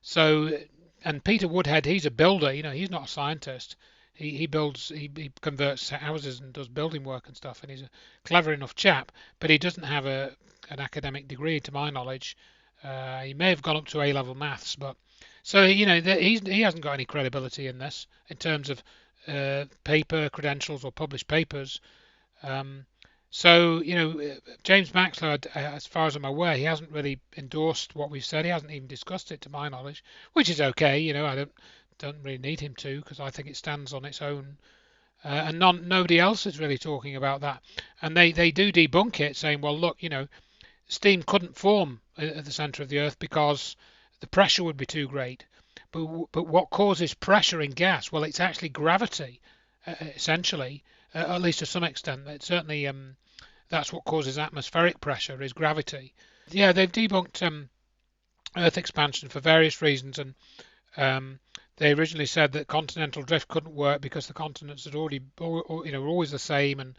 So, and Peter Woodhead, he's a builder. He's not a scientist. He builds. He converts houses and does building work and stuff. And he's a clever enough chap, but he doesn't have an academic degree, to my knowledge. He may have gone up to A-level maths, but. So he hasn't got any credibility in this in terms of paper credentials or published papers. So James Maxlow, as far as I'm aware, he hasn't really endorsed what we've said. He hasn't even discussed it, to my knowledge, which is okay. I don't really need him to, because I think it stands on its own and nobody else is really talking about that. And they do debunk it, saying, well, look, steam couldn't form at the center of the Earth because the pressure would be too great. But what causes pressure in gas? Well, it's actually gravity, essentially, at least to some extent. It certainly that's what causes atmospheric pressure is gravity. Yeah, they've debunked Earth expansion for various reasons, and they originally said that continental drift couldn't work because the continents had already, were always the same, and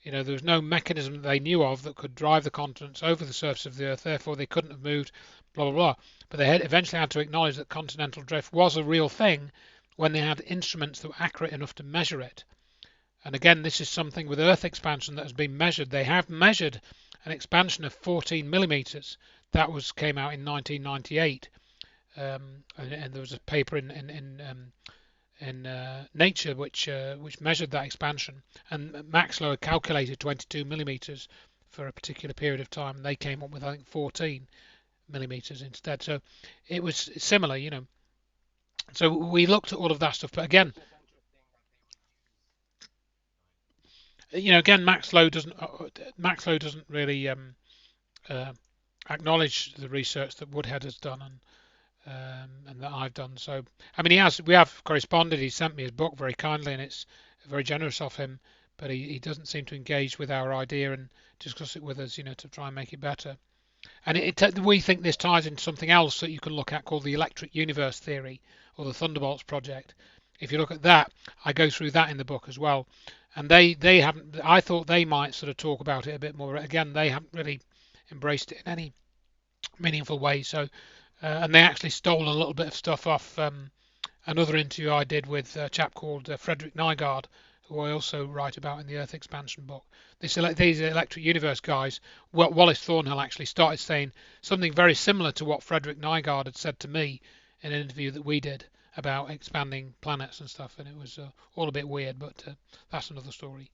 there was no mechanism that they knew of that could drive the continents over the surface of the Earth. Therefore, they couldn't have moved. Blah blah blah. But they eventually had to acknowledge that continental drift was a real thing when they had instruments that were accurate enough to measure it. And again, this is something with Earth expansion that has been measured. They have measured an expansion of 14 millimeters. That came out in 1998, and there was a paper in Nature which measured that expansion, and Maxlow had calculated 22 millimeters for a particular period of time, and they came up with, I think, 14 millimeters instead. So it was similar, So we looked at all of that stuff, but again, Maxlow doesn't really acknowledge the research that Woodhead has done and that I've done. So, I mean, we have corresponded. He sent me his book very kindly, and it's very generous of him. But he doesn't seem to engage with our idea and discuss it with us, to try and make it better. And we think this ties into something else that you can look at called the electric universe theory, or the Thunderbolts project. If you look at that, I go through that in the book as well. And they haven't. I thought they might sort of talk about it a bit more. Again, they haven't really embraced it in any meaningful way. So, and they actually stole a little bit of stuff off another interview I did with a chap called Frederick Nygaard, who I also write about in the Earth Expansion book. These electric universe guys, Wallace Thornhill actually started saying something very similar to what Frederick Nygaard had said to me in an interview that we did about expanding planets and stuff, and it was all a bit weird, but that's another story.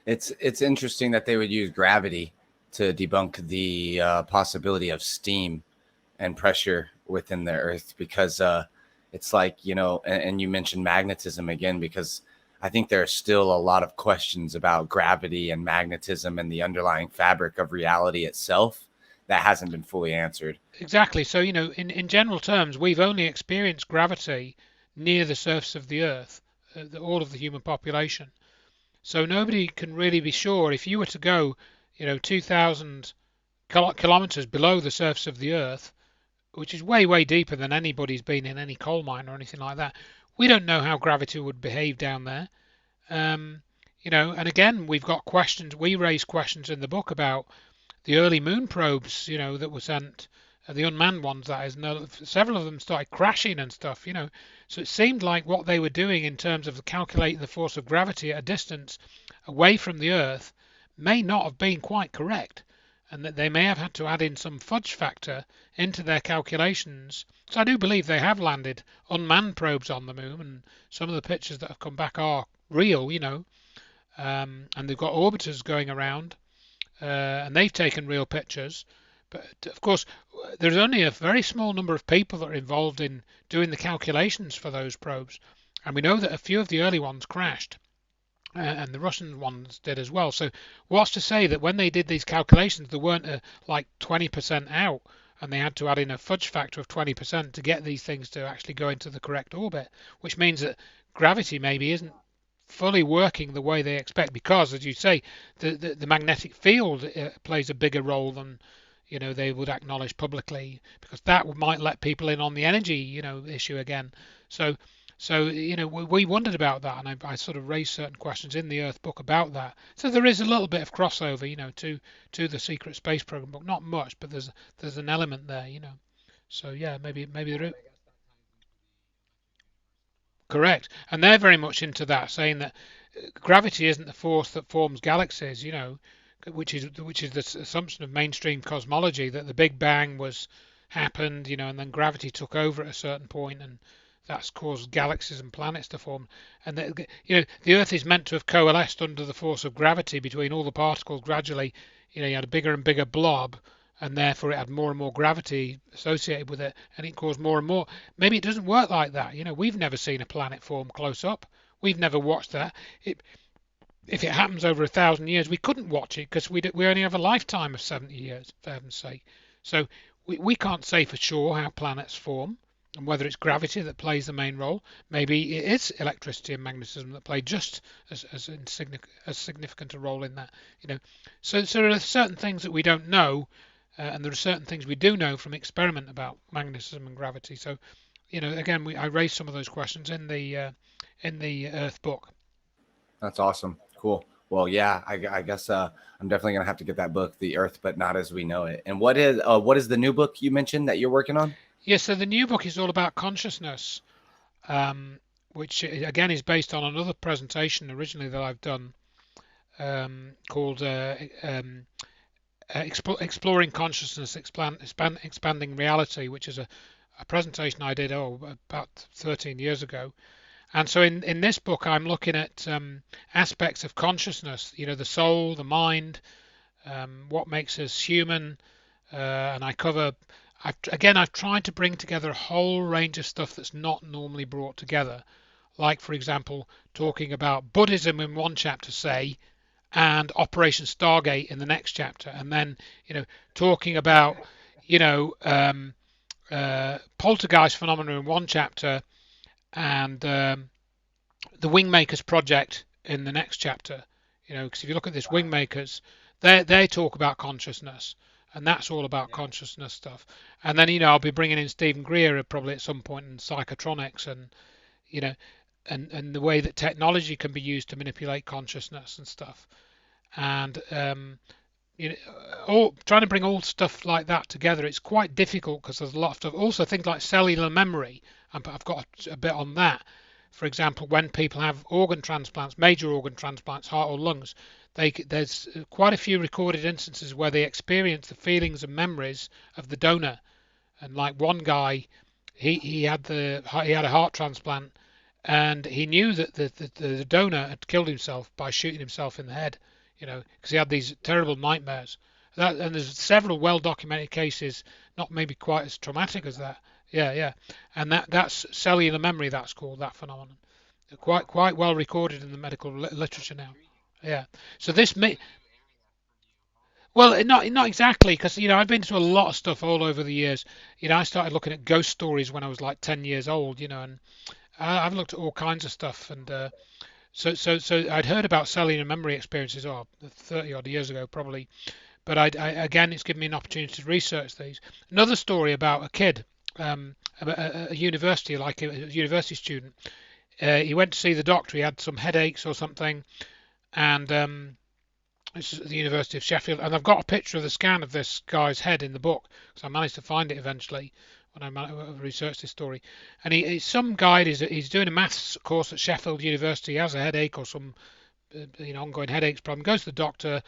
It's interesting that they would use gravity to debunk the possibility of steam and pressure within the Earth, because it's like, and you mentioned magnetism again, because I think there are still a lot of questions about gravity and magnetism and the underlying fabric of reality itself that hasn't been fully answered. Exactly. So, in general terms, we've only experienced gravity near the surface of the Earth, all of the human population. So nobody can really be sure. If you were to go, 2,000 kilometers below the surface of the Earth, which is way, way deeper than anybody's been in any coal mine or anything like that, we don't know how gravity would behave down there. And again, we've got questions. We raise questions in the book about the early moon probes, that were sent, the unmanned ones, that is. Several of them started crashing and stuff, So it seemed like what they were doing in terms of calculating the force of gravity at a distance away from the Earth may not have been quite correct, and that they may have had to add in some fudge factor into their calculations. So I do believe they have landed unmanned probes on the moon, and some of the pictures that have come back are real, and they've got orbiters going around, and they've taken real pictures. But of course, there's only a very small number of people that are involved in doing the calculations for those probes, and we know that a few of the early ones crashed. And the Russian ones did as well. So what's to say that when they did these calculations, there weren't like 20% out, and they had to add in a fudge factor of 20% to get these things to actually go into the correct orbit, which means that gravity maybe isn't fully working the way they expect, because, as you say, the magnetic field plays a bigger role than they would acknowledge publicly, because that might let people in on the energy issue again. So, we wondered about that, and I sort of raised certain questions in the Earth book about that. So there is a little bit of crossover, to the secret space program book. Not much, but there's an element there, So yeah, maybe there is. Correct, and they're very much into that, saying that gravity isn't the force that forms galaxies, which is the assumption of mainstream cosmology, that the Big Bang happened, and then gravity took over at a certain point, and that's caused galaxies and planets to form. And the Earth is meant to have coalesced under the force of gravity between all the particles gradually. You had a bigger and bigger blob, and therefore it had more and more gravity associated with it, and it caused more and more. Maybe it doesn't work like that. We've never seen a planet form close up. We've never watched that. It, if it happens over 1,000 years, we couldn't watch it because we only have a lifetime of 70 years, for heaven's sake. So we can't say for sure how planets form and whether it's gravity that plays the main role. Maybe it is electricity and magnetism that play just as significant a role in that. So there are certain things that we don't know, and there are certain things we do know from experiment about magnetism and gravity. So, again, I raised some of those questions in the Earth book. That's awesome. Cool. Well, yeah, I guess I'm definitely gonna have to get that book, The Earth, but Not as We Know It. And what is the new book you mentioned that you're working on? Yeah, so the new book is all about consciousness, which again is based on another presentation originally that I've done, called Exploring Consciousness, Expanding Reality, which is a presentation I did about 13 years ago. And so in this book, I'm looking at aspects of consciousness, the soul, the mind, what makes us human, and I've tried to bring together a whole range of stuff that's not normally brought together. Like, for example, talking about Buddhism in one chapter, say, and Operation Stargate in the next chapter, and then talking about poltergeist phenomena in one chapter, and the Wingmakers project in the next chapter. Because if you look at this Wingmakers, they talk about consciousness, and that's all about consciousness stuff. And then I'll be bringing in Stephen Greer probably at some point in psychotronics, and you know and the way that technology can be used to manipulate consciousness and stuff. And all trying to bring all stuff like that together, it's quite difficult because there's a lot of stuff. Also, things like cellular memory, and I've got a bit on that. For example, when people have organ transplants, major organ transplants, heart or lungs, there's quite a few recorded instances where they experience the feelings and memories of the donor. And like one guy, he had a heart transplant, and he knew that the donor had killed himself by shooting himself in the head, because he had these terrible nightmares. And there's several well-documented cases, not maybe quite as traumatic as that. Yeah, yeah. And that's cellular memory. That's called that phenomenon. Quite well recorded in the medical literature now. Yeah. So this may well, not exactly, because I've been to a lot of stuff all over the years. I started looking at ghost stories when I was like 10 years old. And I've looked at all kinds of stuff, and so I'd heard about cellular memory experiences 30 odd years ago probably, but again it's given me an opportunity to research these. Another story about a kid, about a university, like a university student. He went to see the doctor. He had some headaches or something, and this is at the University of Sheffield, and I've got a picture of the scan of this guy's head in the book, because I managed to find it eventually when I researched this story. And he's some guy, he's doing a maths course at Sheffield University. He has a headache or some ongoing headaches problem. Goes to the doctor.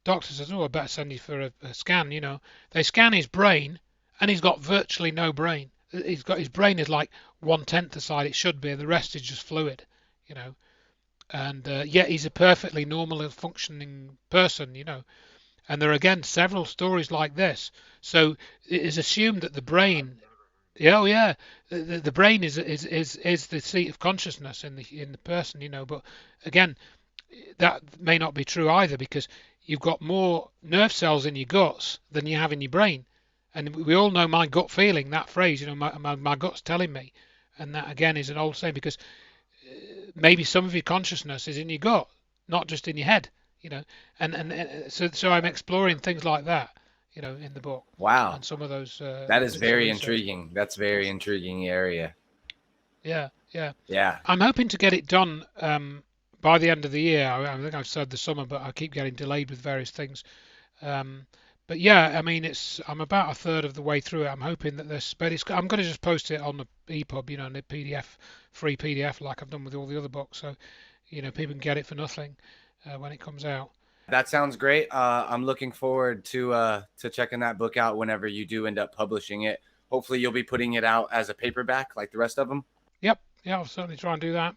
Doctor says, "Oh, I better send you for a scan." They scan his brain, and he's got virtually no brain. His brain is like 1/10 the size it should be. The rest is just fluid. And yet he's a perfectly normal and functioning person. And there are again several stories like this. So it is assumed that the brain, yeah, oh yeah, the brain is the seat of consciousness in the person. But again, that may not be true either, because you've got more nerve cells in your guts than you have in your brain. And we all know my gut feeling, that phrase, my gut's telling me. And that again is an old saying, because maybe some of your consciousness is in your gut, not just in your head. And so I'm exploring things like that, in the book. Wow. And some of those. That is very intriguing. That's very intriguing area. Yeah, yeah. Yeah. I'm hoping to get it done by the end of the year. I think I've said the summer, but I keep getting delayed with various things. But yeah, I mean, I'm about a third of the way through it. I'm hoping that I'm going to just post it on the EPUB, in the PDF, free PDF, like I've done with all the other books. So, people can get it for nothing when it comes out. That sounds great. I'm looking forward to checking that book out whenever you do end up publishing it. Hopefully you'll be putting it out as a paperback like the rest of them. Yep. Yeah, I'll certainly try and do that.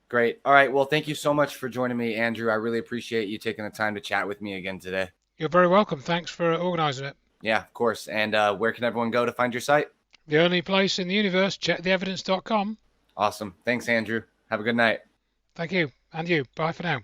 Great. All right. Well, thank you so much for joining me, Andrew. I really appreciate you taking the time to chat with me again today. You're very welcome. Thanks for organizing it. Yeah, of course. And where can everyone go to find your site? The only place in the universe, checktheevidence.com. Awesome. Thanks, Andrew. Have a good night. Thank you, and you. Bye for now.